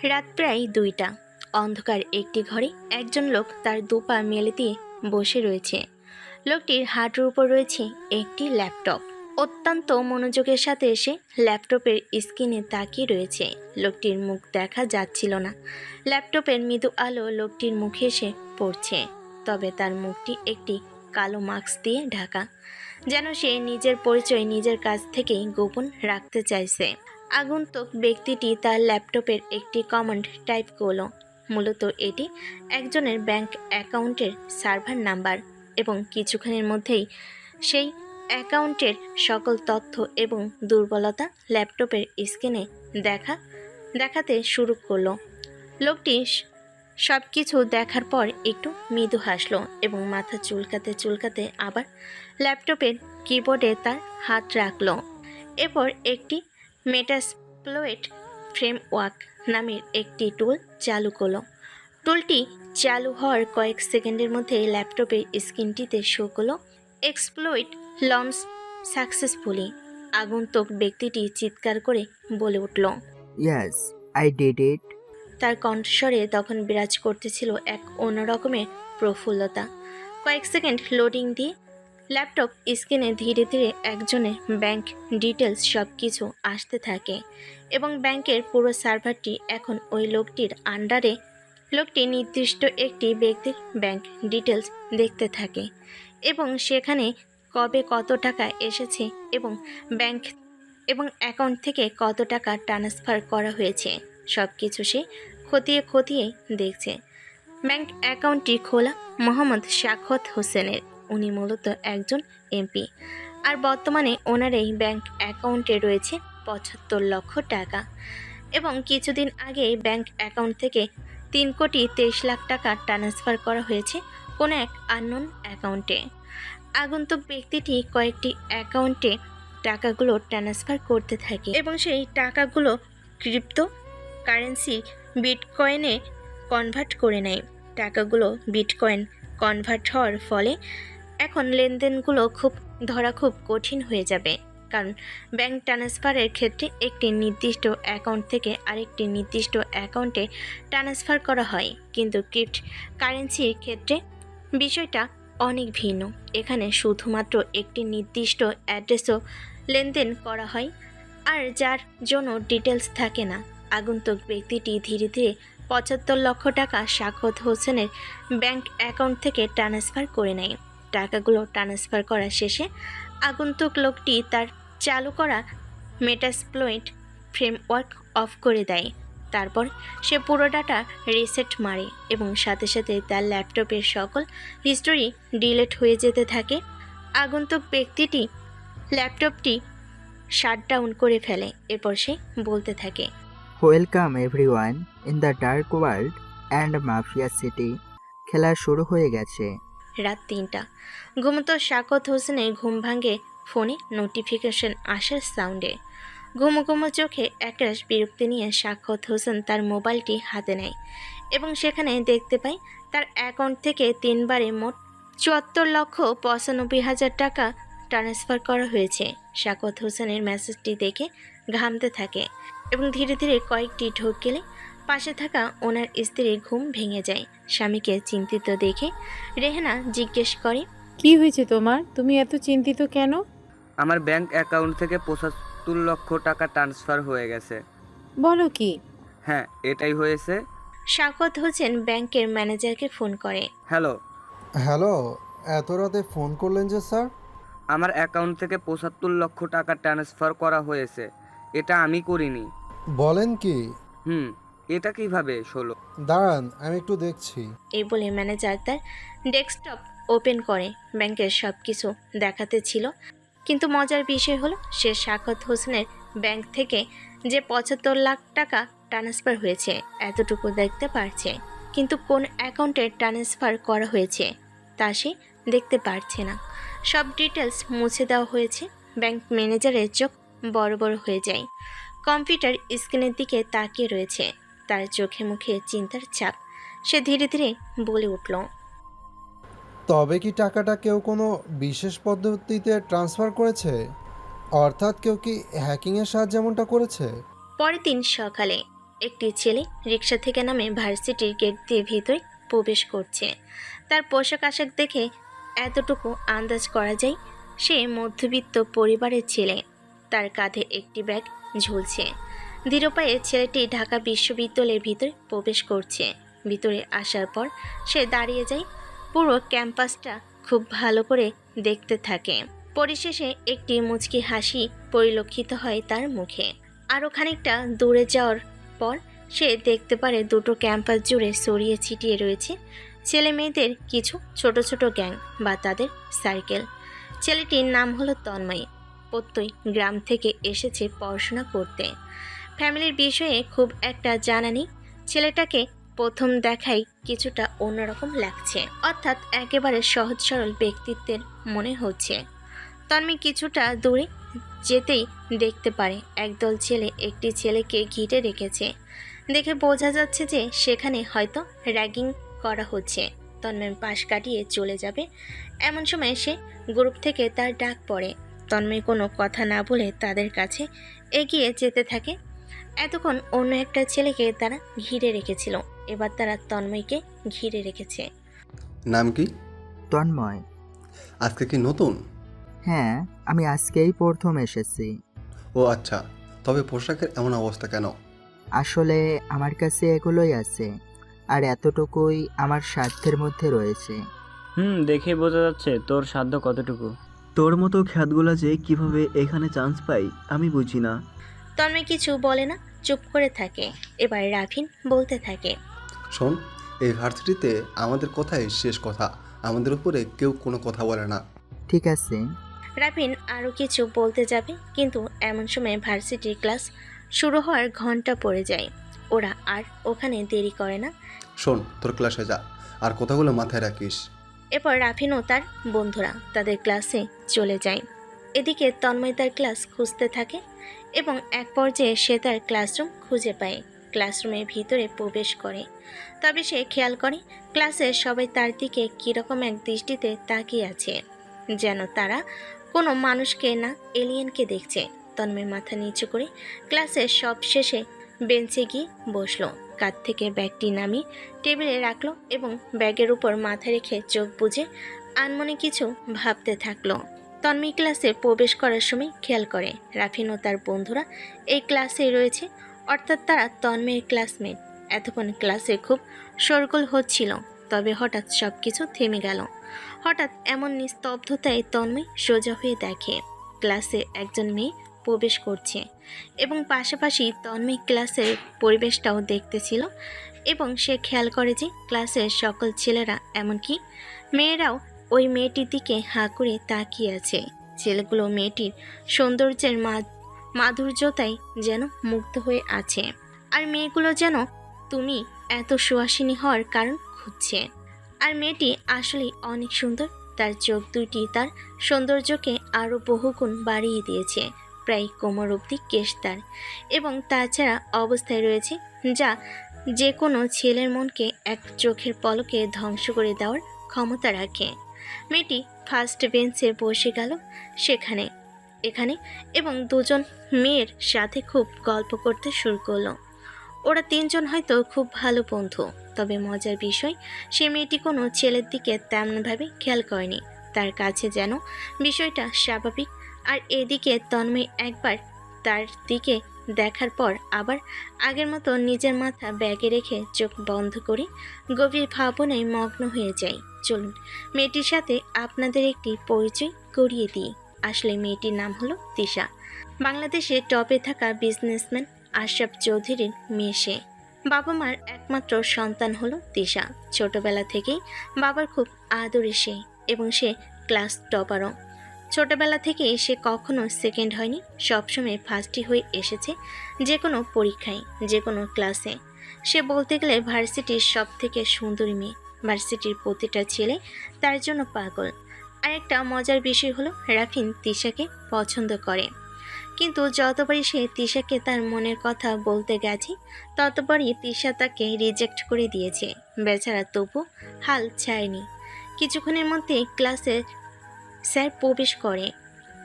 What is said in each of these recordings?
রাত প্রায় ২টা। অন্ধকার একটি ঘরে একজন লোক তার দুপা মেলে দিয়ে বসে রয়েছে। লোকটির হাঁটুর উপর রয়েছে একটি ল্যাপটপ। অত্যন্ত মনোযোগের সাথে এসে ল্যাপটপের স্ক্রিনে তাকিয়ে রয়েছে। লোকটির মুখ দেখা যাচ্ছিল না। ল্যাপটপের মৃদু আলো লোকটির মুখে এসে পড়ছে, তবে তার মুখটি একটি কালো মাস্ক দিয়ে ঢাকা, যেন সে নিজের পরিচয় নিজের কাছ থেকেই গোপন রাখতে চাইছে। আগন্তুক ব্যক্তিটি তার ল্যাপটপের একটি কমান্ড টাইপ করল। মূলত এটি একজনের ব্যাংক অ্যাকাউন্টের সার্ভার নাম্বার এবং কিছুক্ষণের মধ্যেই সেই অ্যাকাউন্টের সকল তথ্য এবং দুর্বলতা ল্যাপটপের স্ক্রিনে দেখাতে শুরু করলো। লোকটি সব কিছু দেখার পর একটু মৃদু হাসলো এবং মাথা চুলকাতে চুলকাতে আবার ল্যাপটপের কিবোর্ডে তার হাত রাখলো। এরপর একটি মেটাস্প্লয়েট ফ্রেমওয়ার্ক নামের একটি টুল চালু করলো। টুলটি চালু হওয়ার কয়েক সেকেন্ডের মধ্যে ল্যাপটপের স্ক্রিনটিতে শো করলো এক্সপ্লয়েট লঞ্চ সাকসেসফুলি। আগন্তুক ব্যক্তিটি চিৎকার করে বলে উঠল, Yes, I did it. তার কণ্ঠস্বরে তখন বিরাজ করতেছিল এক অন্যরকমের প্রফুল্লতা। কয়েক সেকেন্ড লোডিং দিয়ে ল্যাপটপ স্ক্রিনে ধীরে ধীরে একজনের ব্যাংক ডিটেলস সব কিছু আসতে থাকে এবং ব্যাংকের পুরো সার্ভারটি এখন ওই লোকটির আন্ডারে। লোকটি নির্দিষ্ট একটি ব্যক্তির ব্যাংক ডিটেলস দেখতে থাকে এবং সেখানে কবে কত টাকা এসেছে এবং ব্যাংক এবং অ্যাকাউন্ট থেকে কত টাকা ট্রান্সফার করা হয়েছে সব কিছু সে খতিয়ে খতিয়ে দেখছে। ব্যাংক অ্যাকাউন্টটি খোলা মোহাম্মদ শাখত হোসেনের। উনি মূলত একজন এমপি, আর বর্তমানে ওনার এই ব্যাংক অ্যাকাউন্টে রয়েছে ৭৫ লক্ষ টাকা এবং কিছুদিন আগেই ব্যাংক অ্যাকাউন্ট থেকে ৩,২৩,০০,০০০ টাকা ট্রান্সফার করা হয়েছে কোনো এক আননোন অ্যাকাউন্টে। আগন্তুক ব্যক্তিটি কয়েকটি অ্যাকাউন্টে টাকাগুলো ট্রান্সফার করতে থাকে এবং সেই টাকাগুলো ক্রিপ্টো কারেন্সি বিটকয়েনে কনভার্ট করে নেয়। টাকাগুলো বিটকয়েন কনভার্ট হওয়ার ফলে এখন লেনদেনগুলো খুব কঠিন হয়ে যাবে, কারণ ব্যাংক ট্রান্সফারের ক্ষেত্রে একটি নির্দিষ্ট অ্যাকাউন্ট থেকে আরেকটি নির্দিষ্ট অ্যাকাউন্টে ট্রান্সফার করা হয়, কিন্তু ক্রিপ্ট কারেন্সির ক্ষেত্রে বিষয়টা অনেক ভিন্ন। এখানে শুধুমাত্র একটি নির্দিষ্ট অ্যাড্রেসও লেনদেন করা হয়, আর যার জন্য ডিটেলস থাকে না। আগন্তুক ব্যক্তিটি ধীরে ধীরে ৭৫ লক্ষ টাকা শাখত হোসেনের ব্যাংক অ্যাকাউন্ট থেকে ট্রান্সফার করে নেয়। টাকাগুলো ট্রান্সফার করা শেষে আগন্তুক লোকটি তার চালু করা মেটাস্প্লয়েট ফ্রেমওয়ার্ক অফ করে দেয়। তারপর সে পুরো ডাটা রিসেট মারে এবং সাথে সাথে তার ল্যাপটপের সকল হিস্টোরি ডিলিট হয়ে যেতে থাকে। আগন্তুক ব্যক্তিটি ল্যাপটপটি শাটডাউন করে ফেলে। এরপর সে বলতে থাকে, Welcome everyone in the dark world and Mafia City. খেলা শুরু হয়ে গেছে। রাত ৩টা। ঘুমন্ত শাকত হোসেনের ঘুম ভাঙে ফোনে নোটিফিকেশন আসার সাউন্ডে। ঘুমো ঘুমো চোখে একরাশ বিরক্তি নিয়ে শাকত হোসেন তার মোবাইলটি হাতে নেয় এবং সেখানে দেখতে পায় তার অ্যাকাউন্ট থেকে ৩বারে মোট ৭৪,৯৫,০০০ টাকা ট্রান্সফার করা হয়েছে। শাকত হোসেনের মেসেজটি দেখে ঘামতে থাকে এবং ধীরে ধীরে কয়েকটি ঢোক গেলে পাশে থাকা ওনার স্ত্রীর ঘুম ভেঙে যায়। স্বামীকে চিন্তিত দেখে রেহেনা জিজ্ঞেস করে, কি হয়েছে তোমার? তুমি এত চিন্তিত কেন? আমার ব্যাংক অ্যাকাউন্ট থেকে ৭৫ লক্ষ টাকা ট্রান্সফার হয়ে গেছে। বলো কি? হ্যাঁ, এটাই হয়েছে। শাকত হোসেন ব্যাংকের ম্যানেজারকে ফোন করে। হ্যালো, হ্যালো, এত রাতে ফোন করলেন যে স্যার? আমার অ্যাকাউন্ট থেকে ৭৫ লক্ষ টাকা ট্রান্সফার করা হয়েছে। এটা আমি করিনি। বলেন কি? এটা কিভাবে হলো? দাঁড়ান, আমি একটু দেখছি। এই বলে ম্যানেজার তার ডেস্কটপ ওপেন করে ব্যাংকের সব কিছু দেখাতে ছিল, কিন্তু মজার বিষয় হলো সে শাকত হোসেনের ব্যাংক থেকে যে ৭৫ লাখ টাকা ট্রান্সফার হয়েছে এতটুকু দেখতে পারছে, কিন্তু কোন অ্যাকাউন্টে ট্রান্সফার করা হয়েছে তা সে দেখতে পারছে না। সব ডিটেলস মুছে দেওয়া হয়েছে। ব্যাংক ম্যানেজারের চোখ বড় বড় হয়ে যায়। কম্পিউটার স্ক্রিনের দিকে তাকিয়ে রয়েছে, তার চোখে মুখে চিন্তার ছাপ। সে ধীরে ধীরে বলে উঠল, তবে কি টাকাটা কেউ কোনো বিশেষ পদ্ধতিতে ট্রান্সফার করেছে? অর্থাৎ কেউ কি হ্যাকিংয়ের সাহায্যে এমনটা করেছে? পরের দিন সকালে একটি ছেলে রিক্সা থেকে নামে ভার্সিটির গেট দিয়ে ভিতরে প্রবেশ করছে। তার পোশাক আশাক দেখে এতটুকু আন্দাজ করা যায় সে মধ্যবিত্ত পরিবারের ছেলে। তার কাঁধে একটি ব্যাগ ঝুলছে। ধীর পায়ে ছেলেটি ঢাকা বিশ্ববিদ্যালয়ের ভিতরে প্রবেশ করছে। ভিতরে আসার পর সে দাঁড়িয়ে যায়, পুরো ক্যাম্পাসটা খুব ভালো করে দেখতে থাকে। পরিশেষে একটি মুচকি হাসি পরিলক্ষিত হয় তার মুখে। আরও খানিকটা দূরে যাওয়ার পর সে দেখতে পারে দুটো ক্যাম্পাস জুড়ে ছড়িয়ে ছিটিয়ে রয়েছে ছেলে মেয়েদের কিছু ছোট ছোট গ্যাং বা তাদের সার্কেল। ছেলেটির নাম হলো তন্ময়। প্রত্যয় গ্রাম থেকে এসেছে পড়াশোনা করতে। ফ্যামিলির বিষয়ে খুব একটা জানা নেই। ছেলেটাকে প্রথম দেখাই কিছুটা অন্যরকম লাগছে, অর্থাৎ একেবারে সহজ সরল ব্যক্তিত্বের মনে হচ্ছে। তন্ময় কিছুটা দূরে যেতেই দেখতে পারে একদল ছেলে একটি ছেলেকে ঘিরে রেখেছে। দেখে বোঝা যাচ্ছে যে সেখানে হয়তো র্যাগিং করা হচ্ছে। তন্ময় পাশ কাটিয়ে চলে যাবে, এমন সময় সে গ্রুপ থেকে তার ডাক পড়ে। তন্ময় কোনো কথা না বলে তাদের কাছে এগিয়ে যেতে থাকে। এতক্ষণ অন্য একটা ছেলেকে তারা ঘিরে রেখেছিল, এবার তারা তন্ময়কে ঘিরে রেখেছে। নাম কি? তন্ময়। আজকে কি নতুন? হ্যাঁ, আমি আজকেই প্রথম এসেছি। ও আচ্ছা, তবে পোশাকের এমন অবস্থা কেন? আসলে আমার কাছে এগুলোই আছে, আর এতটুকুই আমার সাধ্যের মধ্যে রয়েছে। দেখে বোঝা যাচ্ছে তোর সাধ্য কতটুকু। তোর মতো খ্যাতগুলা যে কিভাবে এখানে চান্স পাই আমি বুঝি না। তন্ময় কিছু বলে না, চুপ করে থাকে। এবার রাফিন বলতে থাকে। শোন, এই ভার্সিটিতে আমাদের কথাই শেষ কথা, আমাদের উপরে কেউ কোনো কথা বলে না। ঠিক আছে। রাফিন আরও কিছু বলতে যাবে, কিন্তু এমন সময় ভার্সিটির ক্লাস শুরু হওয়ার ঘন্টা পড়ে যায়। ওরা আর ওখানে দেরি করে না। শোন, তোর ক্লাসে যা, আর কথাগুলো মাথায় রাখিস। এরপর রাফিন ও তার বন্ধুরা তাদের ক্লাসে চলে যায়। এদিকে তন্ময় তার ক্লাস খুঁজতে থাকে এবং এক পর্যায়ে সে তার ক্লাসরুম খুঁজে পায়। ক্লাসরুমের ভিতরে প্রবেশ করে, তবে সে খেয়াল করে ক্লাসের সবাই তার দিকে কীরকম এক দৃষ্টিতে তাকিয়ে আছে, যেন তারা কোনো মানুষকে না এলিয়েনকে দেখছে। তন্ময় মাথা নিচু করে ক্লাসের সব শেষে বেঞ্চে গিয়ে বসলো। কাঁধ থেকে ব্যাগটি নামিয়ে টেবিলে রাখলো এবং ব্যাগের উপর মাথা রেখে চোখ বুজে আনমনে কিছু ভাবতে থাকলো। তন্ময় ক্লাসে প্রবেশ করার সময় খেয়াল করে রাফিন ও তার বন্ধুরা এই ক্লাসে রয়েছে, অর্থাৎ তারা তন্ময়ের ক্লাসমেট। এতক্ষণ ক্লাসে খুব শোরগোল হচ্ছিল, তবে হঠাৎ সব কিছু থেমে গেল। হঠাৎ এমন নিস্তব্ধতায় তন্ময় সোজা হয়ে দেখে ক্লাসে একজন মেয়ে প্রবেশ করছে এবং পাশাপাশি তন্ময় ক্লাসের পরিবেশটাও দেখতেছিল এবং সে খেয়াল করে যে ক্লাসের সকল ছেলেরা এমনকি মেয়েরাও ওই মেয়েটির দিকে হাঁ করে তাকিয়ে আছে। ছেলেগুলো মেয়েটির সৌন্দর্যের মাধুর্যতায় যেন মুগ্ধ হয়ে আছে, আর মেয়েগুলো যেন তুমি এত সুহাসিনী হওয়ার কারণ খুঁজছে। আর মেয়েটি আসলেই অনেক সুন্দর। তার চোখ দুইটি তার সৌন্দর্যকে আরও বহুগুণ বাড়িয়ে দিয়েছে। প্রায় কোমর অবধি কেশ তার, এবং তাছাড়া অবস্থায় রয়েছে যা যে কোনো ছেলের মনকে এক চোখের পলকে ধ্বংস করে দেওয়ার ক্ষমতা রাখে। মেয়েটি ফার্স্ট বেঞ্চে বসে গেল এখানে এবং দুজন মেয়ের সাথে খুব গল্প করতে শুরু করলো। ওরা তিনজন হয়তো খুব ভালো বন্ধু, তবে মজার বিষয় সে মেয়েটি কোনো ছেলের দিকে তেমনভাবে খেয়াল করেনি। তার কাছে যেন বিষয়টা স্বাভাবিক। আর এদিকে তন্ময় একবার তার দিকে দেখার পর আবার আগের মতো নিজের মাথা ব্যাগে রেখে চোখ বন্ধ করে গভীর ভাবনায় মগ্ন হয়ে যায়। চলুন মেয়েটির সাথে আপনাদের একটি পরিচয় করিয়ে দিই। আসলে মেয়েটির নাম হলো তিশা। বাংলাদেশে টপে থাকা বিজনেসম্যান আশরাফ চৌধুরীর মেয়ে সে। বাবা মার একমাত্র সন্তান হলো তিশা। ছোটবেলা থেকেই বাবার খুব আদরে সে, এবং সে ক্লাস টপারও। ছোটবেলা থেকেই সে কখনো সেকেন্ড হয়নি, সবসময় ফার্স্টই হয়ে এসেছে যে কোনো পরীক্ষায়, যে কোনো ক্লাসে। সে বলতে গেলে ভার্সিটির সব থেকে সুন্দরী মেয়ে। ভার্সিটির প্রতিটা ছেলে তার জন্য পাগল। আর একটা মজার বিষয় হলো রাফিন তিশাকে পছন্দ করে, কিন্তু যতবারই সে তিশাকে তার মনের কথা বলতে গেছে ততবারই তিশা তাকে রিজেক্ট করে দিয়েছে। বেচারা তবু হাল ছাড়েনি। কিছুক্ষণের মধ্যে ক্লাসে স্যার প্রবেশ করে।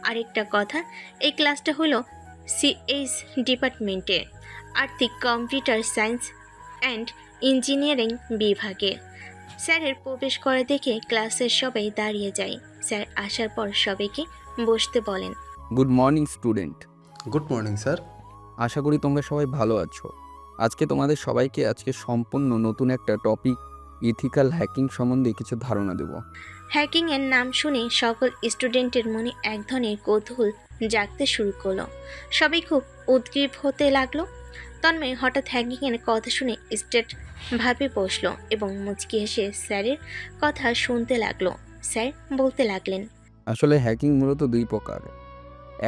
আরেকটা কথা, এই ক্লাসটা হলো সিএইচ ডিপার্টমেন্টের, আর্থিক কম্পিউটার সায়েন্স অ্যান্ড ইঞ্জিনিয়ারিং বিভাগে। স্যারের প্রবেশ করে দেখে ক্লাসের সবাই দাঁড়িয়ে যায়। স্যার আসার পর সবাইকে বসতে বলেন। Good morning student. Good morning sir. আশা করি তোমরা সবাই ভালো আছো। আজকে তোমাদের সবাইকে সম্পূর্ণ নতুন একটা টপিক ইথিক্যাল হ্যাকিং সম্বন্ধে কিছু ধারণা দেব। হ্যাকিংয়ের নাম শুনে সকল স্টুডেন্টের মনে এক ধরনের কৌতূহল জাগতে শুরু করলো। সবাই খুব উদ্গ্রীব হতে লাগলো। তন্ময় হঠাৎ হ্যাকিংয়ের কথা শুনে স্ট্রেট ভাবে বসলো এবং মুচকি হেসে স্যারের কথা শুনতে লাগলো। স্যার বলতে লাগলেন, আসলে হ্যাকিং মূলত দুই প্রকার।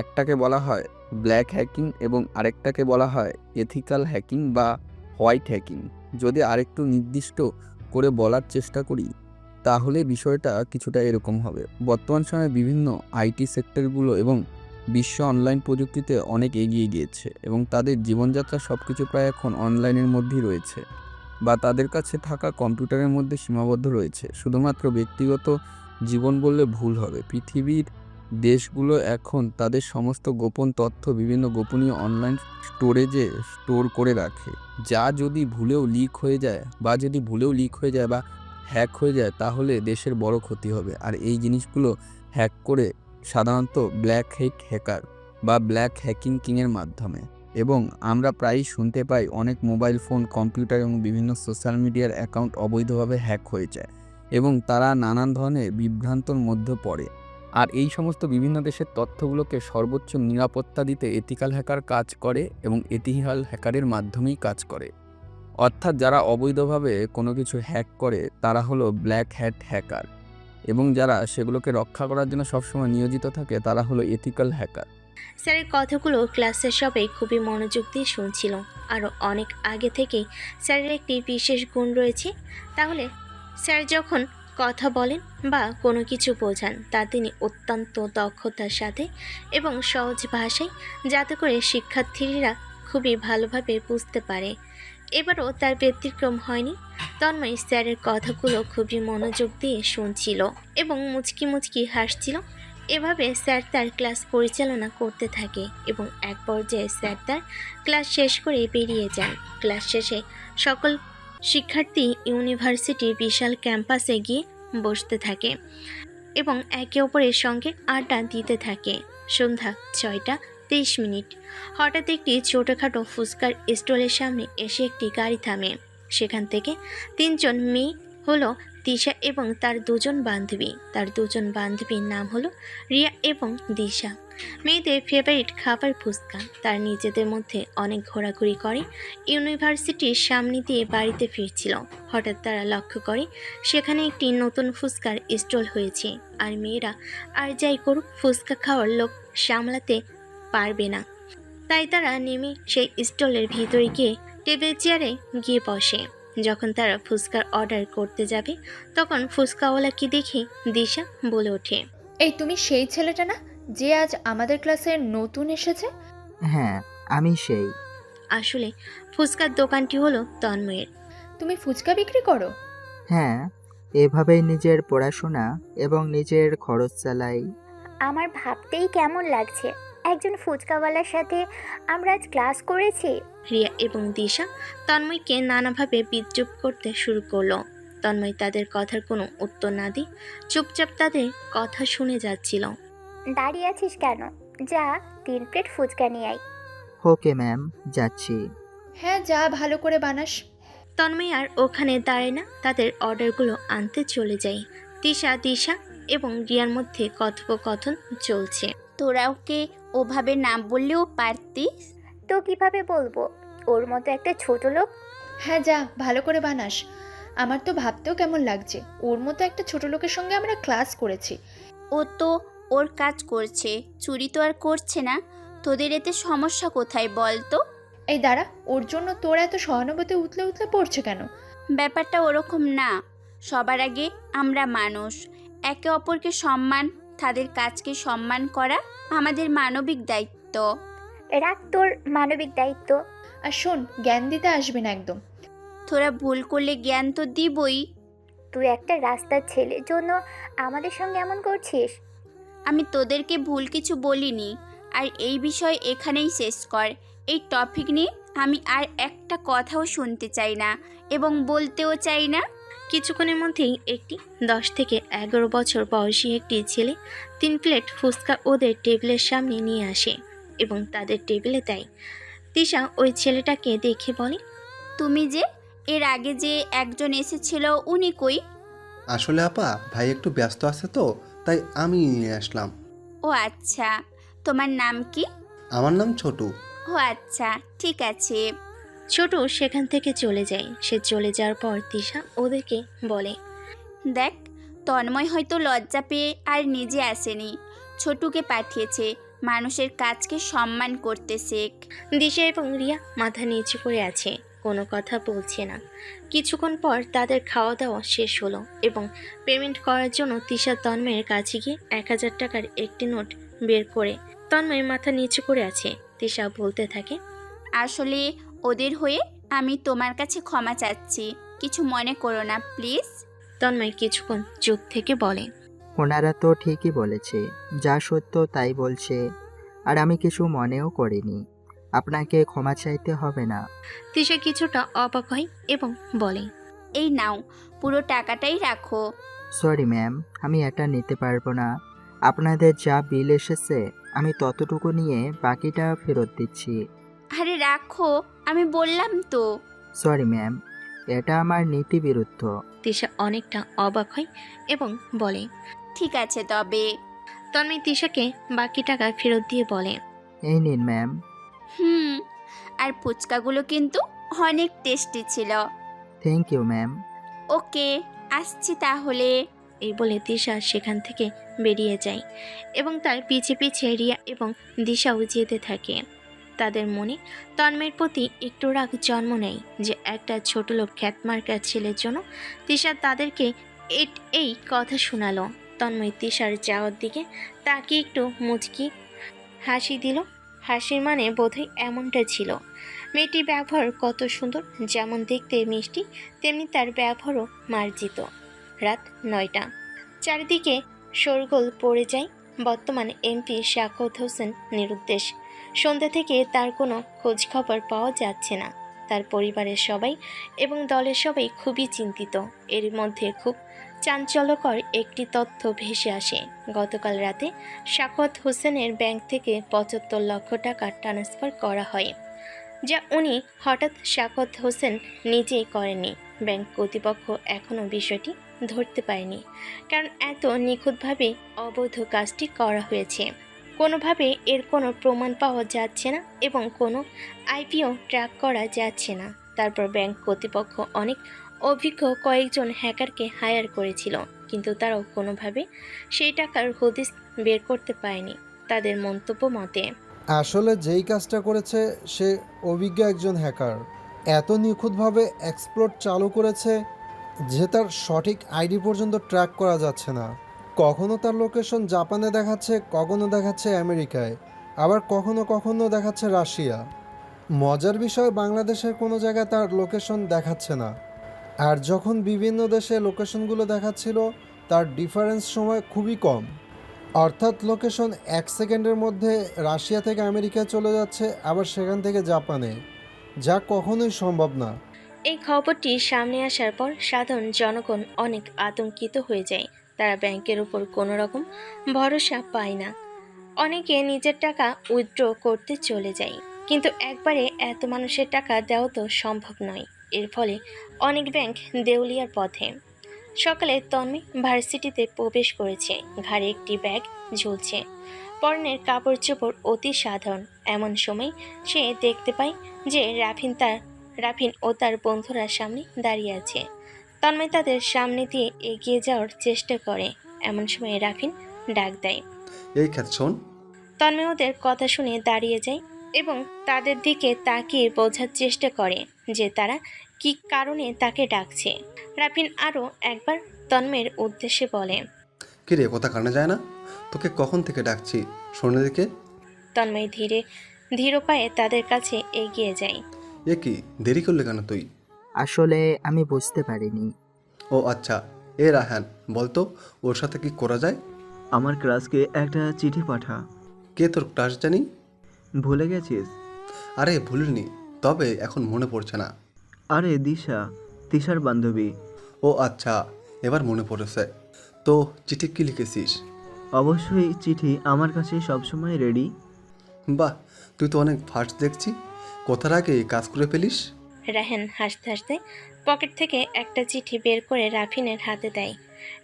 একটাকে বলা হয় ব্ল্যাক হ্যাকিং এবং আরেকটাকে বলা হয় এথিক্যাল হ্যাকিং বা হোয়াইট হ্যাকিং। যদি আরেকটু নির্দিষ্ট করে বলার চেষ্টা করি তাহলে বিষয়টা কিছুটা এরকম হবে। বর্তমান সময়ে বিভিন্ন আইটি সেক্টরগুলো এবং বিশ্ব অনলাইন প্রযুক্তিতে অনেক এগিয়ে গিয়েছে এবং তাদের জীবনযাত্রা সব কিছু প্রায় এখন অনলাইনের মধ্যেই রয়েছে বা তাদের কাছে থাকা কম্পিউটারের মধ্যে সীমাবদ্ধ রয়েছে। শুধুমাত্র ব্যক্তিগত জীবন বললে ভুল হবে। পৃথিবীর দেশগুলো এখন তাদের সমস্ত গোপন তথ্য বিভিন্ন গোপনীয় অনলাইন স্টোরেজে স্টোর করে রাখে, যা যদি ভুলেও লিক হয়ে যায় বা হ্যাক হয়ে যায় তাহলে দেশের বড় ক্ষতি হবে। আর এই জিনিসগুলো হ্যাক করে সাধারণত ব্ল্যাক হেট হ্যাকার বা ব্ল্যাক হ্যাকিং কিংয়ের মাধ্যমে। এবং আমরা প্রায়ই শুনতে পাই অনেক মোবাইল ফোন, কম্পিউটার এবং বিভিন্ন সোশ্যাল মিডিয়ার অ্যাকাউন্ট অবৈধভাবে হ্যাক হয়ে যায় এবং তারা নানান ধরনের বিভ্রান্তর মধ্যে পড়ে। আর এই সমস্ত বিভিন্ন দেশের তথ্যগুলোকে সর্বোচ্চ নিরাপত্তা দিতে এথিক্যাল হ্যাকার কাজ করে এবং এথিক্যাল হ্যাকারের মাধ্যমেই কাজ করে। অর্থাৎ যারা অবৈধভাবে কোনো কিছু হ্যাক করে তারা হলো ব্ল্যাক হ্যাট হ্যাকার এবং যারা সেগুলোকে রক্ষা করার জন্য সবসময় নিয়োজিত থাকে তারা হলো এথিক্যাল হ্যাকার। স্যারের কথাগুলো ক্লাসের সবাই খুবই মনোযোগ দিয়ে শুনছিল। আরও অনেক আগে থেকেই স্যারের একটি বিশেষ গুণ রয়েছে। তাহলে স্যার যখন কথা বলেন বা কোনো কিছু বোঝান তা তিনি অত্যন্ত দক্ষতার সাথে এবং সহজ ভাষায়, যাতে করে শিক্ষার্থীরা খুবই ভালোভাবে বুঝতে পারে। এবারও তার ব্যতিক্রম হয়নি। তন্ময় স্যারের কথাগুলো খুবই মনোযোগ দিয়ে শুনছিল এবং মুচকি মুচকি হাসছিল। এভাবে স্যার তার ক্লাস পরিচালনা করতে থাকে এবং এক পর্যায়ে স্যার তার ক্লাস শেষ করে বেরিয়ে যান। ক্লাস শেষে সকল শিক্ষার্থী ইউনিভার্সিটির বিশাল ক্যাম্পাসে গিয়ে বসতে থাকে এবং একে অপরের সঙ্গে আড্ডা দিতে থাকে। সন্ধ্যা 6:30। হঠাৎ একটি ছোটোখাটো ফুচকার স্টলের সামনে এসে একটি গাড়ি থামে। সেখান থেকে 3 জন মেয়ে হলো দিশা এবং তার 2 জন বান্ধবী। তার 2 জন বান্ধবীর নাম হলো রিয়া এবং দিশা। মেয়েদের ফেভারিট খাবার ফুচকা। তার নিজেদের মধ্যে অনেক ঘোরাঘুরি করে ইউনিভার্সিটির সামনে দিয়ে বাড়িতে ফিরছিল। হঠাৎ তারা লক্ষ্য করে সেখানে একটি নতুন ফুচকার স্টল হয়েছে। আর মেয়েরা আর যাই করুক ফুচকা খাওয়ার লোক সামলাতে পারবে না, তাই তারা নেমে সেই স্টলের ভিতরে গিয়ে টেবিল চেয়ারে গিয়ে বসে। যখন তারা ফুচকার অর্ডার করতে যাবে তখন ফুচকাওয়ালাকে দেখে দিশা বলে ওঠে, এই তুমি সেই ছেলেটা না যে আজ আমাদের ক্লাসে নতুন এসেছে? হ্যাঁ, আমি সেই। আসলে ফুচকার দোকানটি হলো তন্ময়ের। তুমি ফুচকা বিক্রি করো? হ্যাঁ, এভাবেই নিজের পড়াশোনা এবং নিজের খরচ চালাই। আমার ভাবতেই কেমন লাগছে, একজন ফুচকাওয়ালার সাথে আমরা আজ ক্লাস করেছি। রিয়া এবং দিশা তন্ময়কে নানাভাবে বিদ্রুপ করতে শুরু করলো। তন্ময় তাদের কথার কোনো উত্তর না দিয়ে চুপচাপ তাদের কথা শুনে যাচ্ছিল। দাঁড়িয়ে আছিস কেন? যা 3 প্লেট ফুচকা নিয়ে আয়। ওকে ম্যাম, যাচ্ছি। হ্যাঁ যা, ভালো করে বানাস। তন্ময় আর ওখানে দাঁড়ায় না, তাদের অর্ডারগুলো আনতে চলে যায়। দিশা এবং রিয়ার মধ্যে কথোপকথন চলছে। তোরা ওকে ওভাবে নাম বললেও পারতিস। তো কিভাবে বলবো? ওর মতো একটা ছোট লোক। হ্যাঁ যা, ভালো করে বানাস। আমার তো ভাবতেও কেমন লাগছে, ওর মতো একটা ছোট লোকের সঙ্গে আমরা ক্লাস করেছি। ও তো ওর কাজ করছে, চুরি তো আর করছে না। তোদের এতে সমস্যা কোথায় বল তো? এই দাঁড়া, ওর জন্য তোরা এত সহানুভূতি উতলে উতলে পড়ছে কেন? ব্যাপারটা ওরকম না। সবার আগে আমরা মানুষ, একে অপরকে সম্মান, তাদের কাজকে সম্মান করা আমাদের মানবিক দায়িত্ব। রাখ তোর মানবিক দায়িত্ব। আর শোন, জ্ঞান দিতে আসবি না একদম। তোরা ভুল করলে জ্ঞান তো দিবই। তুই একটা রাস্তার ছেলের জন্য আমাদের সঙ্গে এমন করছিস? আমি তোদেরকে ভুল কিছু বলিনি। আর এই বিষয় এখানেই শেষ কর। এই টপিক নিয়ে আমি আর একটা কথাও শুনতে চাই না এবং বলতেও চাই না। কিছুক্ষণের মধ্যেই একটি 10 থেকে 11 বছর বয়সী একটি ছেলে 3 প্লেট ফুচকা ওদের টেবিলের সামনে নিয়ে আসে এবং তাদের টেবিলে দেয়। তিশা ওই ছেলেটাকে দেখে বলে, তুমি যে এর আগে যে একজন এসেছিল উনি কই? আসলে আপা ভাই একটু ব্যস্ত আছে তো, তাই আমি নিয়ে আসলাম। ও আচ্ছা, তোমার নাম কি? আমার নাম ছোটু। ও আচ্ছা, ঠিক আছে। ছোট সেখান থেকে চলে যায়। সে চলে যাওয়ার পর তিশা ওদেরকে বলে, দেখ, তন্ময় হয়তো লজ্জা পেয়ে আর নিজে আসেনি, ছোটুকে পাঠিয়েছে। মানুষের কাজকে সম্মান করতে শেখ। দিশা এবং রিয়া মাথা নিচু করে আছে, কোনো কথা বলছে না। কিছুক্ষণ পর তাদের খাওয়া দাওয়া শেষ হলো এবং পেমেন্ট করার জন্য তিশা তন্ময়ের কাছে গিয়ে 1000 টাকার একটি নোট বের করে তন্ময় মাথা নিচু করে আছে। তিশা বলতে থাকে, আসলে ওদের হয়ে আমি তোমার কাছে ক্ষমা চাচ্ছি, কিছু মনে করো না প্লিজ। তন্ময় কিছুক্ষণ চুপ থেকে বলে, ওনারা তো ঠিকই বলেছে, যা সত্য তাই বলছে, আর আমি কিছু মনেও করিনি। আপনাকে ক্ষমা চাইতে হবে না। তিশা কিছুটা অবাক হয় এবং বলে, এই নাও, পুরো টাকাটাই রাখো। সরি ম্যাম, আমি এটা নিতে পারবো না। আপনাদের যা বিল এসেছে আমি ততটুকু নিয়ে বাকিটা ফেরত দিচ্ছি। আরে রাখো, আমি বললাম তো। সরি ম্যাম, এটা আমার নীতি বিরুদ্ধ। তিশা অনেকটা অবাক হয় এবং বলে, ঠিক আছে তবে। তন্ময় তিশাকে বাকি টাকা ফেরত দিয়ে বলে, এই নিন ম্যাম। আর ফুচকাগুলো কিন্তু অনেক টেস্টি ছিল। Thank you ma'am. ওকে, আসছি তাহলে। এই বলে তিশা সেখান থেকে বেরিয়ে যায় এবং তার পিছে পিছে রিয়া এবং দিশাও যেতে থাকে। তাদের মনে তন্ময়ের প্রতি একটু রাগ জন্ম নেয় যে একটা ছোট লোক খ্যাতমার্কার ছেলের জন্য তিশা তাদেরকে এই কথা শোনালো। তন্ময় তিশার যাওয়ার দিকে তাকে একটু মুচকি হাসি দিল। হাসির মানে বোধহয় এমনটা ছিল, মেয়েটির ব্যবহার কত সুন্দর, যেমন দেখতে মিষ্টি তেমনি তার ব্যবহারও মার্জিত। রাত 9টা, চারিদিকে শোরগোল পড়ে যায়। বর্তমান এমপি শাকত হোসেন নিরুদ্দেশ। সন্ধ্যা থেকে তার কোনো খোঁজ খবর পাওয়া যাচ্ছে না। তার পরিবারের সবাই এবং দলের সবাই খুবই চিন্তিত। এর মধ্যে খুব চাঞ্চল্যকর একটি তথ্য ভেসে আসে। গতকাল রাতে শাকত হোসেনের ব্যাংক থেকে 75 লক্ষ টাকা ট্রান্সফার করা হয়, যা উনি হঠাৎ শাকত হোসেন নিজেই করেননি। ব্যাংক কর্তৃপক্ষ এখনও বিষয়টি ধরতে পারেনি, কারণ এত নিখুঁতভাবে অবৈধ কাজটি করা হয়েছে। কোনোভাবে এর কোনো প্রমাণ পাওয়া যাচ্ছে না এবং কোনো আইপিও ট্র্যাক করা যাচ্ছে না। তারপর ব্যাংক কর্তৃপক্ষ অনেক অভিজ্ঞ কয়েকজন হ্যাকারকে হায়ার করেছিল, কিন্তু তারাও কোনোভাবে সেই টাকার হদিস বের করতে পারেনি। তাদের মন্তব্য মতে, আসলে যেই কাজটা করেছে সে অভিজ্ঞ একজন হ্যাকার। এত নিখুঁতভাবে এক্সপ্লোর চালু করেছে যে তার সঠিক আইডি পর্যন্ত ট্র্যাক করা যাচ্ছে না। কখনো তার লোকেশন জাপানে দেখাচ্ছে, কখনো দেখাচ্ছে আমেরিকায়, আবার কখনো কখনো দেখাচ্ছে রাশিয়া। মজার বিষয়, বাংলাদেশের কোনো জায়গায় তার লোকেশন দেখাচ্ছে না। আর যখন বিভিন্ন দেশে লোকেশনগুলো দেখাচ্ছিল তার ডিফারেন্স সময় খুবই কম, অর্থাৎ লোকেশন 1 সেকেন্ডের মধ্যে রাশিয়া থেকে আমেরিকায় চলে যাচ্ছে, আবার সেখান থেকে জাপানে, যা কখনোই সম্ভব না। এই খবরটি সামনে আসার পর সাধারণ জনগণ অনেক আতঙ্কিত হয়ে যায়। তারা ব্যাংকের উপর কোনো রকম ভরসা পায় না। অনেকে নিজের টাকা উইথড্র করতে চলে যায়, কিন্তু একবারে এত মানুষের টাকা দেওয়া তো সম্ভব নয়। এর ফলে অনেক ব্যাংক দেউলিয়ার পথে। সকালে তন্ময় ভার্সিটিতে প্রবেশ করেছে। ঘাড়ে একটি ব্যাগ ঝুলছে, পরনের কাপড় চোপড় অতি সাধারণ। এমন সময় সে দেখতে পায় যে রাফিন ও তার বন্ধুরা সামনে দাঁড়িয়ে আছে। তন্ময় তাদের সামনে দিয়ে এগিয়ে যাওয়ার চেষ্টা করে। এমন সময় রাফিন ডাক দেয়, এই খ্যাত শোন। তন্ময় ওদের কথা শুনে দাঁড়িয়ে যায় এবং তাদের দিকে তাকিয়ে বোঝার চেষ্টা করে যে তারা কী কারণে তাকে ডাকছে। রাফিন আরও একবার তন্ময়ের উদ্দেশ্যে বলে, কিরে, কথা কানে যায় না? তোকে কখন থেকে ডাকছি, শোনে দিকে। তন্ময় ধীর পায়ে তাদের কাছে এগিয়ে যায়। এ কি, দেরি করলে কেন তুই? আসলে আমি বুঝতে পারিনি। ও আচ্ছা, এ রাহান, বলতো ওর সাথে কি করা যায়? আমার ক্লাসকে একটা চিঠি পাঠা। কে তোর ক্লাস জানি? ভুলে গেছিস? আরে ভুলিনি, তবে এখন মনে পড়ছে না। আরে দিশা, তিশার বান্ধবী। ও আচ্ছা, এবার মনে পড়েছে। তো চিঠি কি লিখেছিস? অবশ্যই চিঠি আমার কাছে সবসময় রেডি। বাহ, তুই তো অনেক ফাস্ট দেখছি। কথার আগে কাজ করে ফেলিস। রাহেন হাসতে হাসতে পকেট থেকে একটা চিঠি বের করে রাফিনের হাতে দেয়।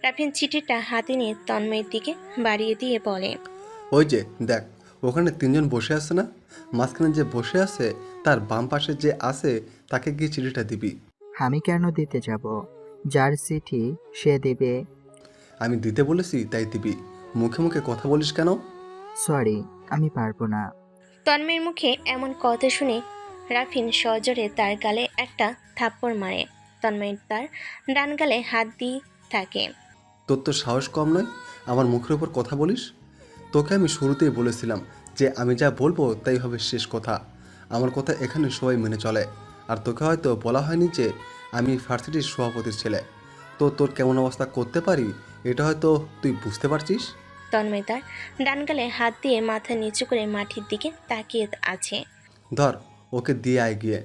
রাফিন চিঠিটা হাতে নিয়ে তন্ময়ের দিকে বাড়িয়ে দিয়ে বলে, ওই যে দেখ, ওখানে 3জন বসে আছে না? মাঝখানে যে বসে আছে তার বাম পাশে যে আছে তাকে গিয়ে চিঠিটা দিবি। আমি কেন দিতে যাব? যার চিঠি সে দেবে। আমি দিতে বলেছি তাই দিবি। মুখে মুখে কথা বলিস কেন? সরি, আমি পারবো না। তন্ময়ের মুখে এমন কথা শুনে রাফিন সজোরে তার গালে একটা থাপ্পড় মারে। তন্ময় তার ডান গালে হাত দিয়ে থাকে। তোর তো সাহস কম নয়, আমার মুখের উপর কথা বলিস। তোকে আমি শুরুতেই বলেছিলাম যে আমি যা বলবো তাই হবে শেষ কথা। আমার কথা এখানে সবাই মেনে চলে। আর তোকে হয়তো বলা হয়নি যে আমি ভার্সিটির সভাপতির ছেলে। তো তোর কেমন অবস্থা করতে পারি এটা হয়তো তুই বুঝতে পারছিস। তন্ময় তার ডান গালে হাত দিয়ে মাথা নিচু করে মাটির দিকে তাকিয়ে আছে। ধর, ওকে দিয়ে আয় গিয়ে।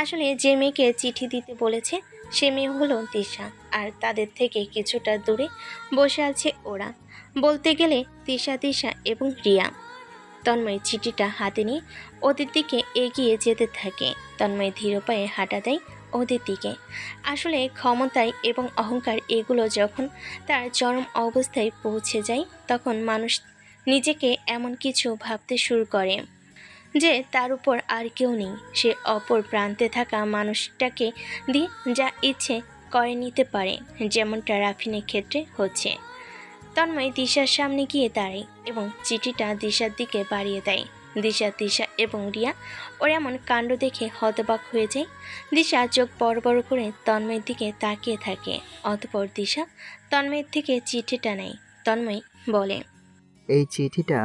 আসলে যে মেয়েকে চিঠি দিতে বলেছে সে মেয়ে হলো তিশা, আর তাদের থেকে কিছুটা দূরে বসে আছে ওরা, বলতে গেলে তিশা এবং রিয়া। তন্ময় চিঠিটা হাতে নিয়ে ওদের দিকে এগিয়ে যেতে থাকে। তন্ময় ধীর পায়ে হাঁটা দেয় ওদের দিকে। আসলে ক্ষমতায় এবং অহংকার এগুলো যখন তার চরম অবস্থায় পৌঁছে যায় তখন মানুষ নিজেকে এমন কিছু ভাবতে শুরু করে যে তার উপর আর কেউ নেই। সে অপর প্রান্তে থাকা মানুষটাকে দিয়ে যা ইচ্ছে করে নিতে পারে, যেমনটা রাফিনের ক্ষেত্রে হচ্ছে। তন্ময় দিশার সামনে গিয়ে দাঁড়ায় এবং চিঠিটা দিশার দিকে বাড়িয়ে দেয়। দিশা, তিশা এবং রিয়া ওর এমন কাণ্ড দেখে হতবাক হয়ে যায়। দিশা চোখ বড় বড় করে তন্ময়ের দিকে তাকিয়ে থাকে। অতঃপর দিশা তন্ময়ের থেকে চিঠিটা নেয়। তন্ময় বলে, এই চিঠিটা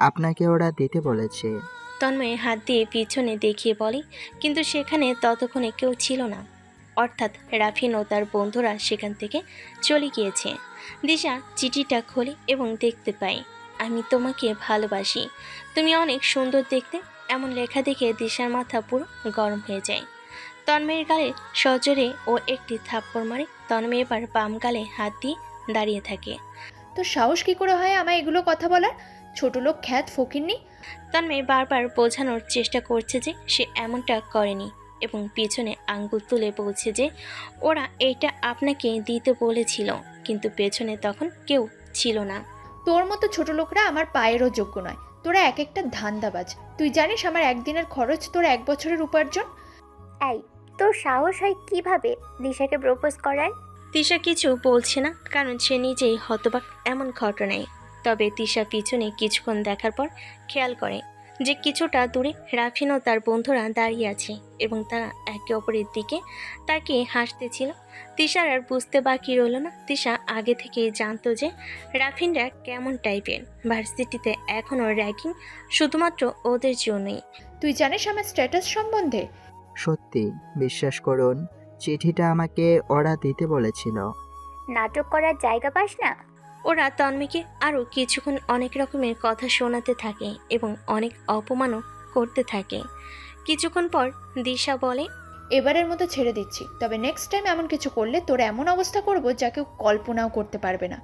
আপনাকে ওরা দিতে বলেছে। তন্ময় হাত দিয়ে পিছনে দেখিয়ে বলে, কিন্তু সেখানে ততক্ষণে কেউ ছিল না, অর্থাৎ রাফিন ও তার বন্ধুরা সেখান থেকে চলে গিয়েছে। দিশা চিঠিটা খোলে এবং দেখতে পায়, আমি তোমাকে ভালোবাসি, তুমি অনেক সুন্দর দেখতে। এমন লেখা দেখে দিশার মাথা পুরো গরম হয়ে যায়। তন্ময়ের গালে সজোরে ও একটি থাপ্পড় মারে। তন্ময় এবার বাম গালে হাত দিয়ে দাঁড়িয়ে থাকে। তো সাহস কি করে হয় আমায় এগুলো কথা বলার? ছোট লোক খ্যাত ফকিরনি। তন্ময় বারবার বোঝানোর চেষ্টা করছে যে সে এমনটা করেনি এবং পিছনে আঙ্গুল তুলে বলছে যে ওরা এইটা আপনাকে দিতে বলেছিল, কিন্তু পেছনে তখন কেউ ছিল না। তোর মতো ছোট লোকরা আমার পায়েরও যোগ্য নয়। তোরা এক একটা ধান্দাবাজ। তুই জানিস আমার একদিনের খরচ তোর 1 বছরের উপার্জন। এই, তোর সাহস হয় কিভাবে দিশাকে প্রপোজ করার? তিশা কিছু বলছে না, কারণ সে নিজেই হতবাক এমন ঘটনায়। তবে তিশা পিছনে কিছুক্ষণ দেখার পর খেয়াল করে যে কিছুটা দূরে রাফিন ও তার বন্ধুরা দাঁড়িয়ে আছে এবং তারা একে অপরের দিকে তাকিয়ে হাসতেছিল। তিশার আর বুঝতে বাকি রইল না। তিশা আগে থেকেই জানতো যে রাফিনরা কেমন টাইপের। ভার্সিটিতে এখনও র্যাগিং শুধুমাত্র ওদের জন্যই। তুই জানিস আমার স্ট্যাটাস সম্বন্ধে? সত্যি, বিশ্বাস করুন, চিঠিটা আমাকে ওরা দিতে বলেছিল। নাটক করার জায়গা পাস না? ওরা তন্ময়কে আরও কিছুক্ষণ অনেক রকমের কথা শোনাতে থাকে এবং অনেক অপমানও করতে থাকে। কিছুক্ষণ পর দিশা বলে, এবারের মতো ছেড়ে দিচ্ছি, তবে নেক্সট টাইম এমন কিছু করলে তোর এমন অবস্থা করব যা কেউ কল্পনাও করতে পারবে না।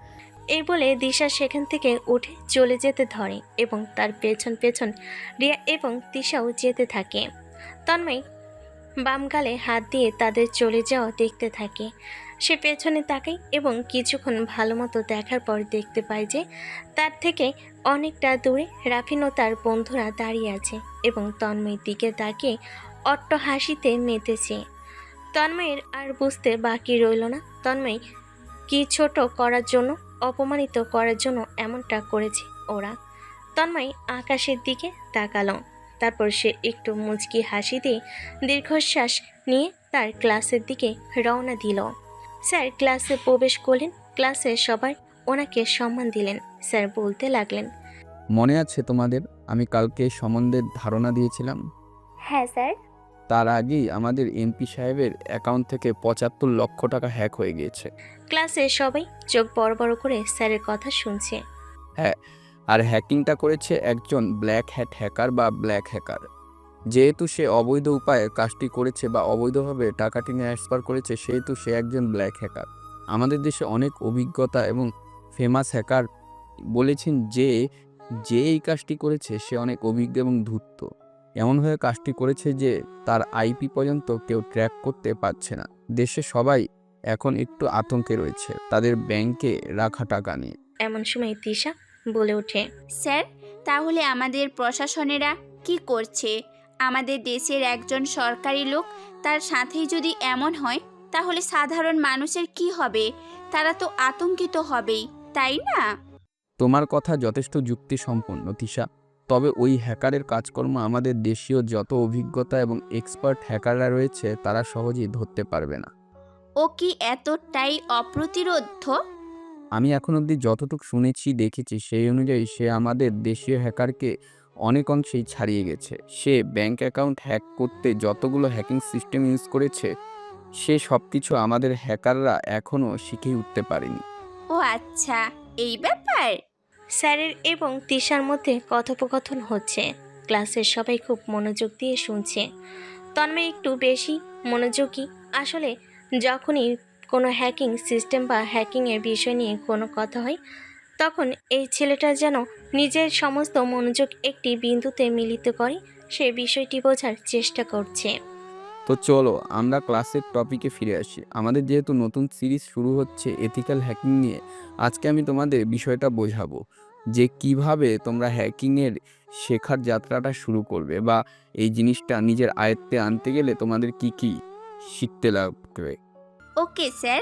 এই বলে দিশা সেখান থেকে উঠে চলে যেতে ধরে এবং তার পেছন পেছন রিয়া এবং তিশাও যেতে থাকে। তন্ময় বাম গালে হাত দিয়ে তাদের চলে যাওয়া দেখতে থাকে। সে পেছনে তাকায় এবং কিছুক্ষণ ভালো মতো দেখার পর দেখতে পায় যে তার থেকে অনেকটা দূরে রাফিন ও তার বন্ধুরা দাঁড়িয়ে আছে এবং তন্ময়ের দিকে তাকিয়ে অট্ট হাসিতে মেতেছে। তন্ময়ের আর বুঝতে বাকি রইল না তন্ময় কি ছোট করার জন্য, অপমানিত করার জন্য এমনটা করেছে ওরা। তন্ময় আকাশের দিকে তাকালো, তারপর সে একটু মুচকি হাসি দিয়ে দীর্ঘশ্বাস নিয়ে তার ক্লাসের দিকে রওনা দিল। স্যার ক্লাসে প্রবেশ করলেন। ক্লাসে সবাই ওনাকে সম্মান দিলেন। স্যার বলতে লাগলেন, মনে আছে তোমাদের আমি কালকে সম্বন্ধে ধারণা দিয়েছিলাম? হ্যাঁ স্যার। তার আগেই আমাদের এমপি সাহেবের অ্যাকাউন্ট থেকে ৭৫ লক্ষ টাকা হ্যাক হয়ে গিয়েছে। ক্লাসে সবাই চোখ বড় বড় করে স্যারের কথা শুনছে। হ্যাঁ, আর হ্যাকিংটা করেছে একজন ব্ল্যাক হ্যাট হ্যাকার বা ব্ল্যাক হ্যাকার, যেহেতু সে অবৈধ উপায়ে কাজটি করেছে বা অবৈধভাবে টাকাটি ট্রান্সফার করেছে, সেহেতু সে একজন ব্ল্যাক হ্যাকার। আমাদের দেশে অনেক অভিজ্ঞতা এবং ফেমাস হ্যাকার বলেছেন যে এই কাজটি করেছে সে অনেক অভিজ্ঞ এবং ধূর্ত। এমনভাবে কাজটি করেছে যে তার আইপি পর্যন্ত কেউ ট্র্যাক করতে পারছে না। দেশে সবাই এখন একটু আতঙ্কে রয়েছে তাদের ব্যাংকে রাখা টাকা নিয়ে। এমন সময় তিশা বলে ওঠে, স্যার, তাহলে আমাদের প্রশাসনেরা কি করছে? আমাদের দেশের একজন সরকারি লোক, তার সাথেই যদি এমন হয় তাহলে সাধারণ মানুষের কি হবে? তারা তো আতঙ্কিত হবেই, তাই না? তোমার কথা যথেষ্ট যুক্তিসম্পন্ন তিশা, তবে ওই হ্যাকারের কাজকর্ম আমাদের দেশীয় যত অভিজ্ঞতা এবং এক্সপার্ট হ্যাকাররা রয়েছে তারা সহজেই ধরতে পারবে না। ও কি এতটাই অপ্রতিরোধ্য? আমি এখন অবধি যতটুকু শুনেছি দেখেছি সেই অনুযায়ী সে আমাদের দেশীয় হ্যাকারকে অনেক অংশেই ছাড়িয়ে গেছে। সে ব্যাংক অ্যাকাউন্ট হ্যাক করতে যতগুলো হ্যাকিং সিস্টেম ইউজ করেছে সে সব কিছু আমাদের হ্যাকাররা এখনও শিখেই উঠতে পারেনি। ও আচ্ছা, এই ব্যাপার। স্যারের এবং তিশার মধ্যে কথোপকথন হচ্ছে। ক্লাসের সবাই খুব মনোযোগ দিয়ে শুনছে। তন্ময় একটু বেশি মনোযোগী। আসলে যখনই কোনো হ্যাকিং সিস্টেম বা হ্যাকিংয়ের বিষয় নিয়ে কোনো কথা হয় তখন এই ছেলেটা যেন নিজের সমস্ত মনোযোগ একটি বিন্দুতে মিলিত করে সে বিষয়টি বোঝার চেষ্টা করছে। তো চলো আমরা ক্লাসের টপিকে ফিরে আসি। আমাদের যেহেতু নতুন সিরিজ শুরু হচ্ছে এথিক্যাল হ্যাকিং নিয়ে, আজকে আমি তোমাদের বিষয়টা বোঝাবো যে কিভাবে তোমরা হ্যাকিংয়ের শেখার যাত্রাটা শুরু করবে বা এই জিনিসটা নিজের আয়ত্তে আনতে গেলে তোমাদের কি কি শিখতে লাগবে। Okay sir.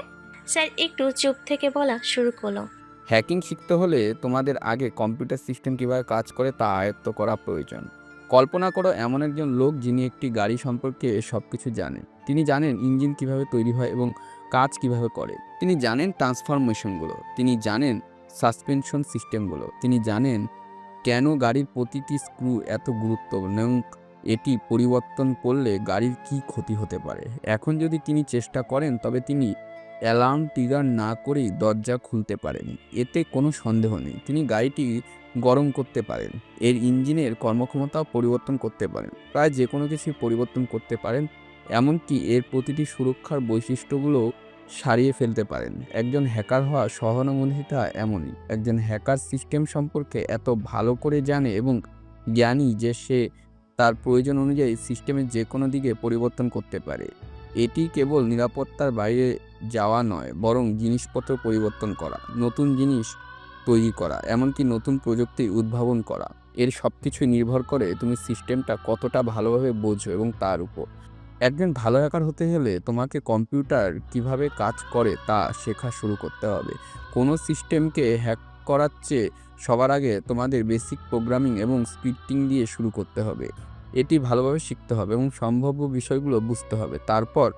স্যার একটু চুপ থেকে বলা শুরু করলো। হ্যাকিং শিখতে হলে তোমাদের আগে কম্পিউটার সিস্টেম কীভাবে কাজ করে তা আয়ত্ত করা প্রয়োজন। কল্পনা করো এমন একজন লোক যিনি একটি গাড়ি সম্পর্কে সব কিছু জানেন। তিনি জানেন ইঞ্জিন কিভাবে তৈরি হয় এবং কাজ কিভাবে করে। তিনি জানেন ট্রান্সফরমেশনগুলো, তিনি জানেন সাসপেনশন সিস্টেমগুলো, তিনি জানেন কেন গাড়ির প্রতিটি স্ক্রু এত গুরুত্বপূর্ণ এবং এটি পরিবর্তন করলে গাড়ির কী ক্ষতি হতে পারে। এখন যদি তিনি চেষ্টা করেন তবে তিনি অ্যালার্ম ট্রিগার না করেই দরজা খুলতে পারেন, এতে কোনো সন্দেহ নেই। তিনি গাড়িটি গরম করতে পারেন, এর ইঞ্জিনের কর্মক্ষমতাও পরিবর্তন করতে পারেন, প্রায় যে কোনো কিছু পরিবর্তন করতে পারেন, এমনকি এর প্রতিটি সুরক্ষার বৈশিষ্ট্যগুলো সারিয়ে ফেলতে পারেন। একজন হ্যাকার হওয়া সহানুভূতিটা এমনই। একজন হ্যাকার সিস্টেম সম্পর্কে এত ভালো করে জানে এবং জ্ঞানী যে সে তার প্রয়োজন অনুযায়ী সিস্টেমের যে কোনো দিকে পরিবর্তন করতে পারে। এটি কেবল নিরাপত্তার বাইরে যাওয়া নয়, বরং জিনিসপত্র পরিবর্তন করা, নতুন জিনিস তৈরি করা, এমনকি নতুন প্রযুক্তি উদ্ভাবন করা। এর সব কিছুই নির্ভর করে তুমি সিস্টেমটা কতটা ভালোভাবে বোঝো এবং তার উপর। একজন ভালো হ্যাকার হতে হলে তোমাকে কম্পিউটার কিভাবে কাজ করে তা শেখা শুরু করতে হবে। কোনো সিস্টেমকে হ্যাক করার চেয়ে সবার আগে তোমাদের বেসিক প্রোগ্রামিং এবং স্ক্রিপ্টিং দিয়ে শুরু করতে হবে। এটি ভালোভাবে শিখতে হবে এবং সম্ভাব্য বিষয়গুলো বুঝতে হবে। তারপর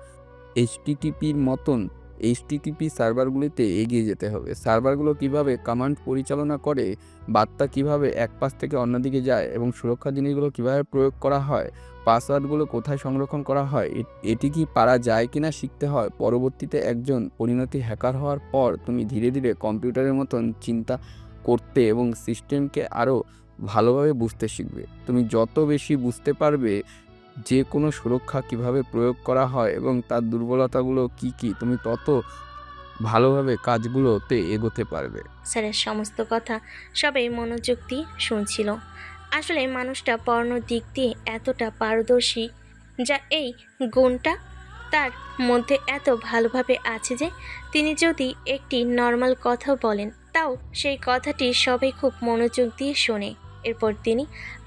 এইচটিটিপির মতন এইচটিটিপি সার্ভারগুলিতে এগিয়ে যেতে হবে। সার্ভারগুলো কিভাবে কমান্ড পরিচালনা করে, বার্তা কিভাবে এক পাশ থেকে অন্যদিকে যায় এবং সুরক্ষা জিনিসগুলো কিভাবে প্রয়োগ করা হয়, পাসওয়ার্ডগুলো কোথায় সংরক্ষণ করা হয়, এটি কি পারা যায় কিনা শিখতে হয়। পরবর্তীতে একজন পরিণতি হ্যাকার হওয়ার পর তুমি ধীরে ধীরে কম্পিউটারের মতন চিন্তা করতে এবং সিস্টেমকে আরও ভালোভাবে বুঝতে শিখবে। তুমি যত বেশি বুঝতে পারবে যে কোনো সুরক্ষা কিভাবে প্রয়োগ করা হয় এবং তার দুর্বলতাগুলো কি কি, তুমি তত ভালোভাবে কাজগুলোতে এগোতে পারবে। স্যারের সমস্ত কথা সবাই মনোযোগ দিয়ে শুনছিল। আসলে মানুষটা পড়ানোর দিক দিয়ে এতটা পারদর্শী যা এই গুণটা তার মধ্যে এত ভালোভাবে আছে যে তিনি যদি একটি নর্মাল কথা বলেন তাও সেই কথাটি সবাই খুব মনোযোগ দিয়ে শোনে। এরপর তিনি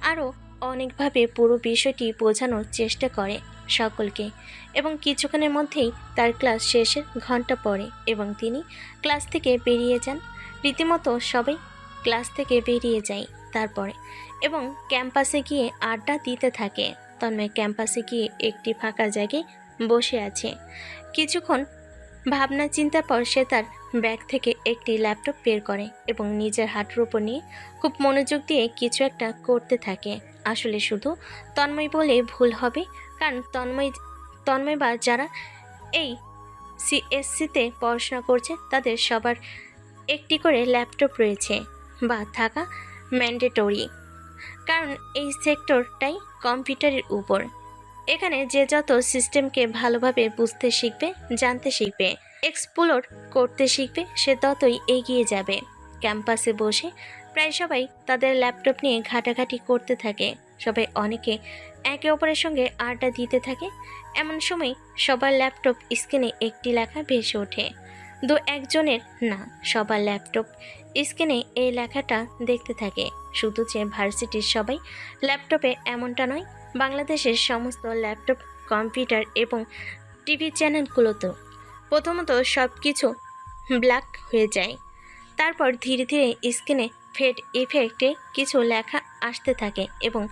আরও অনেকভাবে পুরো বিষয়টি বোঝানোর চেষ্টা করে সকলকে এবং কিছুক্ষণের মধ্যেই তার ক্লাস শেষের ঘন্টা পড়ে এবং তিনি ক্লাস থেকে বেরিয়ে যান। রীতিমতো সবাই ক্লাস থেকে বেরিয়ে যায় তারপরে এবং ক্যাম্পাসে গিয়ে আড্ডা দিতে থাকে। তন্ময় ক্যাম্পাসে গিয়ে একটি ফাঁকা জায়গায় বসে আছে। কিছুক্ষণ ভাবনা চিন্তার পর সে তার ব্যাগ থেকে একটি ল্যাপটপ বের করে এবং নিজের হাঁটুর উপর নিয়ে খুব মনোযোগ দিয়ে কিছু একটা করতে থাকে। আসলে শুধু তন্ময় বলে ভুল হবে, কারণ তন্ময় বা যারা এই সিএসসিতে পড়াশোনা করছে তাদের সবার একটি করে ল্যাপটপ রয়েছে বা থাকা ম্যান্ডেটরি। কারণ এই সেক্টরটাই কম্পিউটারের উপর। এখানে যে যত সিস্টেমকে ভালোভাবে বুঝতে শিখবে, জানতে শিখবে, এক্সপ্লোর করতে শিখবে, সে ততই এগিয়ে যাবে। ক্যাম্পাসে বসে প্রায় সবাই তাদের ল্যাপটপ নিয়ে ঘাটাঘাটি করতে থাকে। সবাই অনেকে একে অপরের সঙ্গে আড্ডা দিতে থাকে। এমন সময় সবার ল্যাপটপ স্ক্রিনে একটি লেখা ভেসে ওঠে। দু একজনের না, সবার ল্যাপটপ স্ক্রিনে এই লেখাটা দেখতে থাকে। শুধু যে ভার্সিটির সবাই ল্যাপটপে এমনটা নয়, বাংলাদেশের সমস্ত ল্যাপটপ, কম্পিউটার এবং টিভি চ্যানেলগুলোতেও প্রথমত সব কিছু ব্ল্যাক হয়ে যায়। তারপর ধীরে ধীরে স্ক্রিনে ফেড ইফেক্টে কিছু লেখা আসতে থাকে এবং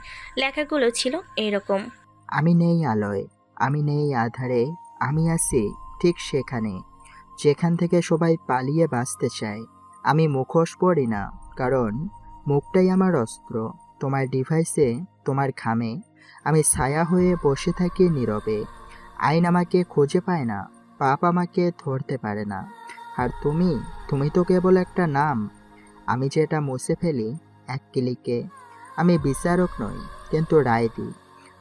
লেখাগুলো ছিল এরকম: আমি নেই আলোয়, আমি নেই আধারে, আমি আছি ঠিক সেখানে যেখান থেকে সবাই পালিয়ে বাঁচতে চায়। আমি মুখোশ পরি না, কারণ মুখটাই আমার অস্ত্র। তোমার ডিভাইসে, তোমার ঘামে আমি ছায়া হয়ে বসে থাকি নীরবে। আইন আমাকে খুঁজে পায় না, পাপ আমাকে ধরতে পারে না। আর তুমি তো কেবল একটা নাম, আমি যেটা মুছে ফেলি এক ক্লিকে। আমি বিচারক নই, কিন্তু রায় দিই।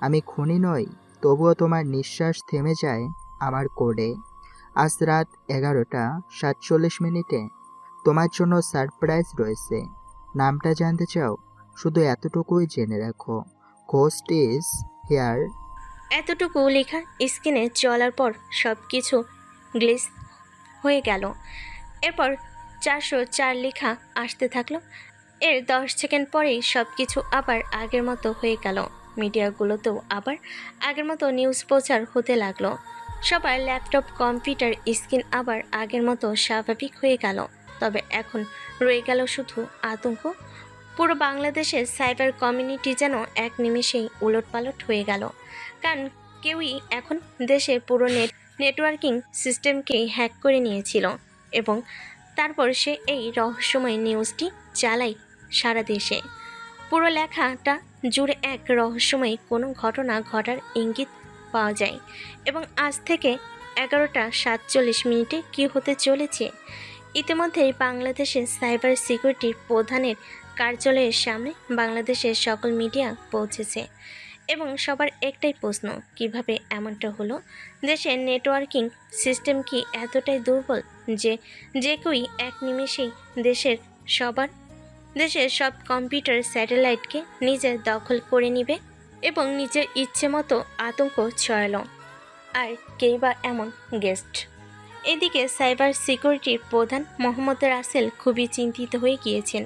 আমি খুনি নই, তবুও তোমার নিঃশ্বাস থেমে যায় আমার কোডে। আজ রাত 11:47 তোমার জন্য সারপ্রাইজ রয়েছে। নামটা জানতে চাও? শুধু এতটুকুই জেনে রাখো, ঘোস্ট ইজ হিয়ার। এতটুকু লেখা স্ক্রিনে চলার পর সব কিছু গ্লিচ হয়ে গেল। এরপর 404 লেখা আসতে থাকলো। এর 10 সেকেন্ড পরেই সব কিছু আবার আগের মতো হয়ে গেল। মিডিয়াগুলোতেও আবার আগের মতো নিউজ প্রচার হতে লাগলো। সবার ল্যাপটপ, কম্পিউটার স্ক্রিন আবার আগের মতো স্বাভাবিক হয়ে গেল। তবে এখন রয়ে গেল শুধু আতঙ্ক। পুরো বাংলাদেশের সাইবার কমিউনিটি যেন এক নিমেষেই উলটপালট হয়ে গেল। কারণ কেউই এখন দেশের পুরো নেটওয়ার্কিং সিস্টেমকেই হ্যাক করে নিয়েছিল এবং তারপর সে এই রহস্যময় নিউজটি চালায় সারা দেশে। পুরো লেখাটা জুড়ে এক রহস্যময় কোনো ঘটনা ঘটার ইঙ্গিত পাওয়া যায় এবং আজ থেকে 11:47 কী হতে চলেছে। ইতিমধ্যেই বাংলাদেশের সাইবার সিকিউরিটির প্রধানের কার্যালয়ের সামনে বাংলাদেশের সকল মিডিয়া পৌঁছেছে এবং সবার একটাই প্রশ্ন, কিভাবে এমনটা হলো? দেশের নেটওয়ার্কিং সিস্টেম কি এতটাই দুর্বল যে যে কেউই এক নিমেষেই দেশের সব কম্পিউটার, স্যাটেলাইটকে নিজের দখল করে নিবে এবং নিজের ইচ্ছে মতো আতঙ্ক ছড়ালো? আর কেই বা এমন গেস্ট? এদিকে সাইবার সিকিউরিটির প্রধান মোহাম্মদ রাসেল খুবই চিন্তিত হয়ে গিয়েছেন।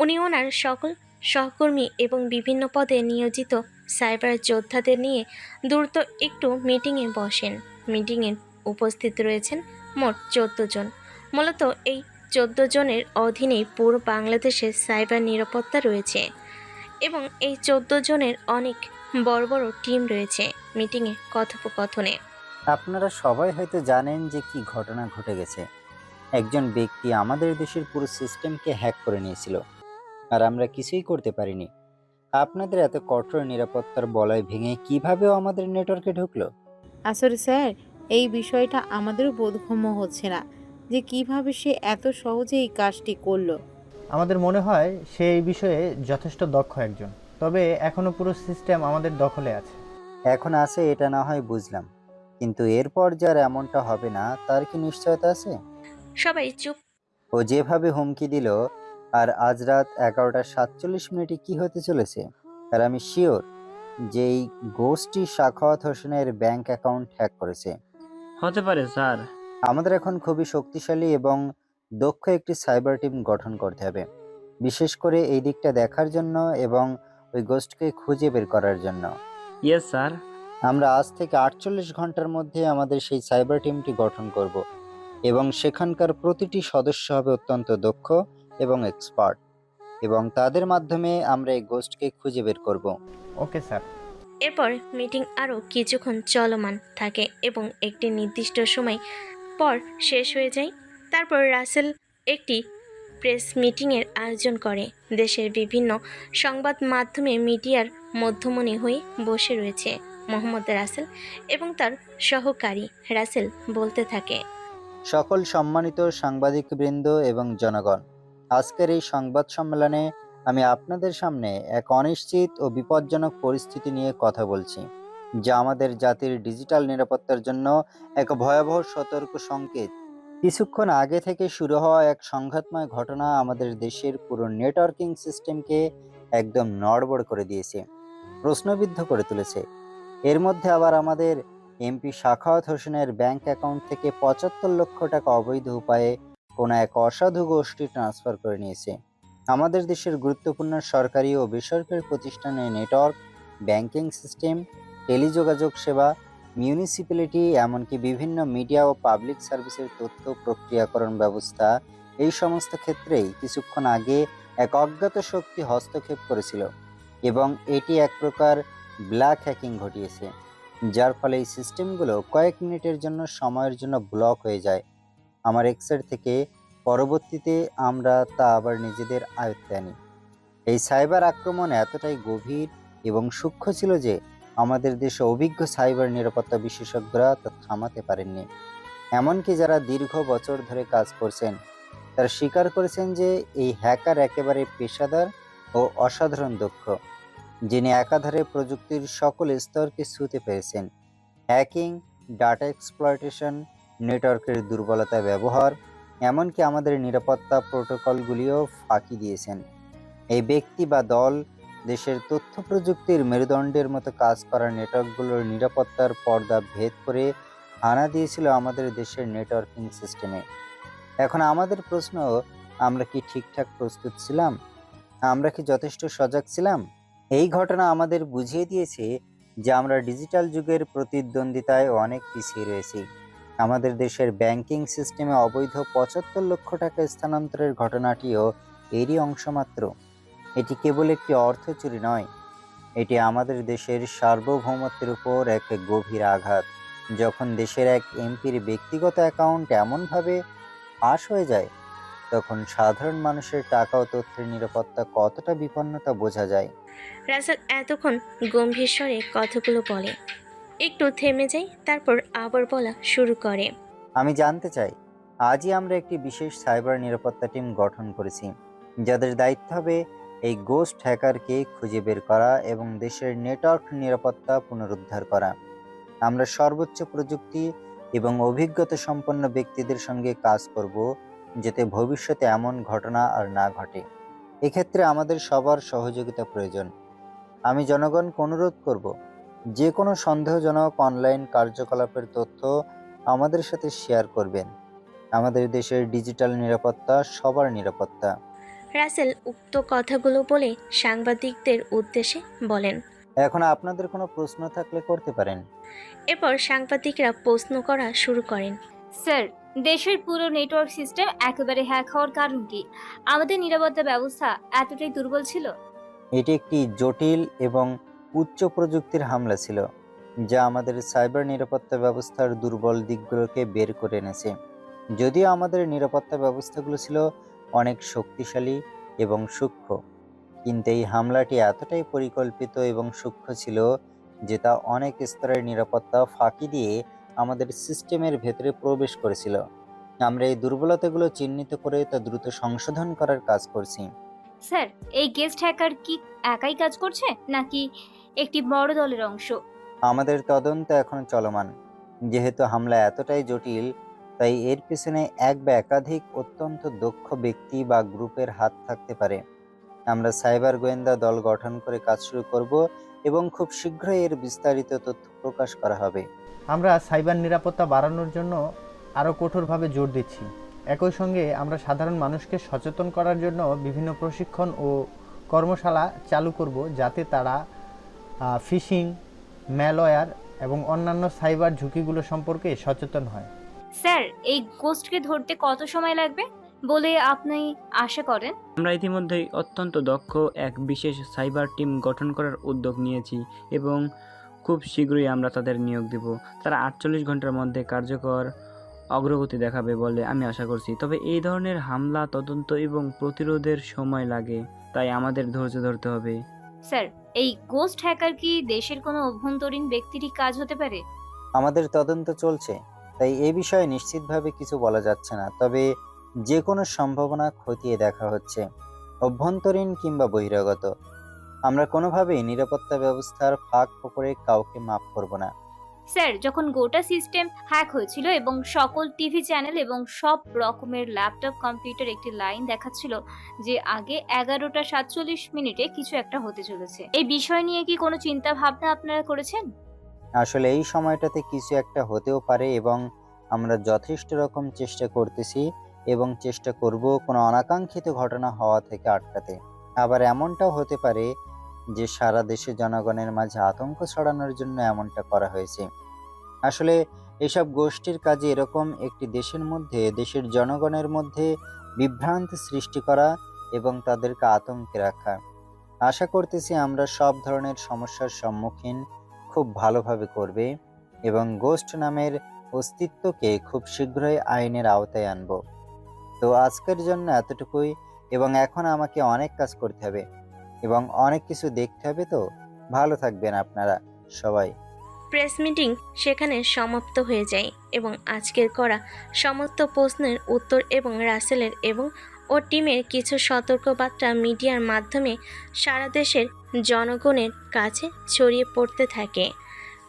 উনি ওনার সকল সহকর্মী এবং বিভিন্ন পদে নিয়োজিত সাইবার যোদ্ধাদের নিয়ে দ্রুত একটু মিটিংয়ে বসেন। মিটিংয়ে উপস্থিত রয়েছেন মোট 14 জন। মূলত এই 14 জনের অধীনেই পুরো বাংলাদেশের সাইবার নিরাপত্তা রয়েছে এবং এই 14 জনের অনেক বড় বড় টিম রয়েছে মিটিংয়ে কথোপকথনে। আপনারা সবাই হয়তো জানেন যে কি ঘটনা ঘটে গেছে। একজন ব্যক্তি আমাদের দেশের পুরো সিস্টেমকে হ্যাক করে নিয়েছিল, আর আমরা কিছুই করতে পারিনি। আপনাদের এত কঠোর নিরাপত্তার বলয় ভেঙে কিভাবে আমাদের নেটওয়ার্কে ঢুকলো? আসলে স্যার, এই বিষয়টা আমাদেরও বোধগম্য হচ্ছে না যে কিভাবে সে এত সহজে এই কাজটি করলো। আমাদের মনে হয় সে এই বিষয়ে যথেষ্ট দক্ষ একজন, তবে এখনো পুরো সিস্টেম আমাদের দখলে আছে। এখন আছে এটা না হয় বুঝলাম, কিন্তু এরপর যার এমনটা হবে না তার কি নিশ্চয়তা আছে? সবাই চুপ। ও যেভাবে হুমকি দিল, আর আজ রাত 11:47 কি হতে চলেছে, আর আমি শিওর যে এই গোষ্ঠী সাখাওয়াত হোসেনের ব্যাংক অ্যাকাউন্ট হ্যাক করেছে। হতে পারে স্যার। আমাদের এখন খুবই শক্তিশালী এবং দক্ষ একটি সাইবার টিম গঠন করতে হবে, বিশেষ করে এই দিকটা দেখার জন্য এবং ওই গোষ্ঠীকে খুঁজে বের করার জন্য। Yes sir. আমরা আজ থেকে 48 ঘন্টার মধ্যে আমাদের সেই সাইবার টিমটি গঠন করব এবং সেখানকার প্রতিটি সদস্য হবে অত্যন্ত দক্ষ এবং এক্সপার্ট, এবং তাদের মাধ্যমে আমরা এই গোষ্ঠীকে খুঁজে বের করব। Okay sir. এরপর মিটিং আরও কিছুক্ষণ চলমান থাকে এবং একটি নির্দিষ্ট সময় পর শেষ হয়ে যায়। তারপর রাসেল একটি প্রেস মিটিংয়ের আয়োজন করে। দেশের বিভিন্ন সংবাদ মাধ্যমে মিডিয়ার মধ্যমণি হয়ে বসে রয়েছে মোহাম্মদ রাসেল এবং তার সহকারী। রাসেল বলতে থাকে, সকল সম্মানিত সাংবাদিকবৃন্দ এবং জনগণ, আজকের এই সংবাদ সম্মেলনে আমি আপনাদের সামনে এক অনিশ্চিত ও বিপজ্জনক পরিস্থিতি নিয়ে কথা বলছি, যা আমাদের জাতির ডিজিটাল নিরাপত্তার জন্য এক ভয়াবহ সতর্ক সংকেত। কিছুক্ষণ আগে থেকে শুরু হওয়া এক সংঘাতময় ঘটনা আমাদের দেশের পুরো নেটওয়ার্কিং সিস্টেমকে একদম নড়বড় করে দিয়েছে, প্রশ্নবিদ্ধ করে তুলেছে। এর মধ্যে আবার আমাদের এমপি সাখাওয়াত হোসেনের ব্যাংক অ্যাকাউন্ট থেকে ৭৫ লক্ষ টাকা অবৈধ উপায়ে কোনো এক অসাধু গোষ্ঠী ট্রান্সফার করে নিয়েছে। আমাদের দেশের গুরুত্বপূর্ণ সরকারি ও বেসরকারি প্রতিষ্ঠানের নেটওয়ার্ক, ব্যাংকিং সিস্টেম, টেলিযোগাযোগ সেবা, মিউনিসিপ্যালিটি, এমনকি বিভিন্ন মিডিয়া ও পাবলিক সার্ভিসের তথ্য প্রক্রিয়াকরণ ব্যবস্থা, এই সমস্ত ক্ষেত্রেই কিছুক্ষণ আগে এক অজ্ঞাত শক্তি হস্তক্ষেপ করেছিল এবং এটি এক প্রকার ব্ল্যাক হ্যাকিং ঘটিয়েছে, যার ফলে এই সিস্টেমগুলো কয়েক মিনিটের জন্য সময়ের জন্য ব্লক হয়ে যায় আমার এক্সের থেকে। পরবর্তীতে আমরা তা আবার নিজেদের আয়ত্তে আনি। এই সাইবার আক্রমণ এতটাই গভীর এবং সূক্ষ্ম ছিল যে আমাদের দেশে অভিজ্ঞ সাইবার নিরাপত্তা বিশেষজ্ঞরা তা থামাতে পারেননি। এমনকি যারা দীর্ঘ বছর ধরে কাজ করছেন তারা স্বীকার করেছেন যে এই হ্যাকার একেবারে পেশাদার ও অসাধারণ দক্ষ, যিনি একাধারে প্রযুক্তির সকল স্তরকে ছুঁতে পেরেছেন। হ্যাকিং, ডাটা এক্সপ্লয়টেশন, নেটওয়ার্কের দুর্বলতা ব্যবহার, এমনকি আমাদের নিরাপত্তা প্রোটোকলগুলিও ফাঁকি দিয়েছেন। এই ব্যক্তি বা দল দেশের তথ্য প্রযুক্তির মেরুদণ্ডের মতো কাজ করা নেটওয়ার্কগুলোর নিরাপত্তার পর্দা ভেদ করে হানা দিয়েছিল আমাদের দেশের নেটওয়ার্কিং সিস্টেমে। এখন আমাদের প্রশ্ন, আমরা কি ঠিকঠাক প্রস্তুত ছিলাম? আমরা কি যথেষ্ট সজাগ ছিলাম? এই ঘটনা আমাদের বুঝিয়ে দিয়েছে যে আমরা ডিজিটাল যুগের প্রতিদ্বন্দ্বিতায় অনেক পিছিয়ে রয়েছি। আমাদের দেশের ব্যাংকিং সিস্টেমে অবৈধ ৭৫ লক্ষ টাকা স্থানান্তরের ঘটনাটিও এরই অংশ মাত্র। এটি কেবল একটি অর্থ চুরি নয়, এটি আমাদের দেশের সার্বভৌমত্বের উপর এক গভীর আঘাত। যখন দেশের এক এমপির ব্যক্তিগত অ্যাকাউন্ট এমনভাবে ফাঁস হয়ে যায়, তখন সাধারণ মানুষের টাকা ও তথ্যের নিরাপত্তা কতটা বিপন্নতা বোঝা যায়। রাসেল এতক্ষণ গম্ভীর স্বরে কথাগুলো বলে, একটু থেমে যায়, তারপর আবার বলা শুরু করে। আমি জানতে চাই, আজই আমরা একটি বিশেষ সাইবার নিরাপত্তা টিম গঠন করেছি, যাদের দায়িত্ব হবে এই গোস্ট হ্যাকারকে খুঁজে বের করা এবং দেশের নেটওয়ার্ক নিরাপত্তা পুনরুদ্ধার করা। আমরা সর্বোচ্চ প্রযুক্তি এবং অভিজ্ঞতা সম্পন্ন ব্যক্তিদের সঙ্গে কাজ করব, যাতে ভবিষ্যতে এমন ঘটনা আর না ঘটে। এক্ষেত্রে আমাদের সবার সহযোগিতা প্রয়োজন। আমি জনগণকে অনুরোধ করব, যে কোনো সন্দেহজনক অনলাইন কার্যকলাপের তথ্য আমাদের সাথে শেয়ার করবেন। আমাদের দেশের ডিজিটাল নিরাপত্তা সবার নিরাপত্তা। রাসেল উক্ত কথাগুলো বলে সাংবাদিকদের উদ্দেশ্যে বলেন, এখন আপনাদের কোনো প্রশ্ন থাকলে করতে পারেন। এরপর সাংবাদিকরা প্রশ্ন করা শুরু করেন। স্যার, দেশের পুরো নেটওয়ার্ক সিস্টেম একেবারে হ্যাক হওয়ার কারণ কি? আমাদের নিরাপত্তা ব্যবস্থা এতটাই দুর্বল ছিল? এটি একটি জটিল এবং উচ্চ প্রযুক্তির হামলা ছিল, যা আমাদের সাইবার নিরাপত্তা ব্যবস্থার দুর্বল দিকগুলোকে বের করে এনেছে। যদিও আমাদের নিরাপত্তা ব্যবস্থাগুলো ছিল অনেক শক্তিশালী এবং সূক্ষ্ম, কিন্তু এই হামলাটি এতটাই পরিকল্পিত এবং সূক্ষ্ম ছিল যে তা অনেক স্তরের নিরাপত্তা ফাঁকি দিয়ে আমাদের সিস্টেমের ভেতরে প্রবেশ করেছিল। আমরা এই দুর্বলতাগুলো চিহ্নিত করে তা দ্রুত সংশোধন করার কাজ করছি। স্যার, এই গেস্ট হ্যাকার কি একাই কাজ করছে নাকি একটি বড় দলের অংশ? আমাদের তদন্ত এখন চলমান। যেহেতু হামলা এতটাই জটিল, তাই এর পিছনে এক বা একাধিক অত্যন্ত দক্ষ ব্যক্তি বা গ্রুপের হাত থাকতে পারে। আমরা সাইবার গোয়েন্দা দল গঠন করে কাজ শুরু করব এবং খুব শীঘ্রই এর বিস্তারিত তথ্য প্রকাশ করা হবে। আমরা সাইবার নিরাপত্তা বাড়ানোর জন্য আরও কঠোরভাবে জোর দিচ্ছি। একই সঙ্গে আমরা সাধারণ মানুষকে সচেতন করার জন্য বিভিন্ন প্রশিক্ষণ ও কর্মশালা চালু করব, যাতে তারা ফিশিং, ম্যালওয়্যার এবং অন্যান্য সাইবার ঝুঁকিগুলো সম্পর্কে সচেতন হয়। স্যার, এই গোস্টকে ধরতে কত সময় লাগবে বলে আপনি আশা করেন? আমরা ইতিমধ্যেই অত্যন্ত দক্ষ এক বিশেষ সাইবার টিম গঠন করার উদ্যোগ নিয়েছি এবং খুব শীঘ্রই আমরা তাদের নিয়োগ দেব। তারা 48 ঘন্টার মধ্যে কার্যকর অগ্রগতি দেখাবে বলে আমি আশা করছি। তবে এই ধরনের হামলা তদন্ত এবং প্রতিরোধের সময় লাগে, তাই আমাদের ধৈর্য ধরতে হবে। স্যার, এই গোস্ট হ্যাকার কি দেশের কোনো অভ্যন্তরীণ ব্যক্তিরই কাজ হতে পারে? আমাদের তদন্ত চলছে, তাই এ বিষয়ে নিশ্চিতভাবে কিছু বলা যাচ্ছে না। তবে যে কোনো সম্ভাবনা খতিয়ে দেখা হচ্ছে। অভ্যন্তরীণ কিংবা বহিরাগত। আমরা কোনোভাবেই নিরাপত্তা ব্যবস্থার ফাঁক ফোকরে কাউকে মাফ করব না। স্যার, যখন গোটা সিস্টেম হ্যাক হয়েছিল এবং সকল টিভি চ্যানেল এবং সব রকমের ল্যাপটপ কম্পিউটার একটি লাইন দেখাচ্ছিল যে আগে 11:47 কিছু একটা হতে চলেছে, এই বিষয় নিয়ে কি কোনো চিন্তা ভাবনা আপনারা করেছেন? আসলে এই সময়টাতে কিছু একটা হতেও পারে এবং আমরা যথেষ্ট রকম চেষ্টা করতেছি এবং চেষ্টা করব কোনো অনাকাঙ্ক্ষিত ঘটনা হওয়া থেকে আটকাতে। আবার এমনটাও হতে পারে যে সারা দেশে জনগণের মাঝে আতঙ্ক ছড়ানোর জন্য এমনটা করা হয়েছে। আসলে এসব গোষ্ঠীর কাজে এরকম একটি দেশের মধ্যে দেশের জনগণের মধ্যে বিভ্রান্তি সৃষ্টি করা এবং তাদেরকে আতঙ্কে রাখা। আশা করতেছি আমরা সব ধরনের সমস্যার সম্মুখীন খুব ভালোভাবে করবে এবং গোস্ট নামের অস্তিত্বকে খুব শীঘ্রই আইনের আওতায় আনব। তো আজকের জন্য এতটুকুই, এবং এখন আমাকে অনেক কাজ করতে হবে এবং অনেক কিছু দেখতে হবে। তো ভালো থাকবেন আপনারা সবাই। প্রেস মিটিং সেখানে সমাপ্ত হয়ে যায় এবং আজকের করা সমস্ত প্রশ্নের উত্তর এবং রাসেলের এবং ওর টিমের কিছু সতর্কবার্তা মিডিয়ার মাধ্যমে সারা দেশের জনগণের কাছে ছড়িয়ে পড়তে থাকে।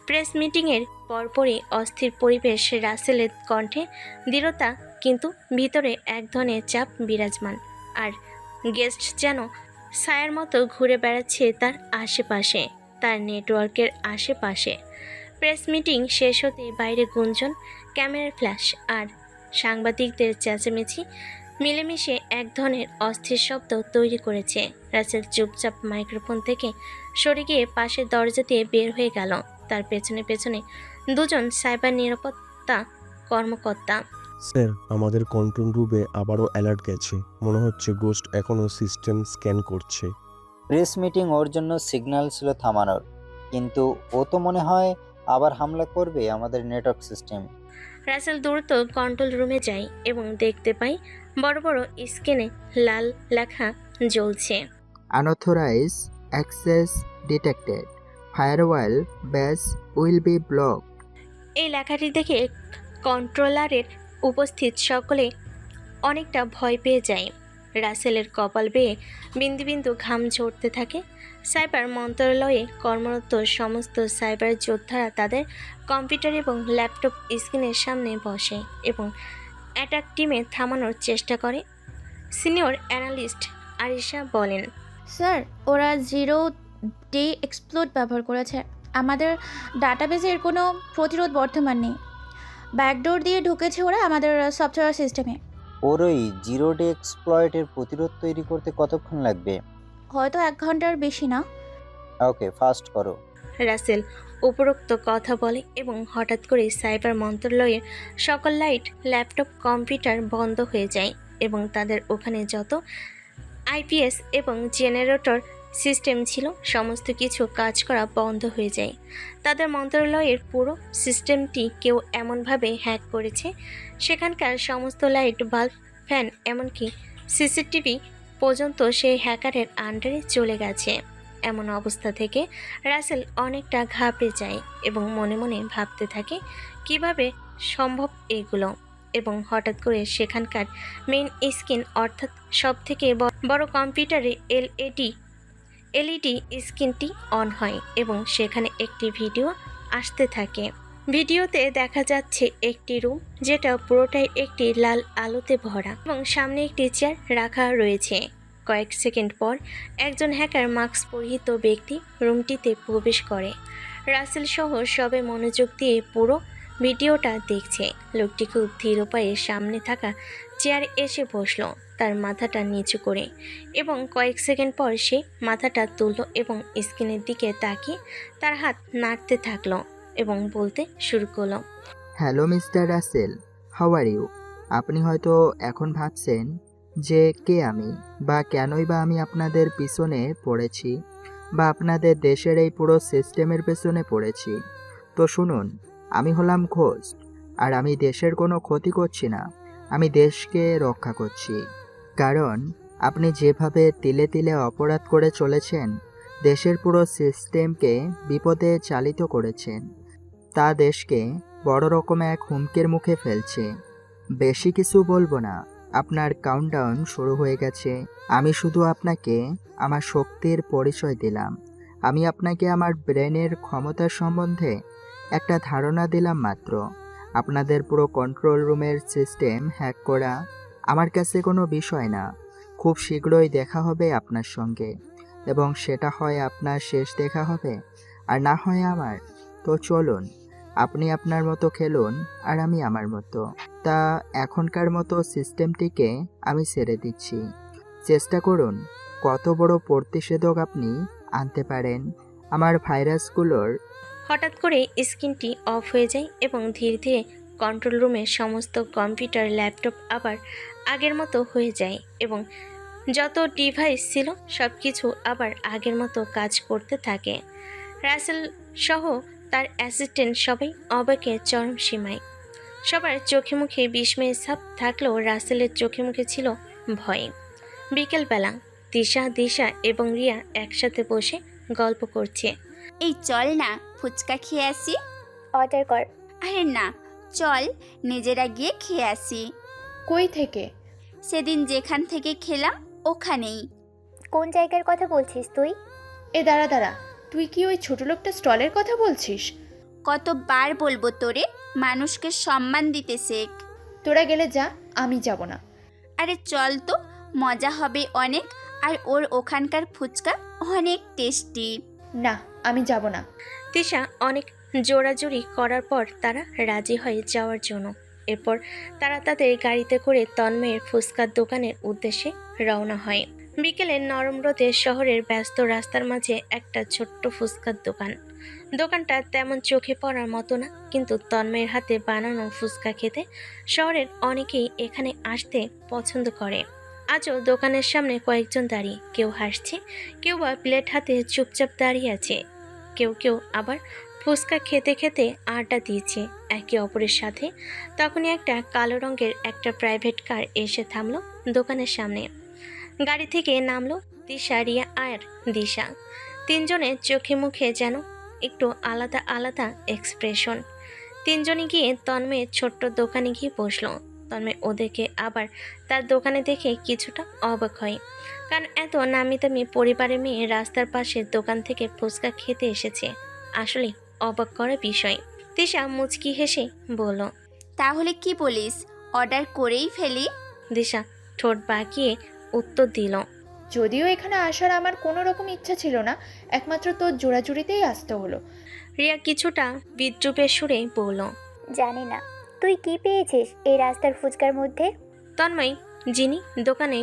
প্রেস মিটিংয়ের পরপরই অস্থির পরিবেশ, রাসেলের কণ্ঠে দৃঢ়তা কিন্তু ভিতরে এক ধরনের চাপ বিরাজমান, আর গেস্ট যেন ছায়ার মতো ঘুরে বেড়াচ্ছে তার আশেপাশে, তার নেটওয়ার্কের আশেপাশে। প্রেস মিটিং শেষ হতেই বাইরে গুঞ্জন, ক্যামেরার ফ্ল্যাশ আর সাংবাদিকদের চেঁচামেচি মিলেমিশে এক ধরনের অস্থির শব্দ তৈরি করেছে। রাসেল চুপচাপ মাইক্রোফোন থেকে সরে গিয়ে পাশের দরজা দিয়ে বের হয়ে গেল। তার পেছনে পেছনে দুজন সাইবার নিরাপত্তা কর্মকর্তা। স্যার, আমাদের কন্ট্রোল রুমে আবারও অ্যালার্ট গেছে। মনে হচ্ছে গোস্ট এখনও সিস্টেম স্ক্যান করছে। প্রেস মিটিং ওর জন্য সিগন্যাল ছিল থামানোর, কিন্তু ও তো মনে হয় আবার হামলা করবে আমাদের নেটওয়ার্ক সিস্টেম। রাসেল দ্রুত কন্ট্রোল রুমে যায় এবং দেখতে পায় বড় বড় স্ক্রিনে লাল লেখা জ্বলছে। Unauthorised access detected, firewall base will be block. এই লেখাটি দেখে কন্ট্রোলারের উপস্থিত সকলে অনেকটা ভয় পেয়ে যায়। রাসেলের কপাল বেয়ে বিন্দু বিন্দু ঘাম ঝরতে থাকে। সাইবার মন্ত্রণালয়ে কর্মরত সমস্ত সাইবার যোদ্ধারা তাদের কম্পিউটার এবং ল্যাপটপ স্ক্রিনের সামনে বসে এবং অ্যাটাক টিমে থামানোর চেষ্টা করে। সিনিয়র অ্যানালিস্ট আরিশা বলেন, স্যার, ওরা 0 ডে এক্সপ্লোড ব্যবহার করেছে। আমাদের ডাটাবেজের কোনো প্রতিরোধ বর্তমান নেই। ব্যাকডোর দিয়ে ঢুকেছে ওরা আমাদের সফটওয়্যার সিস্টেমে। ওর ওই 0 ডে এক্সপ্লয়েটের প্রতিরোধ তৈরি করতে কতক্ষণ লাগবে? হয়তো 1 ঘন্টার বেশি না। ওকে, ফাস্ট করো। রাসেল উপরোক্ত কথা বলে এবং হঠাৎ করে সাইবার মন্ত্রণালয়ের সকল লাইট, ল্যাপটপ, কম্পিউটার বন্ধ হয়ে যায় এবং তাদের ওখানে যত আইপিএস এবং জেনারেটর সিস্টেম ছিল সমস্ত কিছু কাজ করা বন্ধ হয়ে যায়। তাদের মন্ত্রণালয়ের পুরো সিস্টেমটি কেউ এমনভাবে হ্যাক করেছে, সেখানকার সমস্ত লাইট, বাল্ব, ফ্যান, এমনকি সিসিটিভি পর্যন্ত সেই হ্যাকারের আন্ডারে চলে গেছে। এমন অবস্থা থেকে রাসেল অনেকটা ঘাবড়ে যায় এবং মনে মনে ভাবতে থাকে কিভাবে সম্ভব এগুলো, এবং হঠাৎ করে সেখানকার মেইন স্ক্রিন অর্থাৎ সব থেকে বড় কম্পিউটারে এলইডি স্ক্রিনটি অন হয় এবং সেখানে একটি ভিডিও আসতে থাকে। ভিডিওতে দেখা যাচ্ছে একটি রুম যেটা পুরোটাই একটি লাল আলোতে ভরা এবং সামনে একটি চেয়ার রাখা রয়েছে। কয়েক সেকেন্ড পর একজন হ্যাকার মাস্ক পরিহিত ব্যক্তি রুমটিতে প্রবেশ করে। রাসেল সহ সবে মনোযোগ দিয়ে পুরো ভিডিওটা দেখছে। লোকটি খুব ধীর পায়ে সামনে থাকা চেয়ারে এসে বসলো, তার মাথাটা নিচু করে, এবং কয়েক সেকেন্ড পর সে মাথাটা তুলল এবং স্ক্রিনের দিকে তাকিয়ে তার হাত নাড়তে থাকলো এবং বলতে শুরু করলো, hello mister Russell, how are you? আপনি হয়তো এখন ভাবছেন যে কে আমি, বা কেনই বা আমি আপনাদের পিছনে পড়েছি, বা আপনাদের দেশের এই পুরো সিস্টেমের পেছনে পড়েছি। তো শুনুন, আমি হলাম ঘোস্ট, আর আমি দেশের কোনো ক্ষতি করছি না, আমি দেশকে রক্ষা করছি। কারণ আপনি যেভাবে তিলে তিলে অপরাধ করে চলেছেন, দেশের পুরো সিস্টেমকে বিপদে চালিত করেছেন, তা দেশকে বড় রকম এক হুমকির মুখে ফেলছে। বেশি কিছু বলবো না, আপনার কাউন্টডাউন শুরু হয়ে গেছে। আমি শুধু আপনাকে আমার শক্তির পরিচয় দিলাম। আমি আপনাকে আমার ব্রেনের ক্ষমতা সম্বন্ধে একটা ধারণা দিলাম মাত্র। আপনাদের পুরো কন্ট্রোল রুমের সিস্টেম হ্যাক করা আমার কাছে কোনো বিষয় না। খুব শীঘ্রই দেখা হবে আপনার সঙ্গে, এবং সেটা হয় আপনার শেষ দেখা হবে, আর না হয় আমার। তো চলুন, আপনি আপনার মতো খেলুন আর আমি আমার মতো। তা এখনকার মতো সিস্টেমটিকে আমি ছেড়ে দিচ্ছি। চেষ্টা করুন কত বড় প্রতিষেধক আপনি আনতে পারেন আমার ভাইরাসগুলোর। হঠাৎ করে স্ক্রিনটি অফ হয়ে যায় এবং ধীরে ধীরে কন্ট্রোল রুমের সমস্ত কম্পিউটার, ল্যাপটপ আবার আগের মতো হয়ে যায় এবং যত ডিভাইস ছিল সব কিছু আবার আগের মতো কাজ করতে থাকে। রাসেল সহ তার অ্যাসিস্ট্যান্ট সবাই অবাকে চরম সীমায়। সবার চোখে মুখে বিস্ময়ের ছাপ থাকলেও রাসেলের চোখে মুখে ছিল ভয়ে। বিকেলবেলা দিশা এবং রিয়া একসাথে বসে গল্প করছে। এই চল না ফুচকা খেয়ে আসি। অর্ডার কর। আরে না, চল নিজেরা গিয়ে খেয়ে আসি। কই থেকে? সেদিন যেখান থেকে খেলাম ওখানেই। কোন জায়গার কথা বলছিস তুই? এ দাঁড়া, তুই কি ওই ছোট লোকটা স্টলের কথা বলছিস? কতবার বলবো তোরে, মানুষকে সম্মান দিতে শেখ। তোরা গেলে যা, আমি যাব না। আরে চল তো, মজা হবে অনেক, আর ওর ওখানকার ফুচকা অনেক টেস্টি। না, আমি যাব না। তিশা অনেক জোরাজুরি করার পর তারা রাজি হয় যাওয়ার জন্য। এরপর তারা তাদের গাড়িতে করে তন্ময়ের ফুচকার দোকানের উদ্দেশ্যে রওনা হয়। বিকেলে নরম রোদে শহরের ব্যস্ত রাস্তার মাঝে একটা ছোট্ট ফুচকার দোকান। দোকানটা তেমন চোখে পড়ার মতো না, কিন্তু তন্ময়ের হাতে বানানো ফুচকা খেতে শহরের অনেকেই এখানে আসতে পছন্দ করে। আজও দোকানের সামনে কয়েকজন দাঁড়িয়ে, কেউ হাসছে, কেউ বা প্লেট হাতে চুপচাপ দাঁড়িয়ে আছে, কেউ আবার ফুচকা খেতে খেতে আড্ডা দিয়েছে একে অপরের সাথে। তখনই একটা কালো রঙের একটা প্রাইভেট কার এসে থামলো দোকানের সামনে। গাড়ি থেকে নামলো তিশা, রিয়া আর দিশা। তিনজনের চোখে মুখে যেন একটু আলাদা আলাদা এক্সপ্রেশন। তিনজনই গিয়ে তন্ময়ের ছোট্ট দোকানে গিয়ে বসলো। তন্ময় ওদেরকে আবার তার দোকানে দেখে কিছুটা অবাক হয়, কারণ এত নামি দামি পরিবারের মেয়ে রাস্তার পাশের দোকান থেকে ফুচকা খেতে এসেছে। আসলে অবাক করা বিষয়। তিশা মুচকি হেসে বলল, তাহলে কি বলিস, অর্ডার করেই ফেলি? দিশা ঠোঁট বাঁকিয়ে উত্তর দিল, যদিও এখানে আসার আমার কোনো রকম ইচ্ছা ছিল না, একমাত্র তোর জোড়াজুড়িতেই আসতে হলো। রিয়া কিছুটা বিদ্রুপের সুরে বলল, জানি না তুই কি পেয়েছিস এই রাস্তার ফুচকার মধ্যে। তন্ময়, যিনি দোকানে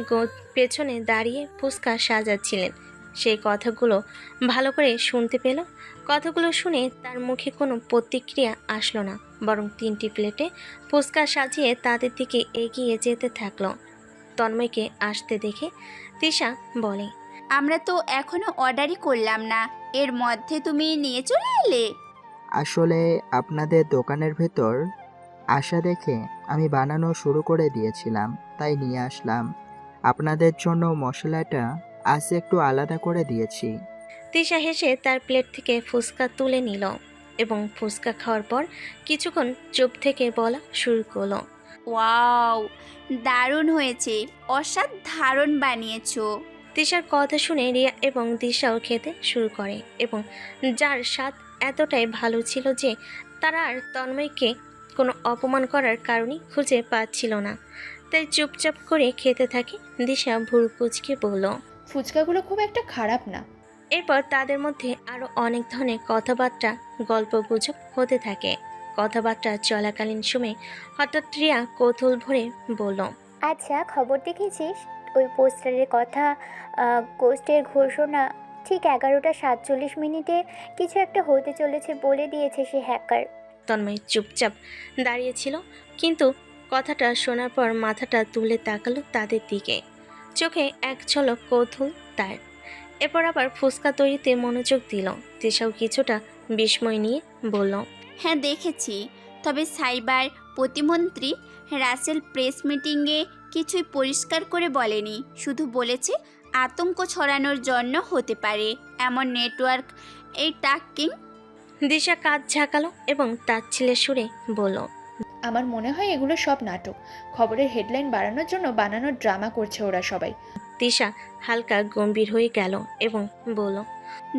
পেছনে দাঁড়িয়ে ফুচকা সাজাচ্ছিলেন, সেই কথাগুলো ভালো করে শুনতে পেল। কথাগুলো শুনে তার মুখে কোনো প্রতিক্রিয়া আসলো না, বরং 3টি প্লেটে ফুচকা সাজিয়ে তাদের দিকে এগিয়ে যেতে থাকলো। তন্ময়কে আসতে দেখে তিশা বলে, আমরা তো এখনো অর্ডারই করলাম না, এর মধ্যে তুমি নিয়ে চলে এলে? আসলে আপনাদের দোকানের ভেতর আসা দেখে আমি বানানো শুরু করে দিয়েছিলাম, তাই নিয়ে আসলাম। আপনাদের জন্য মশলাটা আজ একটু আলাদা করে দিয়েছি। তিশা হেসে তার প্লেট থেকে ফুচকা তুলে নিল এবং ফুচকা খাওয়ার পর কিছুক্ষণ চুপ থেকে বলা শুরু করলো, ওয়াও, দারুণ হয়েছে, অসাধারণ বানিয়েছো। তিশার কথা শুনে রিয়া এবং দিশাও খেতে শুরু করে এবং যার স্বাদ এতটাই ভালো ছিল যে তারা আর তন্ময়কে কোনো অপমান করার কারণই খুঁজে পাচ্ছিল না, তাই চুপচাপ করে খেতে থাকে। দিশা ভুরু কুঁচকে বলল, ফুচকাগুলো খুব একটা খারাপ না। এরপর তাদের মধ্যে আরও অনেক ধরনের কথাবার্তা, গল্পগুজব হতে থাকে। কথাবার্তা চলাকালীন সময়ে হঠাৎ রিয়া কৌতূহল ভরে বলল, আচ্ছা, খবর দেখেছিস ওই পোস্টারের কথা? গোস্টের ঘোষণা ঠিক 11:47 কিছু একটা হতে চলেছে বলে দিয়েছে সে হ্যাকার। তন্ময় চুপচাপ দাঁড়িয়েছিল, কিন্তু কথাটা শোনার পর মাথাটা তুলে তাকালো তাদের দিকে, চোখে এক ঝলক কৌতূহল তার। এরপর আবার ফুচকা তৈরিতে মনোযোগ দিল। তিশাও কিছুটা বিস্ময় নিয়ে বলল, হ্যাঁ দেখেছি, তবে সাইবার প্রতিমন্ত্রী রাসেল প্রেস মিটিংয়ে কিছুই পরিষ্কার করে বলেনি, শুধু বলেছে আতঙ্ক ছড়ানোর জন্য হতে পারে এমন নেটওয়ার্ক এই টাকিং। দিশা কাঁধ ঝাঁকালো এবং তার ছেলে সুরে বলল, আমার মনে হয় এগুলো সব নাটক, খবরের হেডলাইন বাড়ানোর জন্য বানানো ড্রামা করছে ওরা সবাই। তিশা হালকা গম্ভীর হয়ে গেল এবং বলল,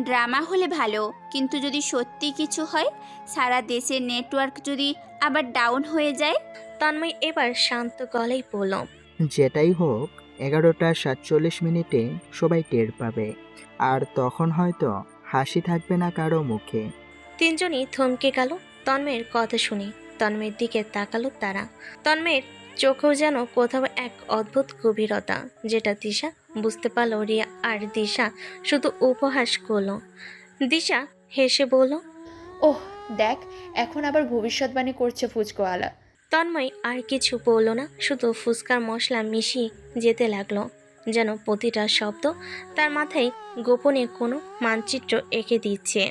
ড্রামা হলে ভালো, কিন্তু যদি সত্যি কিছু হয়, সারা দেশের নেটওয়ার্ক যদি আবার ডাউন হয়ে যায়। তন্ময় এবার শান্ত গলায় বলল, যেটাই হোক 11:47 সবাই টের পাবে, আর তখন হয়তো হাসি থাকবে না কারো মুখে। তিনজনই থমকে গেল তন্ময়ের কথা শুনে। তন্ময়ের দিকে তাকালো তারা। তন্ময়ের চোখেও যেন কোথাও এক অদ্ভুত গভীরতা, যেটা দিশা বুঝতে পারল। রিয়া আর দিশা শুধু উপহাস করলো। দিশা হেসে বলল, ওহ দেখ, এখন আবার ভবিষ্যৎবাণী করছে ফুচকোওয়ালা। তন্ময় আর কিছু বলল না, শুধু ফুচকার মশলা মিশিয়ে যেতে লাগলো, যেন প্রতিটা শব্দ তার মাথায় গোপনে কোনো মানচিত্র এঁকে দিচ্ছে।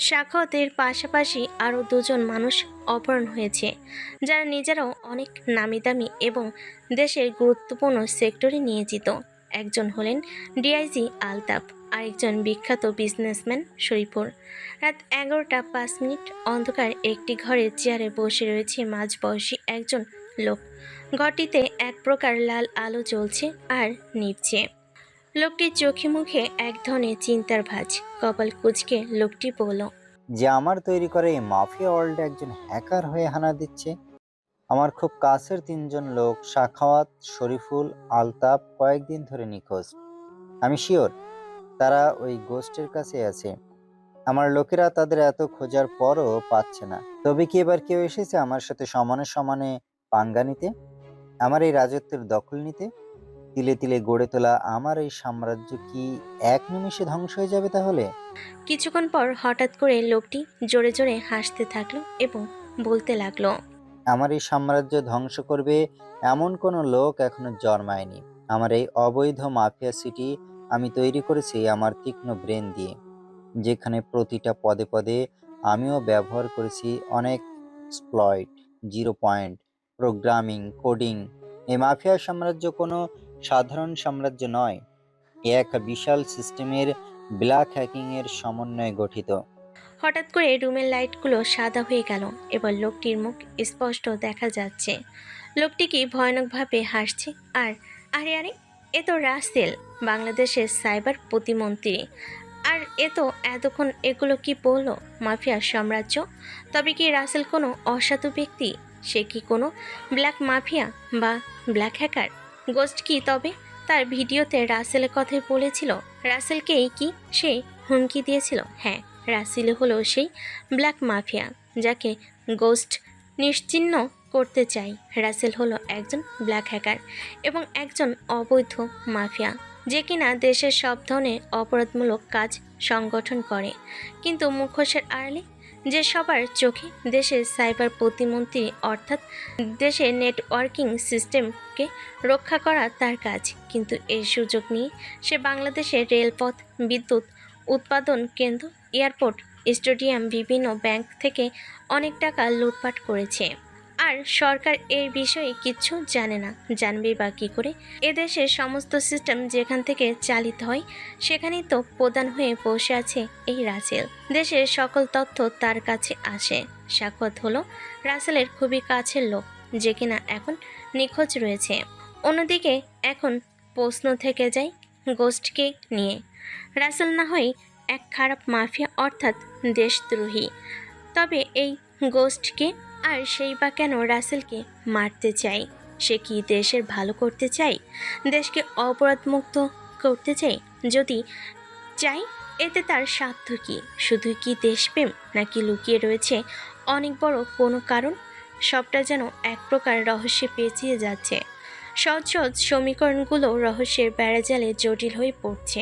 সাখাওয়াতের পাশাপাশি আরও দুজন মানুষ অপহরণ হয়েছে, যারা নিজেরাও অনেক নামি দামি এবং দেশের গুরুত্বপূর্ণ সেক্টরে নিয়োজিত। একজন হলেন ডিআইজি আলতাফ, আরেকজন বিখ্যাত বিজনেসম্যান শরীফুর। রাত 11:05 অন্ধকার একটি ঘরের চেয়ারে বসে রয়েছে মাঝবয়সী একজন লোক। ঘরটিতে এক প্রকার লাল আলো জ্বলছে আর নিভছে। লোকটির চোখে মুখে এক ধরনের চিন্তার ভাঁজ। কপাল কুঁচকে লোকটি বলল, যে আমার তৈরি করা এই মাফিয়া ওয়ার্ল্ডে একজন হ্যাকার হয়ে হানা দিচ্ছে। আমার খুব কাছের তিনজন লোক, সাখাওয়াত, শরীফুল, আলতাফ, কয়েকদিন ধরে নিখোঁজ। আমি শিওর তারা ওই গোস্টের কাছে আছে। আমার লোকেরা তাদের এত খোঁজার পরও পাচ্ছে না। তবে কি এবার কেউ এসেছে আমার সাথে সমানে সমানে পাঙ্গা নিতে, আমার এই রাজত্বের দখল নিতে? তিলে তিলে গড়ে তোলা আমার এই সাম্রাজ্য কি এক নিমিষে ধ্বংস হয়ে যাবে তাহলে? কিছুক্ষণ পর হঠাৎ করে লোকটি জোরে জোরে হাসতে থাকলো এবং বলতে লাগলো, আমার এই সাম্রাজ্য ধ্বংস করবে এমন কোনো লোক এখনো জন্মায়নি। আমার এই অবৈধ মাফিয়া সিটি আমি তৈরি করেছি আমার তীক্ষ্ণ ব্রেন দিয়ে, যেখানে প্রতিটা পদে পদে আমিও ব্যবহার করেছি অনেক এক্সপ্লয়েট, 0 পয়েন্ট, প্রোগ্রামিং, কোডিং। এই মাফিয়া সাম্রাজ্য কোনো সাধারণ সাম্রাজ্য নয়, এ এক বিশাল সিস্টেমের ব্ল্যাক হ্যাকিংয়ের সমন্বয়ে গঠিত। হঠাৎ করে রুমের লাইটগুলো সাদা হয়ে গেল। এবার লোকটির মুখ স্পষ্ট দেখা যাচ্ছে। লোকটি কি ভয়ানকভাবে হাসছে। আর আরে আরে, এ তো রাসেল, বাংলাদেশের সাইবার প্রতিমন্ত্রী। আর এ তো এতক্ষণ এগুলো কি বললো, মাফিয়া সাম্রাজ্য? তবে কি রাসেল কোনো অসাধু ব্যক্তি? সে কি কোনো ব্ল্যাক মাফিয়া বা ব্ল্যাক হ্যাকার? গোস্ট কি তবে তার ভিডিওতে রাসেলের কথাই বলেছিল? রাসেলকেই কি সে হুমকি দিয়েছিল? হ্যাঁ, রাসেল হলো সেই ব্ল্যাক মাফিয়া যাকে গোস্ট নিশ্চিহ্ন করতে চাই। রাসেল হলো একজন ব্ল্যাক হ্যাকার এবং একজন অবৈধ মাফিয়া, যে কিনা দেশের সব ধরনের অপরাধমূলক কাজ সংগঠন করে। কিন্তু মুখোশের আড়ালে যে সবার চোখে দেশের সাইবার প্রতিমন্ত্রী, অর্থাৎ দেশের নেটওয়ার্কিং সিস্টেমকে রক্ষা করা তার কাজ। কিন্তু এই সুযোগ নিয়ে সে বাংলাদেশের রেলপথ, বিদ্যুৎ উৎপাদন কেন্দ্র, এয়ারপোর্ট, স্টেডিয়াম, বিভিন্ন ব্যাংক থেকে অনেক টাকা লুটপাট করেছে। আর সরকার এই বিষয়ে কিচ্ছু জানে না। জানবে বা কী করে? এদেশের সমস্ত সিস্টেম যেখান থেকে চালিত হয় সেখানেই তো প্রধান হয়ে বসে আছে এই রাসেল। দেশের সকল তথ্য তার কাছে আসে। সাখাওয়াত হলো রাসেলের খুবই কাছের লোক, যে কিনা এখন নিখোঁজ রয়েছে। অন্যদিকে এখন প্রশ্ন থেকে যায় গোস্টকে নিয়ে। রাসেল না হয় এক খারাপ মাফিয়া, অর্থাৎ দেশদ্রোহী, তবে এই গোস্টকে আর সেই বা কেন রাসেলকে মারতে চাই? সে কি দেশের ভালো করতে চাই? দেশকে অপরাধমুক্ত করতে চাই? যদি চাই, এতে তার স্বার্থ কি? শুধু কি দেশপ্রেম, নাকি লুকিয়ে রয়েছে অনেক বড় কোনো কারণ? সবটা যেন এক প্রকার রহস্যে পেঁচিয়ে যাচ্ছে। সহজ সহজ সমীকরণগুলো রহস্যের বেড়াজালে জটিল হয়ে পড়ছে।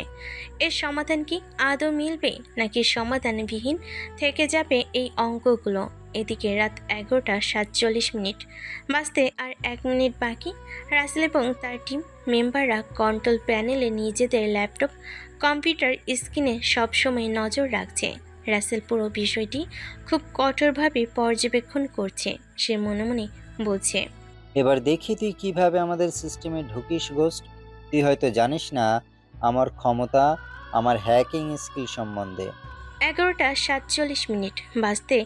এর সমাধান কি আদৌ মিলবে, নাকি সমাধানবিহীন থেকে যাবে এই অঙ্কগুলো? এদিকে রাত 11:47 বাজতে আর 1 মিনিট বাকি। রাসেল এবং তার টিম মেম্বাররা কন্ট্রোল প্যানেলে নিজেদের ল্যাপটপ, কম্পিউটার স্ক্রিনে সবসময় নজর রাখছে। রাসেল পুরো বিষয়টি খুব কঠোরভাবে পর্যবেক্ষণ করছে। সে মনে মনে বলছে, এবার দেখি তুই কিভাবে আমাদের সিস্টেমে ঢুকিস গোস্ট। তুই হয়তো জানিস না আমার ক্ষমতা, আমার হ্যাকিং স্কিল সম্বন্ধে। 11:47 বাজতে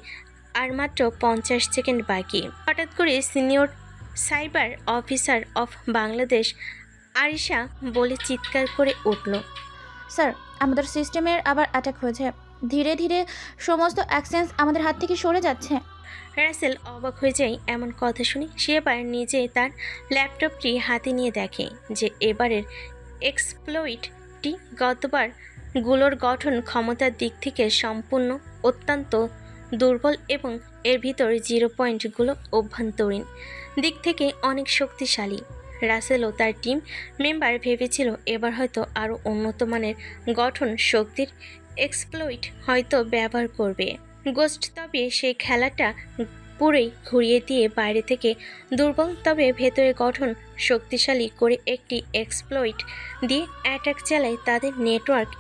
আর মাত্র 50 সেকেন্ড বাকি। হঠাৎ করে senior cyber officer of Bangladesh Arisha বলে চিৎকার করে উঠল, স্যার, আমাদের সিস্টেমের আবার অ্যাটাক হয়েছে। ধীরে ধীরে সমস্ত অ্যাকসেস আমাদের হাত থেকে সরে যাচ্ছে। রাসেল অবাক হয়ে যায় এমন কথা শুনে। সে এবার নিজে তার ল্যাপটপটি হাতে নিয়ে দেখে যে এবারের এক্সপ্লয়েটটি গতবার গুলোর গঠন ক্ষমতার দিক থেকে সম্পূর্ণ অত্যন্ত দুর্বল এবং এর ভিতর 0 পয়েন্টগুলো অভ্যন্তরীণ দিক থেকে অনেক শক্তিশালী। রাসেল ও তার টিম মেম্বার ভেবেছিল এবার হয়তো আরও উন্নত মানের গঠন শক্তির এক্সপ্লয়েট হয়তো ব্যবহার করবে গোস্ট। তবে সেই খেলাটা পুরোই ঘুরিয়ে দিয়ে বাইরে থেকে দুর্বল তবে ভেতরে গঠন শক্তিশালী করে একটি এক্সপ্লয়েট দিয়ে অ্যাটাক চালায় তাদের নেটওয়ার্ক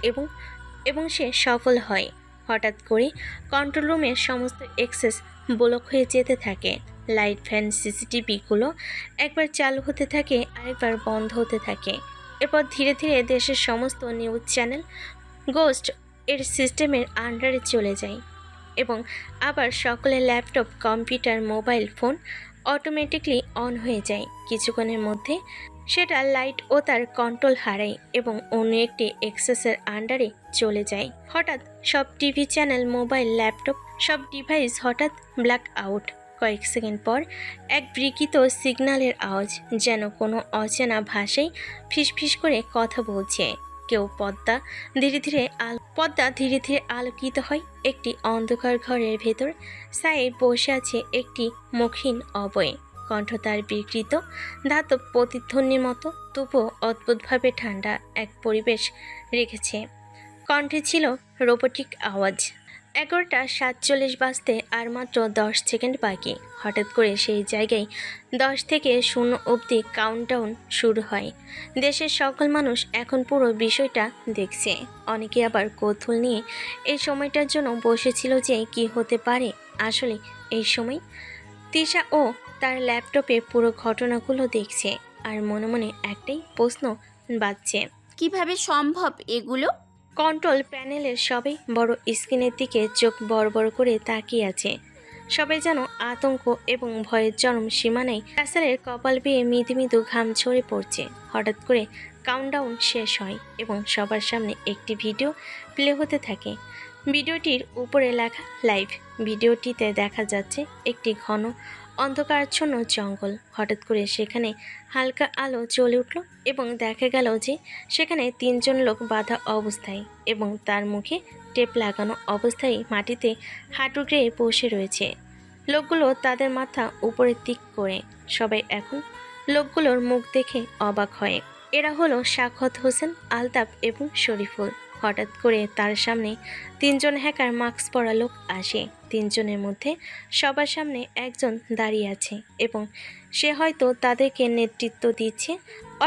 এবং সে সফল হয়। হঠাৎ করে কন্ট্রোল রুমের সমস্ত অ্যাক্সেস ব্লক হয়ে যেতে থাকে। লাইট, ফ্যান, সিসিটিভিগুলো একবার চালু হতে থাকে আরেকবার বন্ধ হতে থাকে। এরপর ধীরে ধীরে দেশের সমস্ত নিউজ চ্যানেল গোস্ট এর সিস্টেমের আন্ডারে চলে যায় এবং আবার সকলের laptop, computer, mobile phone automatically on হয়ে যায়। কিছুক্ষণের মধ্যে সেটা লাইট ও তার কন্ট্রোল হারায় এবং অন্য একটি এক্সেসের আন্ডারে চলে যায়। হঠাৎ সব টিভি চ্যানেল, মোবাইল, ল্যাপটপ সব ডিভাইস হঠাৎ ব্ল্যাক আউট। কয়েক সেকেন্ড পর এক বিকৃত সিগন্যালের আওয়াজ, যেন কোনো অচেনা ভাষায় ফিসফিস করে কথা বলছে কেউ। পর্দা ধীরে ধীরে আলোকিত হয়। একটি অন্ধকার ঘরের ভেতর সায়ে বসে আছে একটি মুখহীন অবয়। কণ্ঠ তার বিকৃত ধাতব প্রতিধ্বনির মতো, তবুও অদ্ভুতভাবে ঠান্ডা এক পরিবেশ রেখেছে। কণ্ঠে ছিল রোবোটিক আওয়াজ। 11:47 বাজতে আর মাত্র 10 সেকেন্ড বাকি। হঠাৎ করে সেই জায়গায় 10 থেকে 0 অবধি কাউন্টডাউন শুরু হয়। দেশের সকল মানুষ এখন পুরো বিষয়টা দেখছে। অনেকে আবার কৌতূহল নিয়ে এই সময়টার জন্য বসেছিল যে কি হতে পারে আসলে এই সময়। তিশা ও তার ল্যাপটপে পুরো ঘটনাগুলো দেখছে আর মনে মনে একটাই প্রশ্ন বাজছে, কিভাবে সম্ভব এগুলো? কন্ট্রোল প্যানেলের সবাই বড় স্ক্রিনের দিকে চোখ বড় বড় করে তাকিয়ে আছে। সবাই যেন আতঙ্ক এবং ভয়ের চরম সীমানায়। রাসেলের কপাল বেয়ে মৃদু মৃদু ঘাম ঝরে পড়ছে। হঠাৎ করে কাউন্টডাউন শেষ হয় এবং সবার সামনে একটি ভিডিও প্লে হতে থাকে। ভিডিওটির উপরে লেখা লাইভ। ভিডিওটিতে দেখা যাচ্ছে একটি ঘন অন্ধকারাচ্ছন্ন জঙ্গল। হঠাৎ করে সেখানে হালকা আলো জ্বলে উঠল এবং দেখা গেল যে সেখানে 3 জন লোক বাঁধা অবস্থায় এবং তার মুখে টেপ লাগানো অবস্থায় মাটিতে হাঁটু গেড়ে বসে রয়েছে। লোকগুলো তাদের মাথা উপরে দিক করে। সবাই এখন লোকগুলোর মুখ দেখে অবাক হয়। এরা হলো সাখাওয়াত হোসেন, আলতাফ এবং শরীফুল। হঠাৎ করে তার সামনে 3 জন হ্যাকার মাস্ক পরা লোক আসে। 3 জনের মধ্যে সবার সামনে একজন দাঁড়িয়ে আছে এবং সে হয়তো তাদেরকে নেতৃত্ব দিচ্ছে,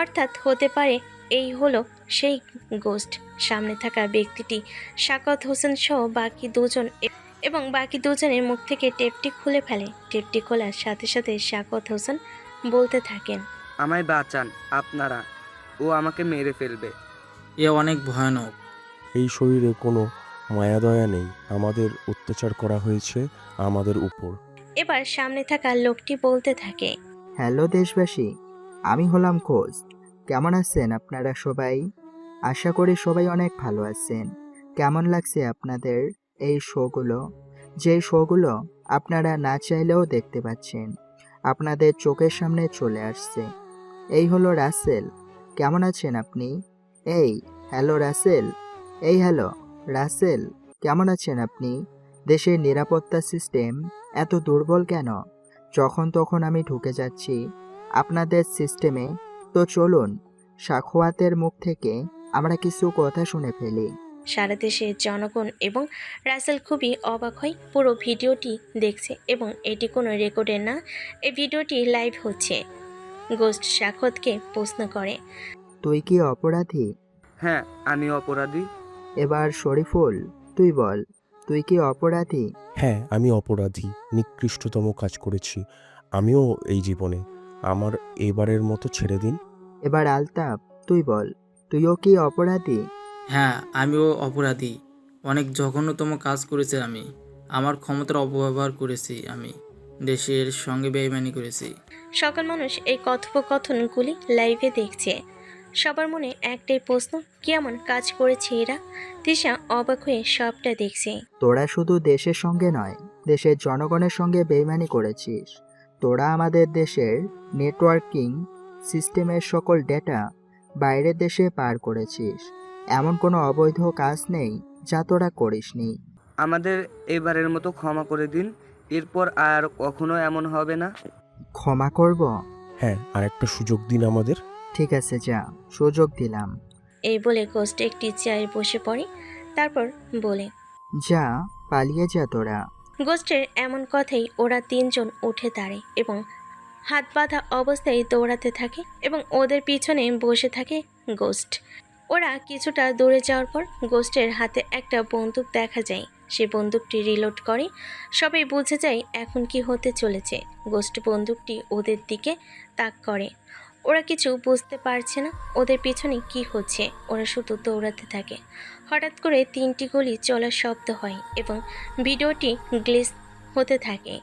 অর্থাৎ হতে পারে এই হলো সেই গোস্ট। সামনে থাকা ব্যক্তিটি সাখাওয়াত হোসেন সহ বাকি 2 জন এবং বাকি 2 জনের মুখ থেকে টেপটি খুলে ফেলে। টেপটি খোলার সাথে সাথে সাখাওয়াত হোসেন বলতে থাকেন, আমায় বাঁচান আপনারা, ও আমাকে মেরে ফেলবে। এ অনেক ভয়ানক। এই শরীরে কোনো মায়াদয়া নেই। আমাদের অত্যাচার করা হয়েছে আমাদের উপর। এবার সামনে থাকা লোকটি বলতে থাকে, হ্যালো দেশবাসী, আমি হলাম ঘোস্ট। কেমন আছেন আপনারা সবাই? আশা করি সবাই অনেক ভালো আছেন। কেমন লাগছে আপনাদের এই শোগুলো? যে শোগুলো আপনারা না চাইলেও দেখতে পাচ্ছেন, আপনাদের চোখের সামনে চলে আসছে। এই হলো রাসেল। কেমন আছেন আপনি? এই হ্যালো রাসেল, এই হ্যালো রাসেল, কেমন আছেন আপনি? দেশের নিরাপত্তা সিস্টেম এত দুর্বল কেন? যখন তখন আমি ঢুকে যাচ্ছি আপনাদের সিস্টেমে। তো চলুন সাখাওয়াতের মুখ থেকে আমরা কিছু কথা শুনে ফেলি। সারা দেশের জনগণ এবং রাসেল খুবই অবাক হয়। পুরো ভিডিওটি দেখছে এবং এটি কোনো রেকর্ডের না, এই ভিডিওটি লাইভ হচ্ছে। গোস্ট সাখাওয়াতকে প্রশ্ন করে, তুই কি অপরাধী? হ্যাঁ, আমি অপরাধী। এবার শরীফুল তুই বল, তুই কি অপরাধী? হ্যাঁ, আমি অপরাধী। নিকৃষ্টতম কাজ করেছি আমিও এই জীবনে। আমার এবারের মতো ছেড়ে দিন। এবার আলতাফ তুই বল, তুইও কি অপরাধী? হ্যাঁ, আমিও অপরাধী। অনেক জঘন্যতম কাজ করেছি আমি। আমার ক্ষমতার অপব্যবহার করেছি, আমি দেশের সঙ্গে বেইমানি করেছি। সকল মানুষ এই কথোপকথনগুলি লাইভে দেখছে। সবার মনে একটাই প্রশ্ন, কেমন কাজ করেছে এরা? তিশা অবাক হয়ে সবটা দেখছে। তোরা শুধু দেশের সঙ্গে নয়, দেশের জনগণের সঙ্গে বেইমানি করেছিস। তোরা আমাদের দেশের নেটওয়ার্কিং সিস্টেমের সকল ডেটা বাইরের দেশে পার করেছিস। এমন কোনো অবৈধ কাজ নেই যা তোরা করিসনি। আমাদের এবারের মতো ক্ষমা করে দিন, এরপর আর কখনো এমন হবে না। ক্ষমা করব? হ্যাঁ, আর একটা সুযোগ দিন আমাদের। ঠিক আছে, যা, সুযোগ দিলাম। এই বলে গোস্ট একটি চেয়ারে বসে পড়ে, তারপর বলে, যা, পালিয়ে যা তোরা। গোস্টের এমন কথাই ওরা তিনজন উঠে দাঁড়ায় এবং হাত বাঁধা অবস্থায় দৌড়াতে থাকে এবং ওদের পিছনে বসে থাকে গোস্ট। ওরা কিছুটা দূরে যাওয়ার পর গোস্টের হাতে একটা বন্দুক দেখা যায়। সে বন্দুকটি রিলোড করে। সবাই বুঝে যায় এখন কি হতে চলেছে। গোস্ট বন্দুকটি ওদের দিকে তাক করে। ওরা কিছু বুঝতে পারছে না ওদের পিছনে কি হচ্ছে। ওরা শুধু দৌড়াতে থাকে। হঠাৎ করে 3টি গুলি চলার শব্দ হয় এবং ভিডিওটি গ্লিচ হতে থাকে।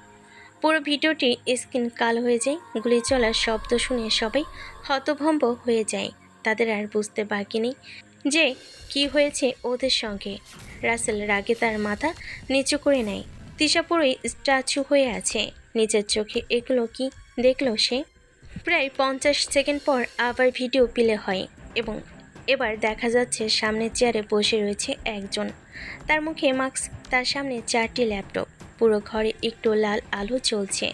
পুরো ভিডিওটি স্ক্রিন কালো হয়ে যায়। গুলি চলার শব্দ শুনে সবাই হতভম্ব হয়ে যায়। তাদের আর বুঝতে বাকি নেই যে কি হয়েছে ওদের সঙ্গে। রাসেল রাগে তার মাথা নিচু করে নেয়। তিশা পুরোই স্ট্যাচু হয়ে আছে। নিজের চোখে এগুলো কি দেখলো সে? প্রায় 50 সেকেন্ড পর আবার ভিডিও প্লে হয় এবং এবার দেখা যাচ্ছে সামনের চেয়ারে বসে রয়েছে একজন। তার মুখে মাস্ক, তার সামনে 4টি ল্যাপটপ। পুরো ঘরে একটু লাল আলো জ্বলছে।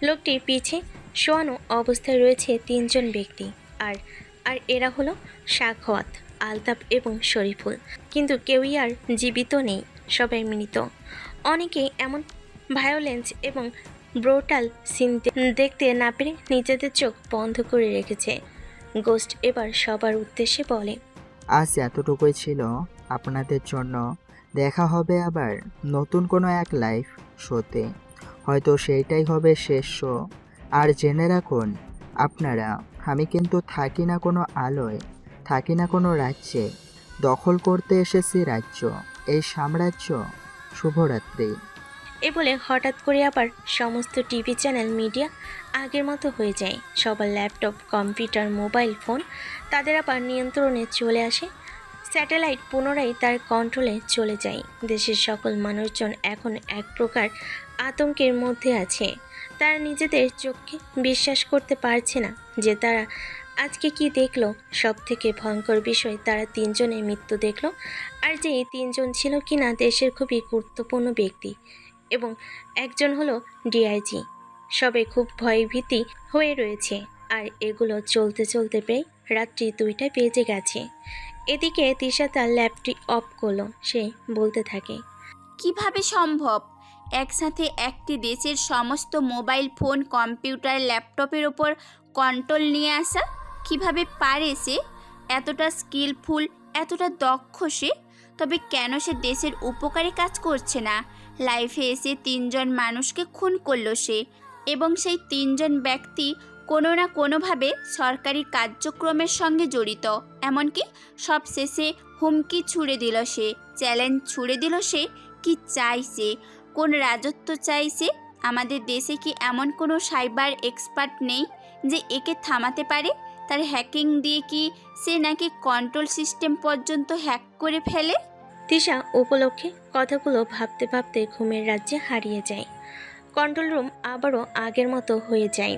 লোকটির পিছে শোয়ানো অবস্থায় রয়েছে 3জন ব্যক্তি। আর এরা হলো সাখাওয়াত, আলতাফ এবং শরীফুল। কিন্তু কেউই আর জীবিত নেই, সবাই মৃত। অনেকেই এমন ভায়োলেন্স এবং ব্রুটাল সিন দেখতে না পেরে নিজেদের চোখ বন্ধ করে রেখেছে। গোস্ট এবার সবার উদ্দেশ্যে বলে, আজ এতটুকুই ছিল আপনাদের জন্য। দেখা হবে আবার নতুন কোনো এক লাইভ শোতে। হয়তো সেইটাই হবে শেষ শো। আর জেনে রাখুন আপনারা, আমি কিন্তু থাকি না কোনো আলোয়, থাকি না কোনো রাজ্যে। দখল করতে এসেছি রাজ্য, এই সাম্রাজ্য। শুভরাত্রি। এ বলে হঠাৎ করে আবার সমস্ত টিভি চ্যানেল, মিডিয়া আগের মতো হয়ে যায়। সবার ল্যাপটপ, কম্পিউটার, মোবাইল ফোন তাদের আবার নিয়ন্ত্রণে চলে আসে। স্যাটেলাইট পুনরায় তার কন্ট্রোলে চলে যায়। দেশের সকল মানুষজন এখন এক প্রকার আতঙ্কের মধ্যে আছে। তারা নিজেদের চোখকে বিশ্বাস করতে পারছে না যে তারা আজকে কি দেখলো। সব থেকে ভয়ঙ্কর বিষয়, তারা 3জনের মৃত্যু দেখলো। আর যে 3জন ছিল কিনা দেশের খুবই গুরুত্বপূর্ণ ব্যক্তি এবং একজন হলো ডিআইজি। সবাই খুব ভয়ভীতি হয়ে রয়েছে। আর এগুলো চলতে চলতে প্রায় রাত্রি 2টা বেজে গেছে। এদিকে তিশা তার ল্যাপটি অফ করলো। সে বলতে থাকে, কিভাবে সম্ভব একসাথে একটি দেশের সমস্ত মোবাইল ফোন, কম্পিউটার, ল্যাপটপের ওপর কন্ট্রোল নিয়ে আসা? কিভাবে পারে সে? এতটা স্কিলফুল, এতটা দক্ষ সে। তবে কেন সে দেশের উপকারে কাজ করছে না? লাইফে এসে 3জন মানুষকে খুন করলো সে, এবং সেই 3জন ব্যক্তি কোনো না কোনোভাবে সরকারি কার্যক্রমের সঙ্গে জড়িত। এমনকি সব শেষে হুমকি ছুড়ে দিল সে, চ্যালেঞ্জ ছুড়ে দিল সে। কি চাইছে? কোন রাজত্ব চাইছে? আমাদের দেশে কি এমন কোনো সাইবার এক্সপার্ট নেই যে একে থামাতে পারে? তার হ্যাকিং দিয়ে কি সে নাকি কন্ট্রোল সিস্টেম পর্যন্ত হ্যাক করে ফেলে? তিশা উপলক্ষে কথাগুলো ভাবতে ভাবতে ঘুমের রাজ্যে হারিয়ে যায়। কন্ট্রোল রুম আবারও আগের মতো হয়ে যায়।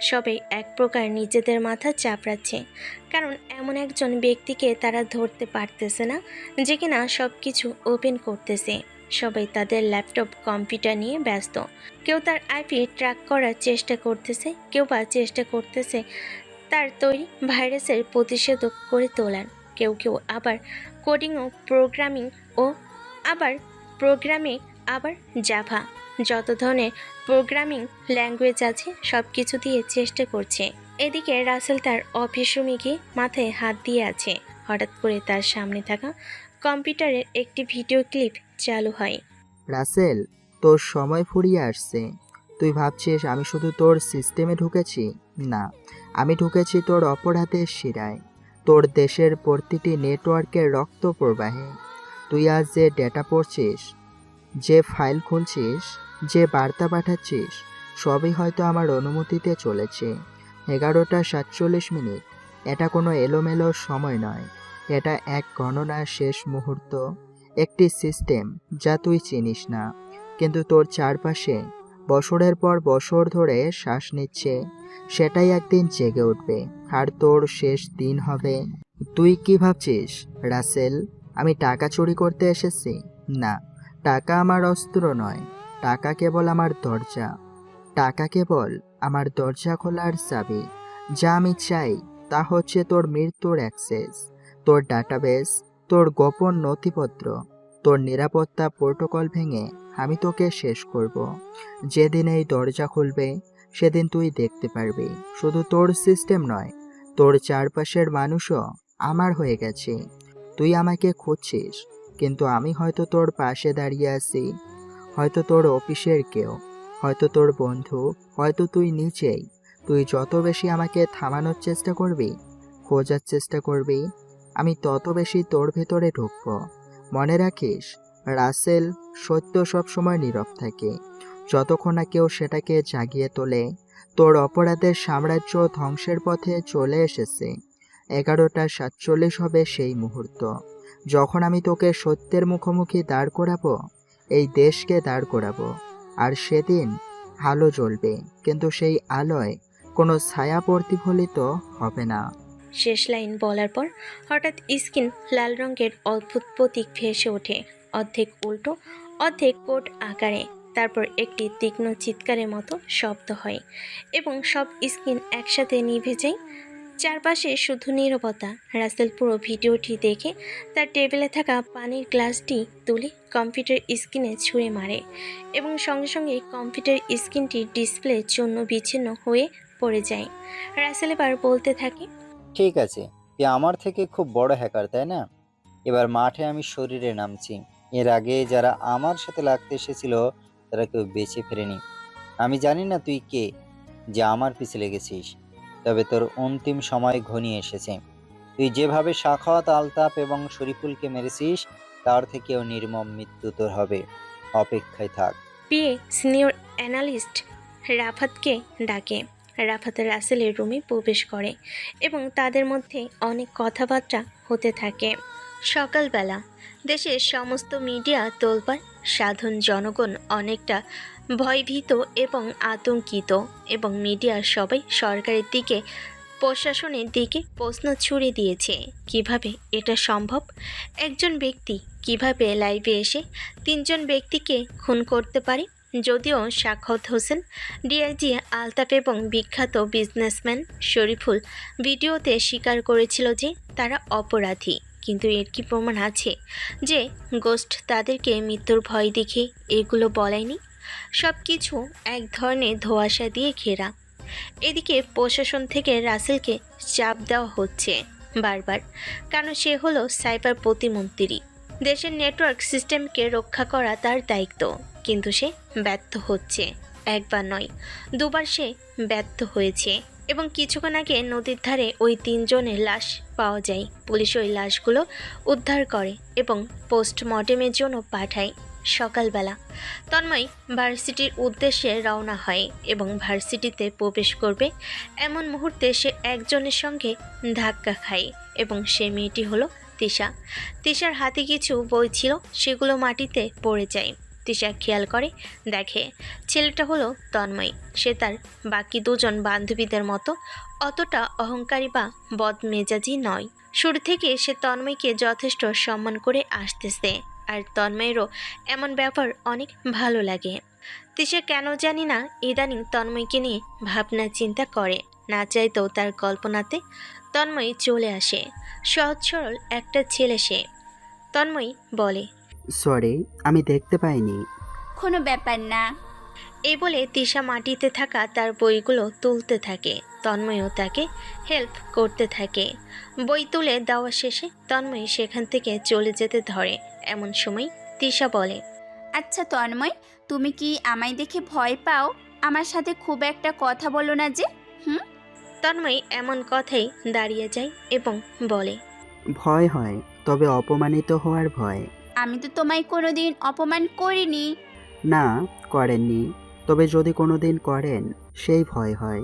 সবাই এক প্রকার নিজেদের মাথা চাপড়াচ্ছে, কারণ এমন একজন ব্যক্তিকে তারা ধরতে পারতেছে না যে কিনা সব কিছু ওপেন করতেছে। সবাই তাদের ল্যাপটপ, কম্পিউটার নিয়ে ব্যস্ত। কেউ তার আইপি ট্র্যাক করার চেষ্টা করতেছে, কেউ বা চেষ্টা করতেছে তার তৈরি ভাইরাসের প্রতিষেধক করে তোলার। কেউ কেউ আবার কোডিং ও প্রোগ্রামিং ও আবার জাভা, যত ধরনের প্রোগ্রামিং ল্যাঙ্গুয়েজ আছে সব কিছু দিয়ে চেষ্টা করছে। এদিকে রাসেল তার অফিস রুমে গিয়ে মাথায় হাত দিয়ে আছে। হঠাৎ করে তার সামনে থাকা কম্পিউটারের একটি ভিডিও ক্লিপ চালু হয়। রাসেল, তোর সময় ফুরিয়ে আসছে। তুই ভাবছিস আমি শুধু তোর সিস্টেমে ঢুকেছি? না, আমি ঢুকেছি তোর অপরাধের শিরায়, তোর দেশের প্রতিটি নেটওয়ার্কের রক্ত প্রবাহে। তুই আজ যে ডেটা পড়ছিস যে ফাইল খুলছিস, যে বার্তা পাঠাচ্ছিস, সবই হয়তো আমার অনুমতিতে চলেছে। 11:47 এটা কোনো এলোমেলো সময় নয়, এটা এক গণনার শেষ মুহূর্ত, একটি সিস্টেম যা তুই চিনিস না, কিন্তু তোর চারপাশে বছরের পর বছর ধরে শ্বাস নিচ্ছে। সেটাই একদিন জেগে উঠবে, আর তোর শেষ দিন হবে। তুই কি ভাবছিস রাসেল, আমি টাকা চুরি করতে এসেছি? না, টাকা আমার অস্ত্র নয়, টাকা কেবল আমার দরজা। টাকা কেবল আমার দরজা খোলার চাবি। যা আমি চাই তা হচ্ছে তোর মৃত্যুর অ্যাক্সেস, তোর ডাটাবেস, তোর গোপন নথিপত্র, তোর নিরাপত্তা প্রোটোকল ভেঙে আমি তোকে শেষ করব। যেদিন এই দরজা খুলবে সেদিন তুই দেখতে পারবি শুধু তোর সিস্টেম নয়, তোর চারপাশের মানুষও আমার হয়ে গেছে। তুই আমাকে খুঁজছিস, কিন্তু আমি হয়তো তোর পাশে দাঁড়িয়ে আছি, হয়তো তোর অফিসের কেউ, হয়তো তোর বন্ধু, হয়তো তুই নিজেই। তুই যত বেশি আমাকে থামানোর চেষ্টা করবি, খোঁজার চেষ্টা করবি, আমি তত বেশি তোর ভেতরে ঢুকব। মনে রাখিস রাসেল, সত্য সবসময় নীরব থাকে, যতক্ষণ না কেউ সেটাকে জাগিয়ে তোলে। তোর অপরাধের সাম্রাজ্য ধ্বংসের পথে চলে এসেছে। 11:47 হবে সেই মুহূর্ত যখন আমি তোকে সত্যের মুখোমুখি দাঁড় করাবো, এই দেশকে দাঁড় করাবো। আর সেদিন আলো জ্বলবে, কিন্তু সেই আলোয় কোনো ছায়া প্রতিফলিত হবে না। শেষ লাইন বলার পর হঠাৎ স্কিন লাল রঙের অদ্ভুত প্রতীক ভেসে ওঠে, অর্ধেক উল্টো অর্ধেক কোট আকারে। তারপর একটি তীক্ষ্ণ চিৎকারের মতো শব্দ হয় এবং সব স্কিন একসাথে নিভে যায়। চারপাশে শুধু নীরবতা। রাসেল পুরো ভিডিওটি দেখে তার টেবিলে থাকা পানির গ্লাসটি তুলে কম্পিউটার স্ক্রিনে ছুঁড়ে মারে এবং সঙ্গে সঙ্গে কম্পিউটার স্ক্রিনটি ডিসপ্লে চূর্ণ বিচ্ছিন্ন হয়ে পড়ে যায়। রাসেল এবার বলতে থাকে, ঠিক আছে, তুই আমার থেকে খুব বড় হ্যাকার, তাই না? এবার মাঠে আমি শরীরে নামছি। এর আগে যারা আমার সাথে লাগতে এসেছিল তারা কেউ বেঁচে ফেরেনি। আমি জানি না তুই কে যে আমার পিছে লেগেছিস, তবে তোর অন্তিম সময় ঘনিয়ে এসেছে। তুই যেভাবে সাখাওয়াত, আলতাফ এবং শরীফুলকে মেরেছিস তার থেকেও নির্মম মৃত্যু তোর হবে। অপেক্ষায় থাক। পিএ সিনিয়র অ্যানালিস্ট রাফাতকে ডাকে। রাফাত রাসেলের রুমে প্রবেশ করে এবং তাদের মধ্যে অনেক কথাবার্তা হতে থাকে। সকালবেলা দেশের সমস্ত মিডিয়া তোলপাড়, সাধারণ জনগণ অনেকটা ভয়ভীত এবং আতঙ্কিত, এবং মিডিয়ার সবাই সরকারের দিকে, প্রশাসনের দিকে প্রশ্ন ছুড়ে দিয়েছে কিভাবে এটা সম্ভব। একজন ব্যক্তি কিভাবে লাইভে এসে 3 জন ব্যক্তিকে খুন করতে পারে। যদিও সাখাওয়াত হোসেন, ডিআইজি আলতাফ এবং বিখ্যাত বিজনেসম্যান শরীফুল ভিডিওতে স্বীকার করেছিল যে তারা অপরাধী, কিন্তু এর কি প্রমাণ আছে যে গোস্ট তাদেরকে মৃত্যুর ভয় দেখে এগুলো বলায়নি? সব কিছু এক ধরনের ধোঁয়াশা দিয়ে ঘেরা। এদিকে প্রশাসন থেকে রাসেলকে চাপ দেওয়া হচ্ছে বারবার, কারণ সে হলো সাইবার প্রতিমন্ত্রী। দেশের নেটওয়ার্ক সিস্টেমকে রক্ষা করা তার দায়িত্ব, কিন্তু সে ব্যর্থ হচ্ছে। একবার নয়, 2 বার সে ব্যর্থ হয়েছে। এবং কিছুক্ষণ আগে নদীর ধারে ওই 3 জনের লাশ পাওয়া যায়। পুলিশ ওই লাশগুলো উদ্ধার করে এবং পোস্টমর্টেমের জন্য পাঠায়। সকালবেলা তন্ময় ভার্সিটির উদ্দেশ্যে রওনা হয় এবং ভার্সিটিতে প্রবেশ করবে এমন মুহূর্তে সে একজনের সঙ্গে ধাক্কা খায় এবং সে মেয়েটি হলো তিশা। তিশার হাতে কিছু বই ছিল, সেগুলো মাটিতে পড়ে যায়। তিশা খেয়াল করে দেখে ছেলেটা হলো তন্ময়। সে তার বাকি 2 জন বান্ধবীদের মতো অতটা অহংকারী বা বদমেজাজি নয়। শুরু থেকে সে তন্ময়কে যথেষ্ট সম্মান করে আসতেছে, আর তন্ময়েরও এমন ব্যাপার অনেক ভালো লাগে। তিশা কেন জানি না ইদানিং তন্ময়কে নিয়ে ভাবনা চিন্তা করে। না চাইতেও তার কল্পনাতে তন্ময় চলে আসে। সহজ সরল একটা ছেলে সে। তন্ময় বলে, সরি, আমি দেখতে পাইনি। কোনো ব্যাপার না। এই বলে তিশা মাটিতে থাকা তার বইগুলো তুলতে থাকে। তন্ময়ও তাকে হেল্প করতে থাকে। বই তুলে দেওয়া শেষে তন্ময় সেখান থেকে চলে যেতে ধরে। এমন সময় তিশা বলে, আচ্ছা তন্ময়, তুমি কি আমায় দেখে ভয় পাও? আমার সাথে খুব একটা কথা বলো না যে। তন্ময় এমন কথাই দাঁড়িয়ে যায় এবং বলে, ভয় হয়, তবে অপমানিত হওয়ার ভয়। আমি তো তোমায় কোনোদিন অপমান করিনি। না, করেননি। তবে যদি কোনোদিন করেন সেই ভয় হয়।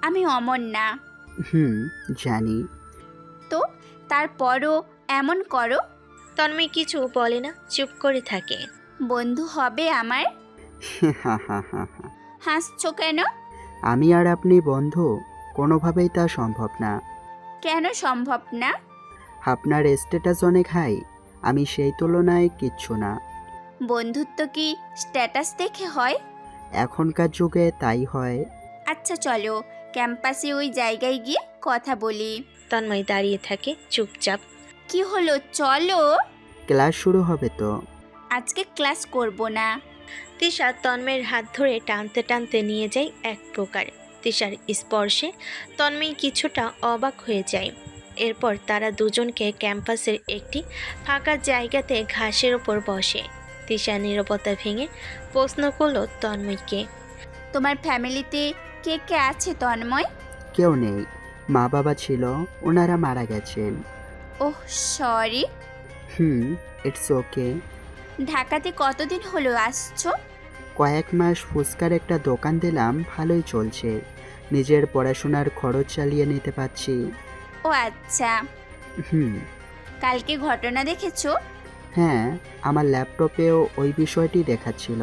আমি অমর না। হুম, জানি। তো তারপরও এমন করো। তন্ময় কিছু বলে না, চুপ করে থাকে। বন্ধু হবে আমার? হা হা হা হা। হাসছো কেন? আমি আর আপনি বন্ধু? কোনোভাবেই তা সম্ভব না। কেন সম্ভব না? আপনার স্ট্যাটাস অনেক হাই, আমি সেই তুলনায় কিচ্ছু না। বন্ধুত্ব কি স্ট্যাটাস দেখে হয়? এখনকার যুগে তাই হয়। আচ্ছা চলো ক্যাম্পাসে ওই জায়গায় গিয়ে কথা বলি। তন্ময় দাঁড়িয়ে থাকে চুপচাপ। কি হলো, চলো। ক্লাস শুরু হবে তো। আজকে ক্লাস করব না। তিশা তন্ময়ের হাত ধরে টানতে টানতে নিয়ে যায় এক প্রকার। তিশার স্পর্শে তন্ময় কিছুটা অবাক হয়ে যায়। এরপর তারা দুজনকে ক্যাম্পাসের একটি ফাঁকা জায়গাতে ঘাসের ওপর বসে। তিশা নীরবতা ভেঙে প্রশ্ন করলো তন্ময়কে, তোমার ফ্যামিলিতে কে কে আছে তন্ময়? কেউ নেই, মা বাবা ছিল, ওনারা মারা গেছেন। Oh sorry. It's okay. ঢাকাতে কতদিন হলো আসছো? কয়েক মাস ফুচকার একটা দোকান দিলাম, ভালোই চলছে। নিজের পড়াশোনার খরচ চালিয়ে নিতে পারছি। ও আচ্ছা। হুম। কালকে ঘটনা দেখেছো? হ্যাঁ, আমার ল্যাপটপেও ওই বিষয়টি দেখাচ্ছিল।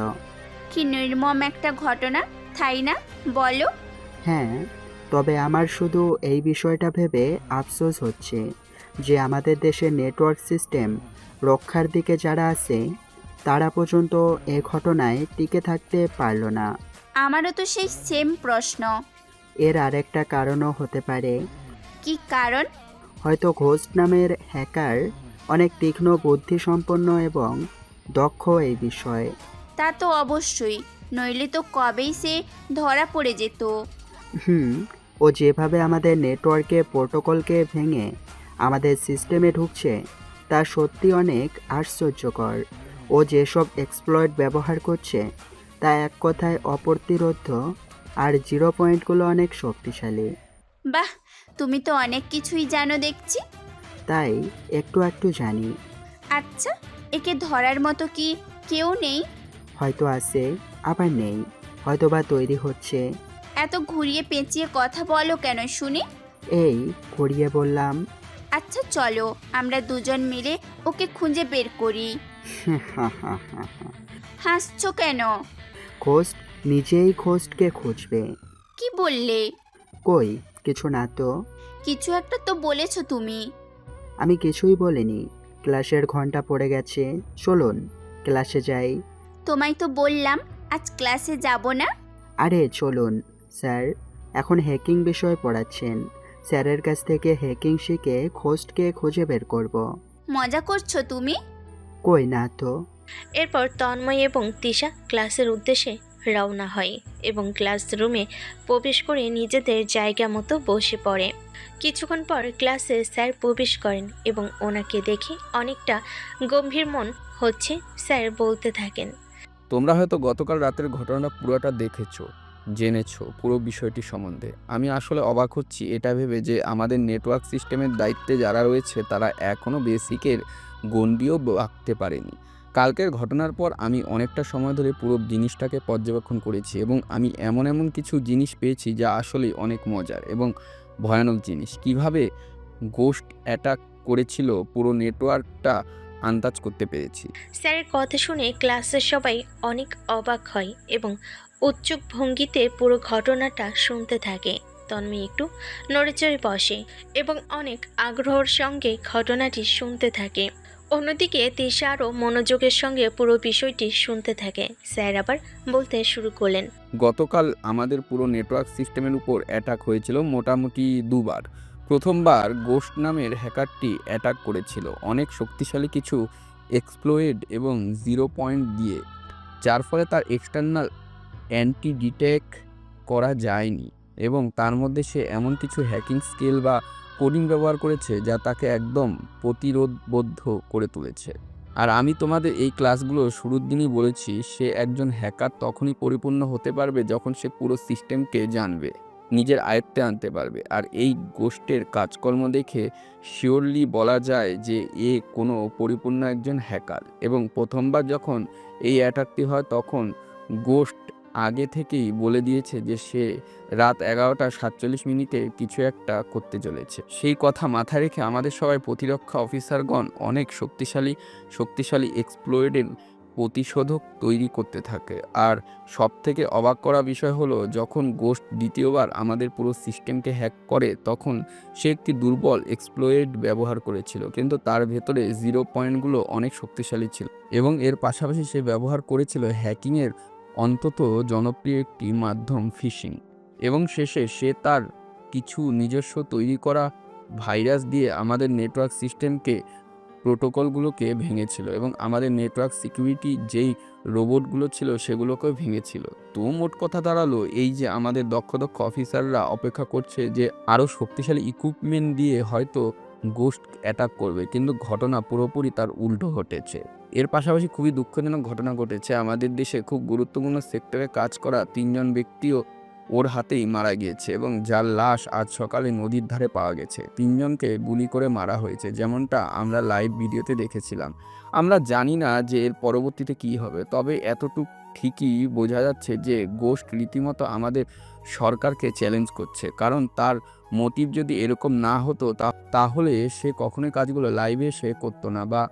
কি নির্মম একটা ঘটনা, তাই না? বলো। হ্যাঁ, তবে আমার শুধু এই বিষয়টা ভেবে আফসোস হচ্ছে যে আমাদের দেশের নেটওয়ার্ক সিস্টেম রক্ষার দিকে যারা আছে তারা পর্যন্ত এ ঘটনায় টিকে থাকতে পারল না। আমারও তো সেই সেম প্রশ্ন। এর আরেকটা কারণও হতে পারে। কি কারণ? হয়তো ঘোস্ট নামের হ্যাকার অনেক তীক্ষ্ণ বুদ্ধিসম্পন্ন এবং দক্ষ এই বিষয়ে। তা তো অবশ্যই, নইলে তো কবেই সে ধরা পড়ে যেত। ও যেভাবে আমাদের নেটওয়ার্কে প্রোটোকলকে ভেঙে আমাদের সিস্টেমে ঢুকছে তা সত্যি অনেক আশ্চর্যকর। ও যেসব এক্সপ্লয়েট ব্যবহার করছে তা এক কথায় অপ্রতিরোধ্য, আর 0 পয়েন্টগুলো অনেক শক্তিশালী। বাহ, তুমি তো অনেক কিছুই জানো দেখছি। তাই একটু একটু জানি। আচ্ছা, একে ধরার মতো কি কেউ নেই? হয়তো আছে, আবার নেই, হয়তো বা তৈরি হচ্ছে। এত ঘুরিয়ে পেঁচিয়ে কথা বলো কেন শুনি? এই ঘুরিয়ে বললাম। আচ্ছা চলো আমরা দুজন মিলে ওকে খুঁজে বের করি। হাসছো কেন? ঘোস্ট নিজেই ঘোস্টকে খুঁজবে। কি বললে? কই কিছু না তো। কিছু একটা তো বলেছো তুমি। আমি কিছুই বলিনি। ক্লাসের ঘন্টা পড়ে গেছে, চলুন ক্লাসে যাই। তোমায় তো বললাম আজ ক্লাসে যাব না। আরে চলুন। স্যার এখন হ্যাকিং বিষয় পড়াচ্ছেন, স্যারের কাছ থেকে হ্যাকিং শিখে ঘোস্টকে খুঁজে বের করব। মজা করছো তুমি? কই না তো। এরপর তন্ময় এবং তিশা ক্লাসের উদ্দেশ্যে রওনা হয় এবং ক্লাসরুমে প্রবেশ করে নিজেদের জায়গা মতো বসে পড়ে। কিছুক্ষণ পর ক্লাসে স্যার প্রবেশ করেন এবং ওনাকে দেখে অনেকটা গম্ভীর মন হচ্ছে স্যার বলতে থাকেন, তোমরা হয়তো গতকাল রাতের ঘটনাটা পুরোটা দেখেছো, জেনেছো পুরো বিষয়টি সম্বন্ধে। আমি আসলে অবাক হচ্ছি এটা ভেবে যে আমাদের নেটওয়ার্ক সিস্টেমের দায়িত্বে যারা রয়েছে তারা এখনও বেসিকের গণ্ডিও রাখতে পারেনি। কালকের ঘটনার পর আমি অনেকটা সময় ধরে পুরো জিনিসটাকে পর্যবেক্ষণ করেছি এবং আমি এমন কিছু জিনিস পেয়েছি যা আসলেই অনেক মজার এবং ভয়ানক জিনিস। কিভাবে গোস্ট অ্যাটাক করেছিল পুরো নেটওয়ার্কটা আন্দাজ করতে পেরেছি। স্যারের কথা শুনে ক্লাসের সবাই অনেক অবাক হয় এবং উৎসুক ভঙ্গিতে পুরো ঘটনাটা শুনতে থাকে। তন্ময় একটু নড়েচড়ে বসে এবং অনেক আগ্রহের সঙ্গে ঘটনাটি শুনতে থাকে। অন্যদিকে তিশা আরও মনোযোগের সঙ্গে পুরো বিষয়টি শুনতে থাকে। স্যার আবার বলতে শুরু করলেন, গতকাল আমাদের পুরো নেটওয়ার্ক সিস্টেমের উপর অ্যাটাক হয়েছিল মোটামুটি 2 বার। প্রথমবার গোস্ট নামের হ্যাকারটি অ্যাটাক করেছিল অনেক শক্তিশালী কিছু এক্সপ্লয়েড এবং 0 পয়েন্ট দিয়ে, যার ফলে তার এক্সটার্নাল অ্যান্টি ডিটেক্ট করা যায়নি এবং তার মধ্যে সে এমন কিছু হ্যাকিং স্কিল বা কোডিং ব্যবহার করেছে যা তাকে একদম প্রতিরোধবদ্ধ করে তুলেছে। আর আমি তোমাদের এই ক্লাসগুলো শুরুর দিনই বলেছি, সে একজন হ্যাকার তখনই পরিপূর্ণ হতে পারবে যখন সে পুরো সিস্টেমকে জানবে। নিজের আয়ত্তে আনতে পারবে। আর এই গোষ্ঠের কাজকর্ম দেখে শিওরলি বলা যায় যে এ কোনো পরিপূর্ণ একজন হ্যাকার। এবং প্রথমবার যখন এই অ্যাটাকটি হয় তখন গোষ্ঠ আগে থেকেই বলে দিয়েছে যে সে রাত 11:47 কিছু একটা করতে চলেছে। সেই কথা মাথায় রেখে আমাদের সবাই প্রতিরক্ষা অফিসারগণ অনেক শক্তিশালী এক্সপ্লয়েডের প্রতিশোধক তৈরি করতে থাকে। আর সবথেকে অবাক করা বিষয় হলো যখন গোষ্ঠ দ্বিতীয়বার আমাদের পুরো সিস্টেমকে হ্যাক করে তখন সে একটি দুর্বল এক্সপ্লয়েড ব্যবহার করেছিল, কিন্তু তার ভেতরে 0 পয়েন্টগুলো অনেক শক্তিশালী ছিল। এবং এর পাশাপাশি সে ব্যবহার করেছিল হ্যাকিংয়ের অন্তত জনপ্রিয় একটি মাধ্যম ফিশিং। এবং শেষে সে তার কিছু নিজস্ব তৈরি করা ভাইরাস দিয়ে আমাদের নেটওয়ার্ক সিস্টেমকে প্রোটোকলগুলোকে ভেঙেছিল এবং আমাদের নেটওয়ার্ক সিকিউরিটি যেই রোবটগুলো ছিল সেগুলোকেও ভেঙেছিল। তো মোট কথা দাঁড়ালো এই যে আমাদের দক্ষ অফিসাররা অপেক্ষা করছে যে আরও শক্তিশালী ইকুইপমেন্ট দিয়ে হয়তো গোস্ট অ্যাটাক করবে, কিন্তু ঘটনা পুরোপুরি তার উল্টো ঘটেছে। এর পাশাপাশি খুবই দুঃখজনক ঘটনা ঘটেছে। আমাদের দেশে খুব গুরুত্বপূর্ণ সেক্টরে কাজ করা 3 জন ব্যক্তিও ওর হাতেই মারা গিয়েছে এবং যার লাশ আজ সকালে নদীর ধারে পাওয়া গেছে। 3 জনকে গুলি করে মারা হয়েছে, যেমনটা আমরা লাইভ ভিডিওতে দেখেছিলাম। আমরা জানি না যে এর পরবর্তীতে কী হবে, তবে এতটুকু ঠিকই বোঝা যাচ্ছে যে গোষ্ঠ রীতিমতো আমাদের সরকারকে চ্যালেঞ্জ করছে, কারণ তার মোটিভ যদি এরকম না হতো তাহলে সে কখনোই কাজগুলো লাইভে সে করতো না বা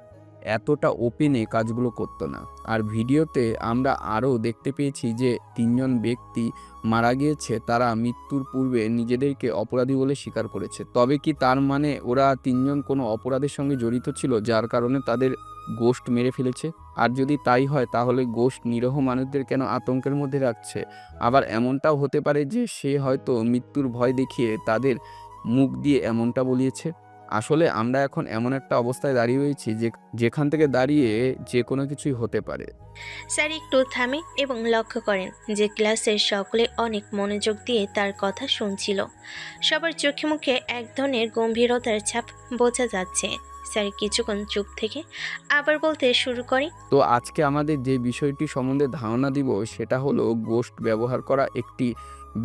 এতটা ওপেনে কাজগুলো করতো না। আর ভিডিওতে আমরা আরও দেখতে পেয়েছি যে 3 জন ব্যক্তি মারা গিয়েছে, তারা মৃত্যুর পূর্বে নিজেদেরকে অপরাধী বলে স্বীকার করেছে। তবে কি তার মানে ওরা 3 জন কোনো অপরাধের সঙ্গে জড়িত ছিল যার কারণে তাদের গোষ্ঠ মেরে ফেলেছে? আর যদি তাই হয় তাহলে গোষ্ঠ নিরীহ মানুষদের কেন আতঙ্কের মধ্যে রাখছে? আবার এমনটাও হতে পারে যে সে হয়তো মৃত্যুর ভয় দেখিয়ে তাদের মুখ দিয়ে এমনটা বলিয়েছে। আসলে আমরা এখন এমন একটা অবস্থায় দাঁড়িয়ে রয়েছি যেখান থেকে দাঁড়িয়ে যে কোনো কিছুই হতে পারে। স্যার একটু থামে এবং লক্ষ্য করেন যে ক্লাসের সকলে অনেক মনোযোগ দিয়ে তার কথা শুনছিল। সবার চোখে মুখে এক ধরনের গম্ভীরতার ছাপ বোঝা যাচ্ছে। স্যার কিছুক্ষণ চুপ থেকে আবার বলতে শুরু করে, তো আজকে আমাদের যে বিষয়টি সম্বন্ধে ধারণা দিব সেটা হলো গোষ্ঠ ব্যবহার করা একটি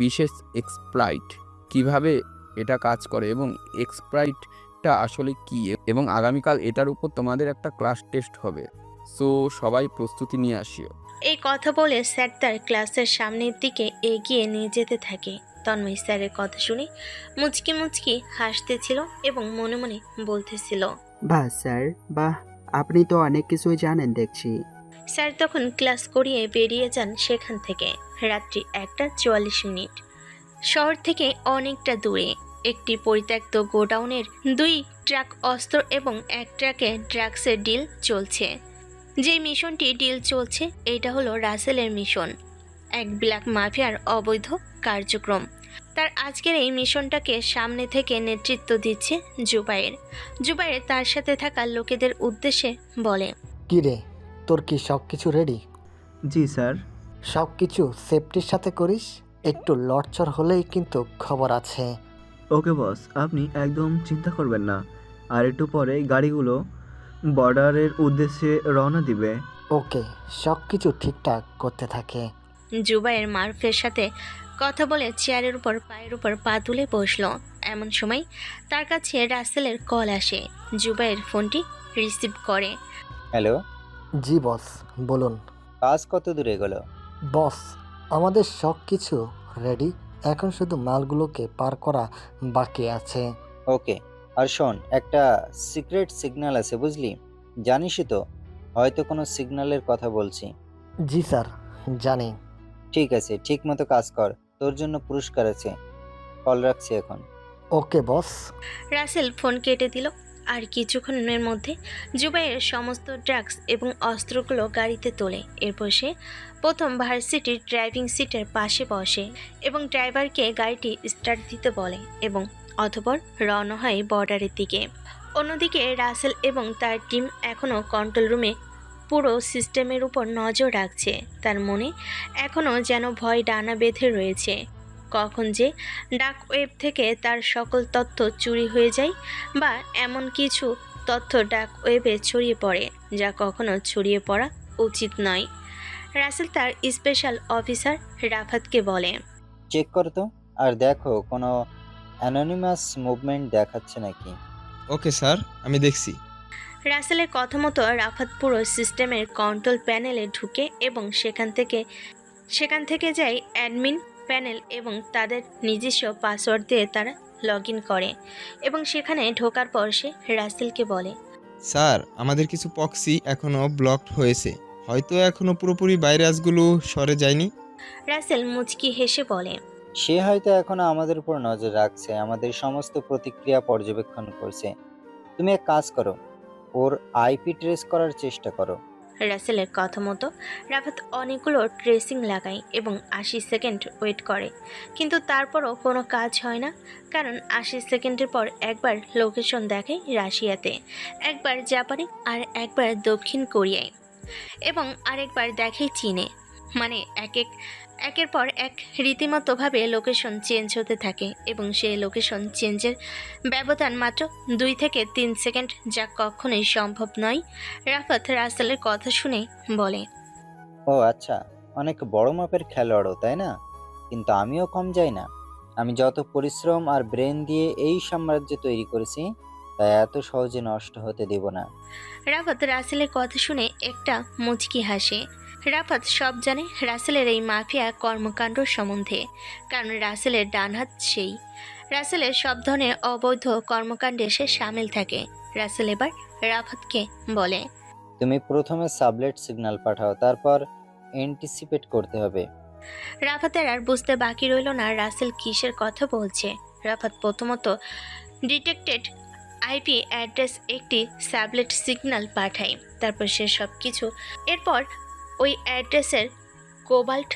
বিশেষ এক্সপ্লয়েট, কিভাবে এটা কাজ করে এবং এক্সপ্লয়েটটা আসলে কি, এবং আগামীকাল এটার উপর তোমাদের একটা ক্লাস টেস্ট হবে। সো সবাই প্রস্তুতি নিয়ে আসিও। এই কথা বলে স্যার তার ক্লাসের সামনের দিকে এগিয়ে নিয়ে যেতে থাকে। তন্ময় স্যারের কথা শুনে মুচকি মুচকি হাসতেছিল এবং মনে মনে বলতেছিল, বাহ স্যার বাহ, আপনি তো অনেক কিছুই জানেন দেখছি। স্যার তখন ক্লাস করিয়ে বেরিয়ে যান সেখান থেকে। রাত্রি 1:44। শহর থেকে অনেকটা দূরে একটি পরিত্যক্ত গোডাউনের 2 ট্রাক অস্ত্র এবং 1 ট্রাকে ড্রাগসের ডিল চলছে। যে মিশনটি ডিল চলছে এটা হলো রাসেলের মিশন, এক ব্ল্যাক মাফিয়ার অবৈধ কার্যক্রম। তার আজকের এই মিশনটাকে সামনে থেকে নেতৃত্ব দিচ্ছে জুবাইর তার সাথে থাকা লোকেদের উদ্দেশ্যে বলে, কি রে, তোর কি সব কিছু রেডি? জি স্যার। সব কিছু সেফটির সাথে করিস, একটু লড়চড় হলেই কিন্তু খবর আছে। ওকে বস, আপনি একদম চিন্তা করবেন না। আর একটু পরে গাড়িগুলো বর্ডারের উদ্দেশ্যে রওনা দিবে। ওকে, সব কিছু ঠিকঠাক করতে থাকে। জুবাইর মারুফের সাথে কথা বলে চেয়ারের উপর পায়ের উপর পা তুলে বসলো। এমন সময় তার কাছে রাসেলের কল আসে। জুবাইর ফোনটি রিসিভ করে। হ্যালো। জি বস, বলুন। কাজ কত দূরে গেল? বস, আমাদের সব কিছু রেডি, এখন শুধু মালগুলোকে পার করা বাকি আছে। ওকে, আর শোন, একটা সিক্রেট সিগন্যাল আছে বুঝলি, জানিসই তো, হয়তো কোনো সিগন্যালের কথা বলছি। জি স্যার, জানি। ঠিক আছে, ঠিক মতো কাজ কর, তোর জন্য পুরস্কার আছে। কল রাখছি এখন। ওকে বস। রাসেল ফোন কেটে দিল। আর কিছুক্ষণের মধ্যে জুবাইয়ের সমস্ত ড্রাগস এবং অস্ত্রগুলো গাড়িতে তোলে। এরপর সে প্রথম ভার্সিটির ড্রাইভিং সিটের পাশে বসে এবং ড্রাইভারকে গাড়িটি স্টার্ট দিতে বলে এবং অতঃপর রওনা হয় বর্ডারের দিকে। অন্যদিকে রাসেল এবং তার টিম এখনও কন্ট্রোল রুমে পুরো সিস্টেমের উপর নজর রাখছে। তার মনে এখনও যেন ভয় ডানা বেঁধে রয়েছে। কখন যে ডার্ক ওয়েব থেকে তার সকল তথ্য চুরি হয়ে যায় বা এমন কিছু তথ্য ডার্ক ওয়েবে ছড়িয়ে পড়ে যা কখনো ছড়িয়ে পড়া উচিত নয়। রাসেল তার স্পেশাল অফিসার রাফাতকে বলে, চেক কর তো আর দেখো কোনো অ্যানোনিমাস মুভমেন্ট দেখাচ্ছে নাকি। ওকে স্যার, আমি দেখছি। রাসেলের কথা মতো রাফাত পুরো সিস্টেমের কন্ট্রোল প্যানেলে ঢুকে এবং সেখান থেকে যায় অ্যাডমিন প্যানেল এবং তাদের নিজস্ব পাসওয়ার্ড দিয়ে তারা লগ ইন করে এবং সেখানে ঢোকার পর সে রাসেলকে বলে, স্যার, আমাদের কিছু প্রক্সি এখনও ব্লকড হয়েছে, হয়তো এখনও পুরোপুরি ভাইরাসগুলো সরে যায়নি। রাসেল মুচকি হেসে বলে, সে হয়তো এখনো আমাদের উপর নজর রাখছে, আমাদের সমস্ত প্রতিক্রিয়া পর্যবেক্ষণ করছে। তুমি এক কাজ করো, ওর আইপি ট্রেস করার চেষ্টা করো। রাসেলের কথা মতো রাফাত অনেকগুলো ট্রেসিং লাগায় এবং 80 সেকেন্ড ওয়েট করে, কিন্তু তারপরও কোনো কাজ হয় না, কারণ 80 সেকেন্ডের পর একবার লোকেশন দেখায় রাশিয়াতে, একবার জাপানে, আর একবার দক্ষিণ কোরিয়ায় এবং আরেকবার দেখে চীনে। মানে একের পর এক রীতিমতোভাবে লোকেশন চেঞ্জ হতে থাকে এবং সেই লোকেশন চেঞ্জের ব্যবধান মাত্র 2 থেকে 3 সেকেন্ড, যা কখনোই সম্ভব নয়। রাফাত রাসেলের কথা শুনে বলে, ও আচ্ছা, অনেক বড় মাপের খেলোয়াড়ও, তাই না? কিন্তু আমিও কম যাই না। আমি যত পরিশ্রম আর ব্রেন দিয়ে এই সাম্রাজ্য তৈরি করেছি, তা এত সহজে নষ্ট হতে দেব না। রাফাত রাসেলের কথা শুনে একটা মুচকি হাসে। রাফাত সব জানে রাসেলের এই মাফিয়া কর্মকাণ্ড সম্বন্ধে, কারণ রাসেলের ডানহাত সেই। রাসেলের সব ধরনের অবৈধ কর্মকাণ্ডে সে সামিল থাকে। রাসেল এবার রাফাতকে বলে, তুমি প্রথমে সাবলেট সিগন্যাল পাঠাও, তারপর অ্যান্টিসিপেট করতে হবে। রাফাতের আর বুঝতে বাকি রইল না রাসেল কিসের কথা বলছে। রাফাত প্রথমত ডিটেক্টেড আইপি অ্যাড্রেস একটি স্যাবলেট সিগন্যাল পাঠায়, তারপর সে সব কিছু এরপর ওই অ্যাড্রেসের কোবাল্ট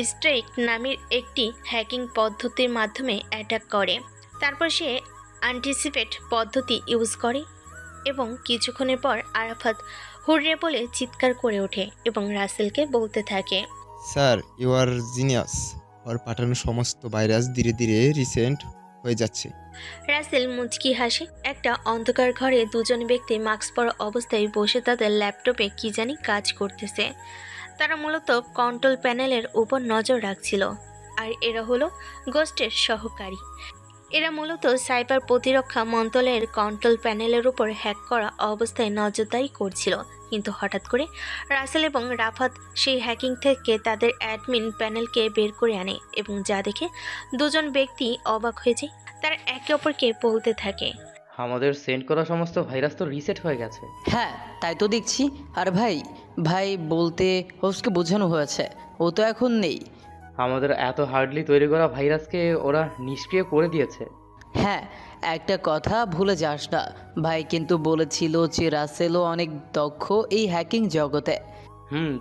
স্ট্রাইক নামের একটি হ্যাকিং পদ্ধতির মাধ্যমে অ্যাটাক করে। তারপর সে অ্যান্টিসিপেট পদ্ধতি ইউজ করে এবং কিছুক্ষণের পর আরাফাত হুররে বলে চিৎকার করে ওঠে এবং রাসেলকে বলতে থাকে, স্যার, ইউ আর জিনিয়াস। ওর পাঠানো সমস্ত ভাইরাস ধীরে ধীরে রিসেন্ট হয়ে যাচ্ছে। রাসেল মুচকি হাসে। একটা অন্ধকার ঘরে দুজন ব্যক্তি মাস্ক পরা অবস্থায় বসে তাদের ল্যাপটপে কি জানি কাজ করতেছে। তারা মূলত কন্ট্রোল প্যানেলের উপর নজর রাখছিল, আর এরা হলো গোস্টের সহকারী। এরা মূলত সাইবার প্রতিরক্ষা মন্ত্রণালয়ের কন্ট্রোল প্যানেলের উপর হ্যাক করা অবস্থায় নজরদারি করছিল, কিন্তু হঠাৎ করে রাসেল এবং রাফাত সেই হ্যাকিং থেকে তাদের অ্যাডমিন প্যানেলকে বের করে আনে এবং যা দেখে দুজন ব্যক্তি অবাক হয়ে যায়। তারা একে অপরকে বলতে থাকে, আমাদের সেন্ড করা সমস্ত ভাইরাস তো রিসেট হয়ে গেছে। হ্যাঁ, তাই তো দেখছি। আর ভাই বলতে হোস্টকে বোঝানো হয়েছে, ও তো এখন নেই। আমাদের এত হার্ডলি তৈরি করা ভাইরাসকে ওরা নিষ্ক্রিয় করে দিয়েছে। হ্যাঁ, একটা কথা ভুলে যাস না, ভাই কিন্তু বলেছিল যে রাসেলও অনেক দক্ষ এই হ্যাকিং জগতে।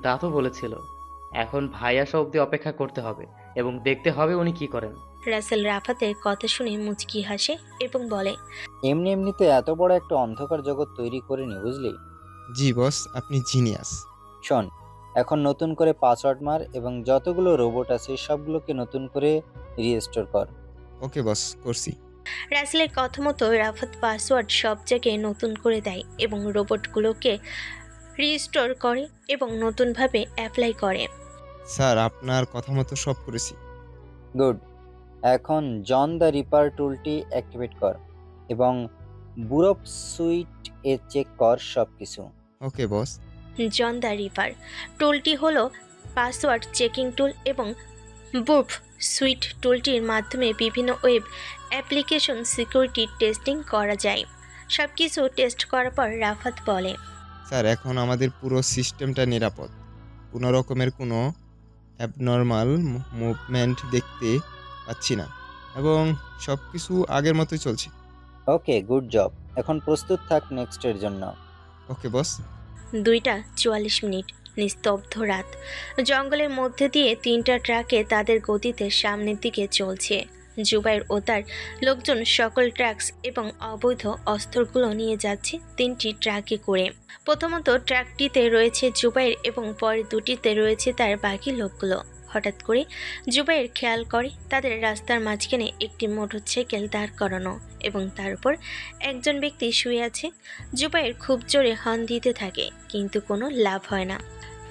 তা তো বলেছিল। এখন ভাই আসা অবধি অপেক্ষা করতে হবে এবং দেখতে হবে উনি কি করেন। রাসেল রাফাতের কথা শুনে মুচকি হাসে এবং বলে, এমনিতে এত বড় একটা অন্ধকার জগৎ তৈরি করিনি, বুঝলি? জি বস, আপনি জিনিয়াস। শোন, এখন নতুন করে পাসওয়ার্ড মার এবং যতগুলো রোবট আছে সবগুলোকে নতুন করে রিস্টোর কর। ওকে বস, করছি। রাসেলের কথা মতো রাফাত পাসওয়ার্ড সব জায়গায় নতুন করে দেয় এবং রোবটগুলোকে রিস্টোর করে এবং নতুনভাবে অ্যাপ্লাই করে। স্যার, আপনার কথা মতো সব করেছি। গুড। এখন জন দ্য রিপার টুলটি অ্যাক্টিভেট কর এবং বুরপ সুইট এ চেক কর সব কিছু। ওকে বস। জন দ্য রিপার টুলটি হলো পাসওয়ার্ড চেকিং টুল এবং বুরপ সুইট টুলটির মাধ্যমে বিভিন্ন ওয়েব অ্যাপ্লিকেশন সিকিউরিটি টেস্টিং করা যায়। সব কিছু টেস্ট করার পর রাফাত বলে, স্যার, এখন আমাদের পুরো সিস্টেমটা নিরাপদ। কোনো রকমের কোনো অ্যাবনর্মাল মুভমেন্ট দেখতে পাচ্ছি না এবং সব কিছু আগের মতোই চলছে। ওকে, গুড জব। এখন প্রস্তুত থাক নেক্সটের জন্য। ওকে বস। 2:44 নিস্তব্ধ রাত। জঙ্গলের মধ্যে দিয়ে 3টা ট্রাকে তাদের গতিতে সামনের দিকে চলছে। জুবাইর ও তার লোকজন সকল ট্রাকস এবং অবৈধ অস্ত্রগুলো নিয়ে যাচ্ছে 3টি ট্রাকে করে। প্রথমত ট্রাকটিতে রয়েছে জুবাইর এবং পরে দুটিতে রয়েছে তার বাকি লোকগুলো। হঠাৎ করে জুবাইর খেয়াল করে তাদের রাস্তার মাঝখানে একটি মোটরসাইকেল দাঁড় করানো এবং তার উপর একজন ব্যক্তি শুয়ে আছে। জুবাইর খুব জোরে হর্ন দিতে থাকে, কিন্তু কোনো লাভ হয় না।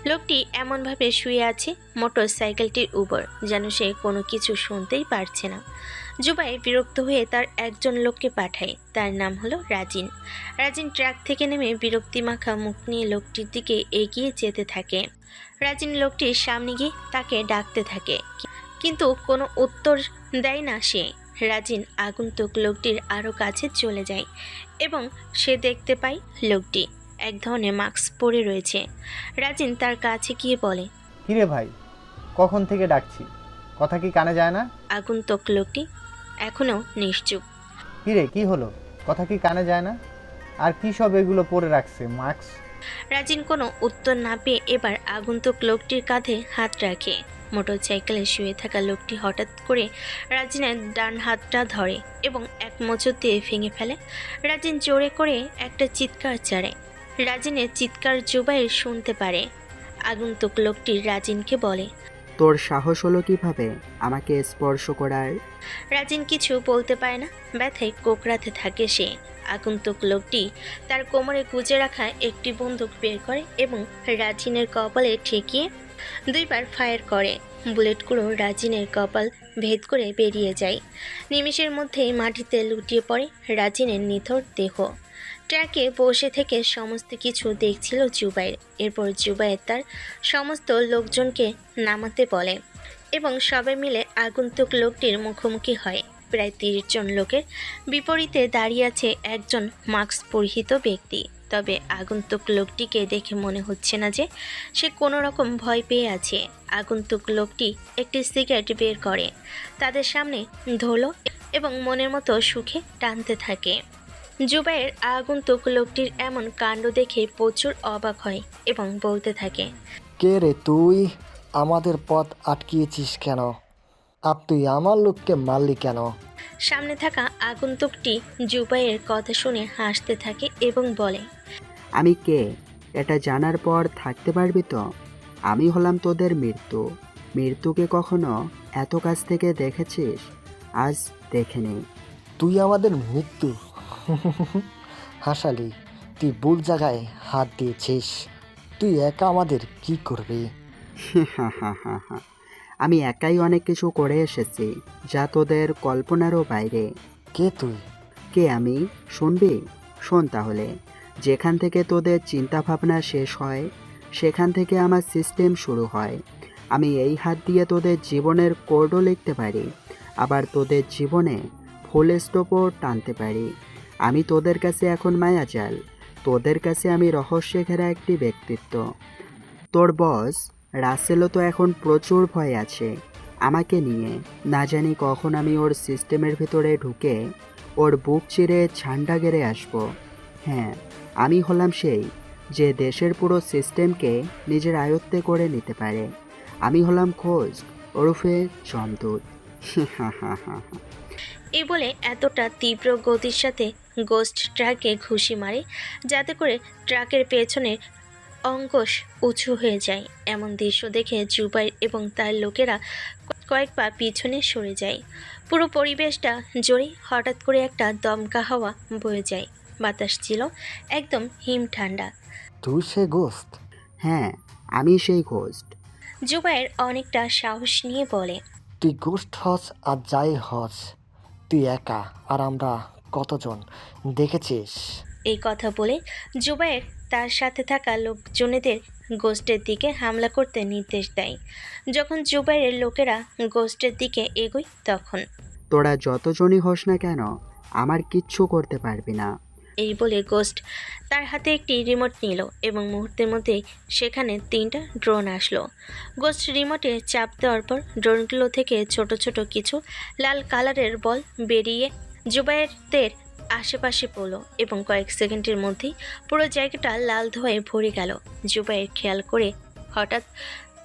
লোকটি এমনভাবে শুয়ে আছে মোটর সাইকেলটির উপর যেন সে কোনো কিছু শুনতেই পারছে না। জুবাইর বিরক্ত হয়ে তার একজন লোককে পাঠায়, তার নাম হলো রাজিন। রাজিন ট্রাক থেকে নেমে বিরক্তিমাখা মুখ নিয়ে লোকটির দিকে এগিয়ে যেতে থাকে। রাজিন লোকটির সামনে গিয়ে তাকে ডাকতে থাকে, কিন্তু কোনো উত্তর দেয় না সে। রাজিন আগন্তুক লোকটির আরও কাছে চলে যায় এবং সে দেখতে পায় লোকটি এক ধরনের মাস্ক পরে রয়েছে। রাজিন তার কাছে গিয়ে বলে, কিরে ভাই, কখন থেকে ডাকছি, কথা কি কানে যায় না? আগন্তুক লোকটি এখনও নিশ্চুপ। কিরে, কি হলো, কথা কি কানে যায় না? আর কি সব এগুলো পরে রাখছে মাস্ক? রাজিন কোনো উত্তর না পেয়ে এবার আগন্তুক লোকটির কাঁধে হাত রাখে। মোটরসাইকেলে শুয়ে থাকা লোকটি হঠাৎ করে রাজিনের ডান হাতটা ধরে এবং এক মোচড় দিয়ে ভেঙে ফেলে। রাজিন জোরে করে একটা চিৎকার ছাড়ে। রাজিনের চিৎকার জুবাইর শুনতে পারে। আগন্তুক লোকটি রাজিনকে বলে, তোর সাহস হলো কিভাবে আমাকে স্পর্শ করার? রাজিন কিছু বলতে পারে না, ব্যথায় কোকড়াতে থাকে সে। আগন্তুক লোকটি তার কোমরে গুজে রাখা একটি বন্দুক বের করে এবং রাজিনের কপালে ঠেকিয়ে 2 বার ফায়ার করে। বুলেটগুলো রাজিনের কপাল ভেদ করে বেরিয়ে যায়। নিমেষের মধ্যেই মাটিতে লুটিয়ে পড়ে রাজিনের নিথর দেহ। ট্রাকে বসে থেকে সমস্ত কিছু দেখছিল জুবাইর। এরপর জুবাইর তার সমস্ত লোকজনকে নামাতে বলে এবং সবাই মিলে আগন্তুক লোকটির মুখোমুখি হয়। প্রায় 30 জন লোকের বিপরীতে দাঁড়িয়ে আছে একজন মাস্ক পরিহিত ব্যক্তি। তবে আগন্তুক লোকটিকে দেখে মনে হচ্ছে না যে সে কোনো রকম ভয় পেয়ে আছে। আগন্তুক লোকটি একটি সিগারেট বের করে তাদের সামনে ধরল এবং মনের মতো সুখে টানতে থাকে। জুবাইর আগন্তুক লোকটির এমন কাণ্ড দেখে প্রচুর অবাক হয় এবং বলতে থাকে, কে রে তুই? আমাদের পথ আটকিয়েছিস কেন? আর তুই আমার লোককে মারলি কেন? সামনে থাকা আগন্তুকটি জুবাইয়ের কথা শুনে হাসতে থাকে এবং বলে, আমি কে এটা জানার পর থাকতে পারবি তো? আমি হলাম তোদের মৃত্যু। মৃত্যুকে কখনো এত কাছ থেকে দেখেছিস? আজ দেখে নে। তুই আমাদের মৃত্যু? হাসালি, তুই ভুল জায়গায় হাত দিয়েছিস। তুই একা আমাদের কি করবি? আমি একাই অনেক কিছু করে এসেছি যা তোদের কল্পনারও বাইরে। কে তুই? কে আমি শুনবি? শোন তাহলে। যেখান থেকে তোদের চিন্তাভাবনা শেষ হয় সেখান থেকে আমার সিস্টেম শুরু হয়। আমি এই হাত দিয়ে তোদের জীবনের কোডও লিখতে পারি, আবার তোদের জীবনে ফুল স্টপও টানতে পারি। আমি তোদের কাছে এখন মায়াজাল, তোদের কাছে আমি রহস্যে ঘেরা একটি ব্যক্তিত্ব। তোর বস রাসেলও তো এখন প্রচুর ভয় আছে আমাকে নিয়ে। না জানি কখন আমি ওর সিস্টেমের ভিতরে ঢুকে ওর বুক চিরে ঝান্ডা গেড়ে আসবো। হ্যাঁ, আমি হলাম সেই যে দেশের পুরো সিস্টেমকে নিজের আয়ত্তে করে নিতে পারে। আমি হলাম খোঁজ ওরফে জমদূত। এই বলে এতটা তীব্র গতির সাথে গোস্ট ট্রাকে ঘুষি মারে যাতে করে ট্রাকের পেছনের অঙ্কুশ উঁচু হয়ে যায়। এমন দৃশ্য দেখে জুবাইর এবং তার লোকেরা কয়েক পা পিছনে সরে যায়। পুরো পরিবেশটা জোরে হঠাৎ করে একটা দমকা হাওয়া বয়ে যায়। বাতাস ছিল একদম হিম ঠান্ডা। তুই সে গোস্ট? হ্যাঁ, আমি সেই গোস্ট। জুবাইর অনেকটা সাহস নিয়ে বলে, তুই গোস্ট হস আর যাই হস, তুই একা আর আমরা কতজন দেখেছিস? এই কথা বলে জুবাইর তার সাথে থাকা লোকজনেদের গোস্টের দিকে হামলা করতে নির্দেশ দেয়। যখন জুবাইরের লোকেরা গোস্টের দিকে এগোয় তখন, তোরা যতজনই হোস না কেন আমার কিচ্ছু করতে পারবি না। এই বলে গোস্ট তার হাতে একটি রিমোট নিল এবং মুহূর্তের মধ্যে সেখানে 3টা ড্রোন আসলো। গোস্ট রিমোটে চাপ দেওয়ার পর ড্রোনগুলো থেকে ছোট ছোট কিছু লাল কালারের বল বেরিয়ে জুবাইরদের আশেপাশে পড়লো এবং কয়েক সেকেন্ডের মধ্যেই পুরো জায়গাটা লাল ধোঁয়ায় ভরে গেল। জুবাইর খেয়াল করে হঠাৎ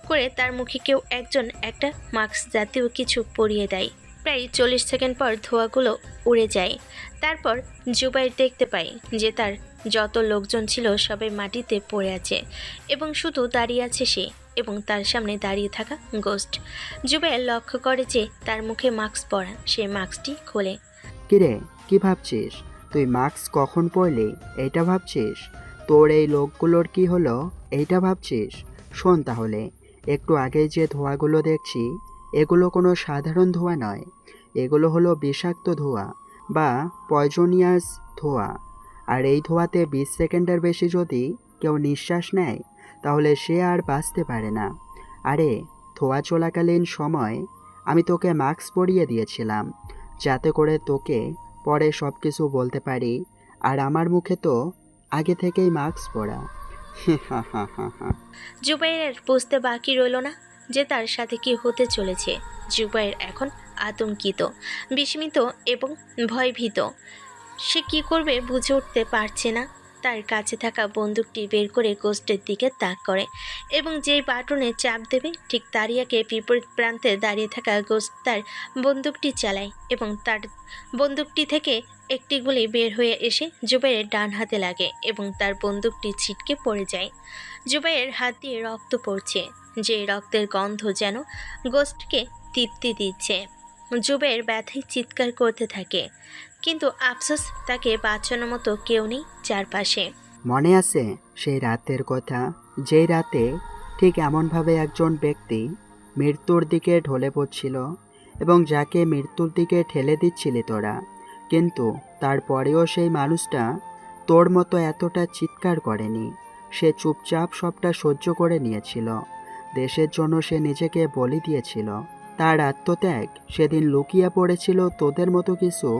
করে তার মুখে কেউ একজন একটা মাস্ক জাতীয় কিছু পরিয়ে দেয়। প্রায় 40 সেকেন্ড পর ধোঁয়াগুলো উড়ে যায়। তারপর জুবাইর দেখতে পায় যে তার যত লোকজন ছিল সবাই মাটিতে পড়ে আছে এবং শুধু দাঁড়িয়ে আছে সে এবং তার সামনে দাঁড়িয়ে থাকা গোস্ট। জুবাইর লক্ষ্য করে যে তার মুখে মাস্ক পরা। সে মাস্কটি খোলে। কিরে, কি ভাবছিস? তুই মাস্ক কখন পরলি এইটা ভাবছিস? তোর এই লোকগুলোর কি হলো এইটা ভাবছিস? শোন তাহলে, একটু আগেই যে ধোঁয়াগুলো দেখছি এগুলো কোনো সাধারণ ধোঁয়া নয়, এগুলো হলো বিষাক্ত ধোঁয়া বা পয়জনিয়াস ধোঁয়া। আর এই ধোঁয়াতে 20 সেকেন্ডের বেশি যদি কেউ নিঃশ্বাস নেয় তাহলে সে আর বাঁচতে পারে না। আরে ধোঁয়া চলাকালীন সময় আমি তোকে মাস্ক পরিয়ে দিয়েছিলাম যাতে করে তোকে পরে সব কিছু বলতে পারি, আর আমার মুখে তো আগে থেকেই মাস্ক পরা। হা হা হা হা। জুবাইরের বুঝতে বাকি রইল না যে তার সাথে কি হতে চলেছে। জুবাইর এখন আতঙ্কিত, বিস্মিত এবং ভয়ভীত। সে কি করবে বুঝে উঠতে পারছে না। তার কাছে থাকা বন্দুকটি বের করে গোস্টের দিকে তাক করে এবং যেই বাটনে চাপ দেবে ঠিক তারই একে বিপরীত প্রান্তে দাঁড়িয়ে থাকা গোস্ট তার বন্দুকটি চালায় এবং তার বন্দুকটি থেকে একটি গুলি বের হয়ে এসে জুবাইরের ডান হাতে লাগে এবং তার বন্দুকটি ছিটকে পড়ে যায়। জুবাইরের হাত দিয়ে রক্ত পড়ছে, যে রক্তের গন্ধ যেন গোস্টকে তৃপ্তি দিচ্ছে। জুবাইর ব্যথায় চিৎকার করতে থাকে, কিন্তু আফসোস তাকে বাঁচানোর মতো কেউ নেই চারপাশে। মনে আছে সেই রাতের কথা, যেই রাতে ঠিক এমনভাবে একজন ব্যক্তি মৃত্যুর দিকে ঢলে পড়ছিল এবং যাকে মৃত্যুর দিকে ঠেলে দিচ্ছিলি তোরা, কিন্তু তারপরেও সেই মানুষটা তোর মতো এতটা চিৎকার করেনি। সে চুপচাপ সবটা সহ্য করে নিয়েছিল। দেশের জন্য সে নিজেকে বলি দিয়েছিল। তার আত্মত্যাগ সেদিন লুকিয়ে পড়েছিল তোদের মতো কিছু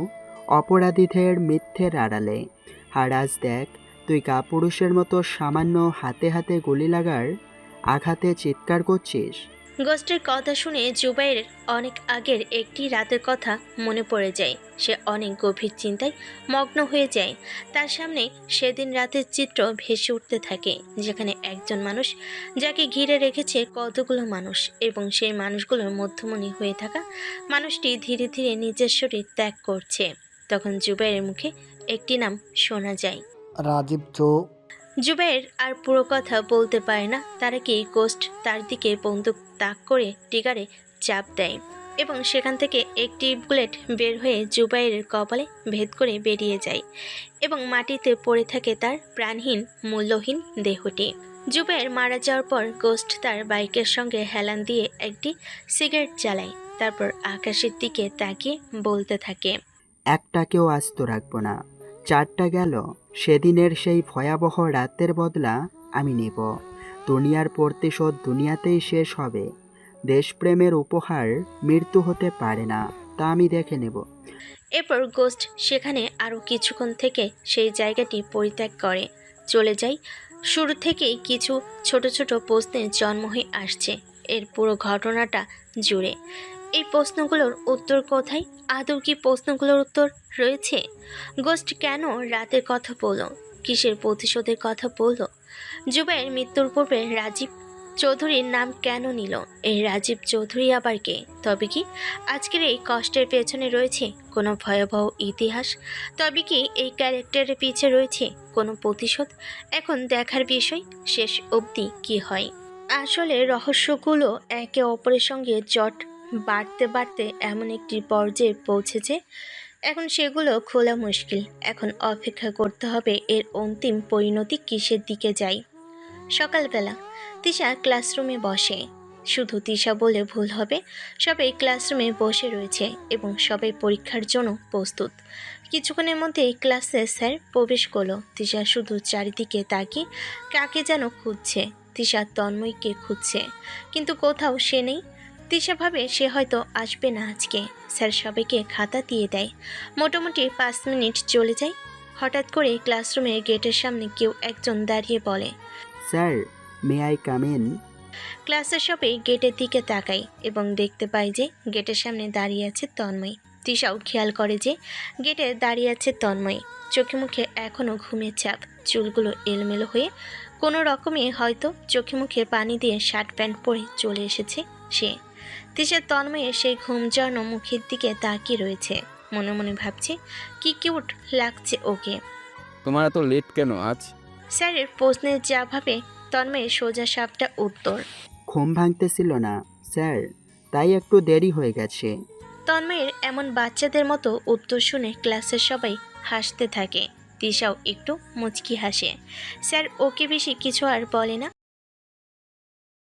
অপরাধীদের মিথ্যের আড়ালে। আর আজ দেখ, তুই কাপুরুষের মতো সামান্য হাতে হাতে গুলি লাগার আঘাতে চিৎকার করছিস। গোস্টের কথা শুনে জুবাইরের অনেক আগের একটি রাতের কথা মনে পড়ে যায়। সে অনেক গভীর চিন্তায় মগ্ন হয়ে যায়। তার সামনে সেদিন রাতের চিত্র ভেসে উঠতে থাকে, যেখানে একজন মানুষ যাকে ঘিরে রেখেছে কতগুলো মানুষ এবং সেই মানুষগুলোর মধ্যমণি হয়ে থাকা মানুষটি ধীরে ধীরে নিজের শরীর ত্যাগ করছে। তখন জুবাইরের মুখে একটি নাম শোনা যায়, রাজীব। জুবাইর আর পুরো কথা বলতে পারে না। তারা কি গোস্ট তার দিকে বন্দুক তাক করে ট্রিগারে চাপ দেয় এবং সেখান থেকে একটি বুলেট বের হয়ে জুবাইরের কপালে ভেদ করে বেরিয়ে যায় এবং মাটিতে পড়ে থাকে তার প্রাণহীন মূল্যহীন দেহটি। জুবাইর মারা যাওয়ার পর গোস্ট তার বাইকের সঙ্গে হেলান দিয়ে একটি সিগারেট জ্বালায়, তারপর আকাশের দিকে তাকিয়ে বলতে থাকে, একটাকেও আস্ত রাখবো না। 4টা গেল, সেদিনের সেই ভয়াবহ রাতের বদলা আমি নেব। দুনিয়ার প্রতিশোধ দুনিয়াতেই শেষ হবে। দেশপ্রেমের উপহার মৃত্যু হতে পারে না, তা আমি দেখে নেব। এরপর গোস্ট সেখানে আরও কিছুক্ষণ থেকে সেই জায়গাটি পরিত্যাগ করে চলে যায়। শুরু থেকেই কিছু ছোট ছোট প্রশ্নের জন্ম হয়ে আসছে এর পুরো ঘটনাটা জুড়ে। এই প্রশ্নগুলোর উত্তর কোথায়? আদৌ কি প্রশ্নগুলোর উত্তর রয়েছে? গোস্ট কেন রাতের কথা বলল? কিসের প্রতিশোধের কথা বলল? জুবাইর মৃত্যুর পূর্বে রাজীব চৌধুরীর নাম কেন নিল? এই রাজীব চৌধুরী আবার কে? তবে কি আজকের এই কষ্টের পেছনে রয়েছে কোনো ভয়াবহ ইতিহাস? তবে কি এই ক্যারেক্টারের পিছে রয়েছে কোনো প্রতিশোধ? এখন দেখার বিষয় শেষ অবধি কি হয়। আসলে রহস্যগুলো একে অপরের সঙ্গে জট বাড়তে বাড়তে এমন একটি পর্যায়ে পৌঁছেছে এখন সেগুলো খোলা মুশকিল। এখন অপেক্ষা করতে হবে এর অন্তিম পরিণতি কিসের দিকে যায়। সকালবেলা তিশা ক্লাসরুমে বসে। শুধু তিশা বলে ভুল হবে, সবাই ক্লাসরুমে বসে রয়েছে এবং সবাই পরীক্ষার জন্য প্রস্তুত। কিছুক্ষণের মধ্যে ক্লাসে স্যার প্রবেশ করলো। তিশা শুধু চারিদিকে তাকিয়ে কাকে যেন খুঁজছে। তিশা তন্ময়কে খুঁজছে, কিন্তু কোথাও সে নেই। তিশা ভাবে সে হয়তো আসবে না আজকে। স্যার সবাইকে খাতা দিয়ে দেয়। মোটামুটি 5 মিনিট চলে যায়। হঠাৎ করে ক্লাসরুমের গেটের সামনে কেউ একজন দাঁড়িয়ে বলে, sir, may I come in? ক্লাসের সবাই গেটের দিকে তাকায় এবং দেখতে পায় যে গেটের সামনে দাঁড়িয়ে আছে তন্ময়। তিশাও খেয়াল করে যে গেটে দাঁড়িয়ে আছে তন্ময়। চোখে মুখে এখনও ঘুমের ছাপ, চুলগুলো এলোমেলো হয়ে কোনো রকমে হয়তো চোখে মুখে পানি দিয়ে শার্ট প্যান্ট পরে চলে এসেছে সে। তিশা তন্ময়ের সেই ঘুম জড়ানো মুখের দিকে তাকিয়ে রয়েছে, মনে মনে ভাবছে কি কিউট লাগছে ওকে। তোমার এত লেট কেন আজ? স্যারের প্রশ্নের জবাবে তন্ময়ের সোজা সাপটা উত্তর, ঘুম ভাঙতেছিল না স্যার, তাই একটু দেরি হয়ে গেছে। তন্ময়ের এমন বাচ্চাদের মতো উত্তর শুনে ক্লাসের সবাই হাসতে থাকে। তিশাও একটু মুচকি হাসে। স্যার ওকে বেশি কিছু আর বলে না।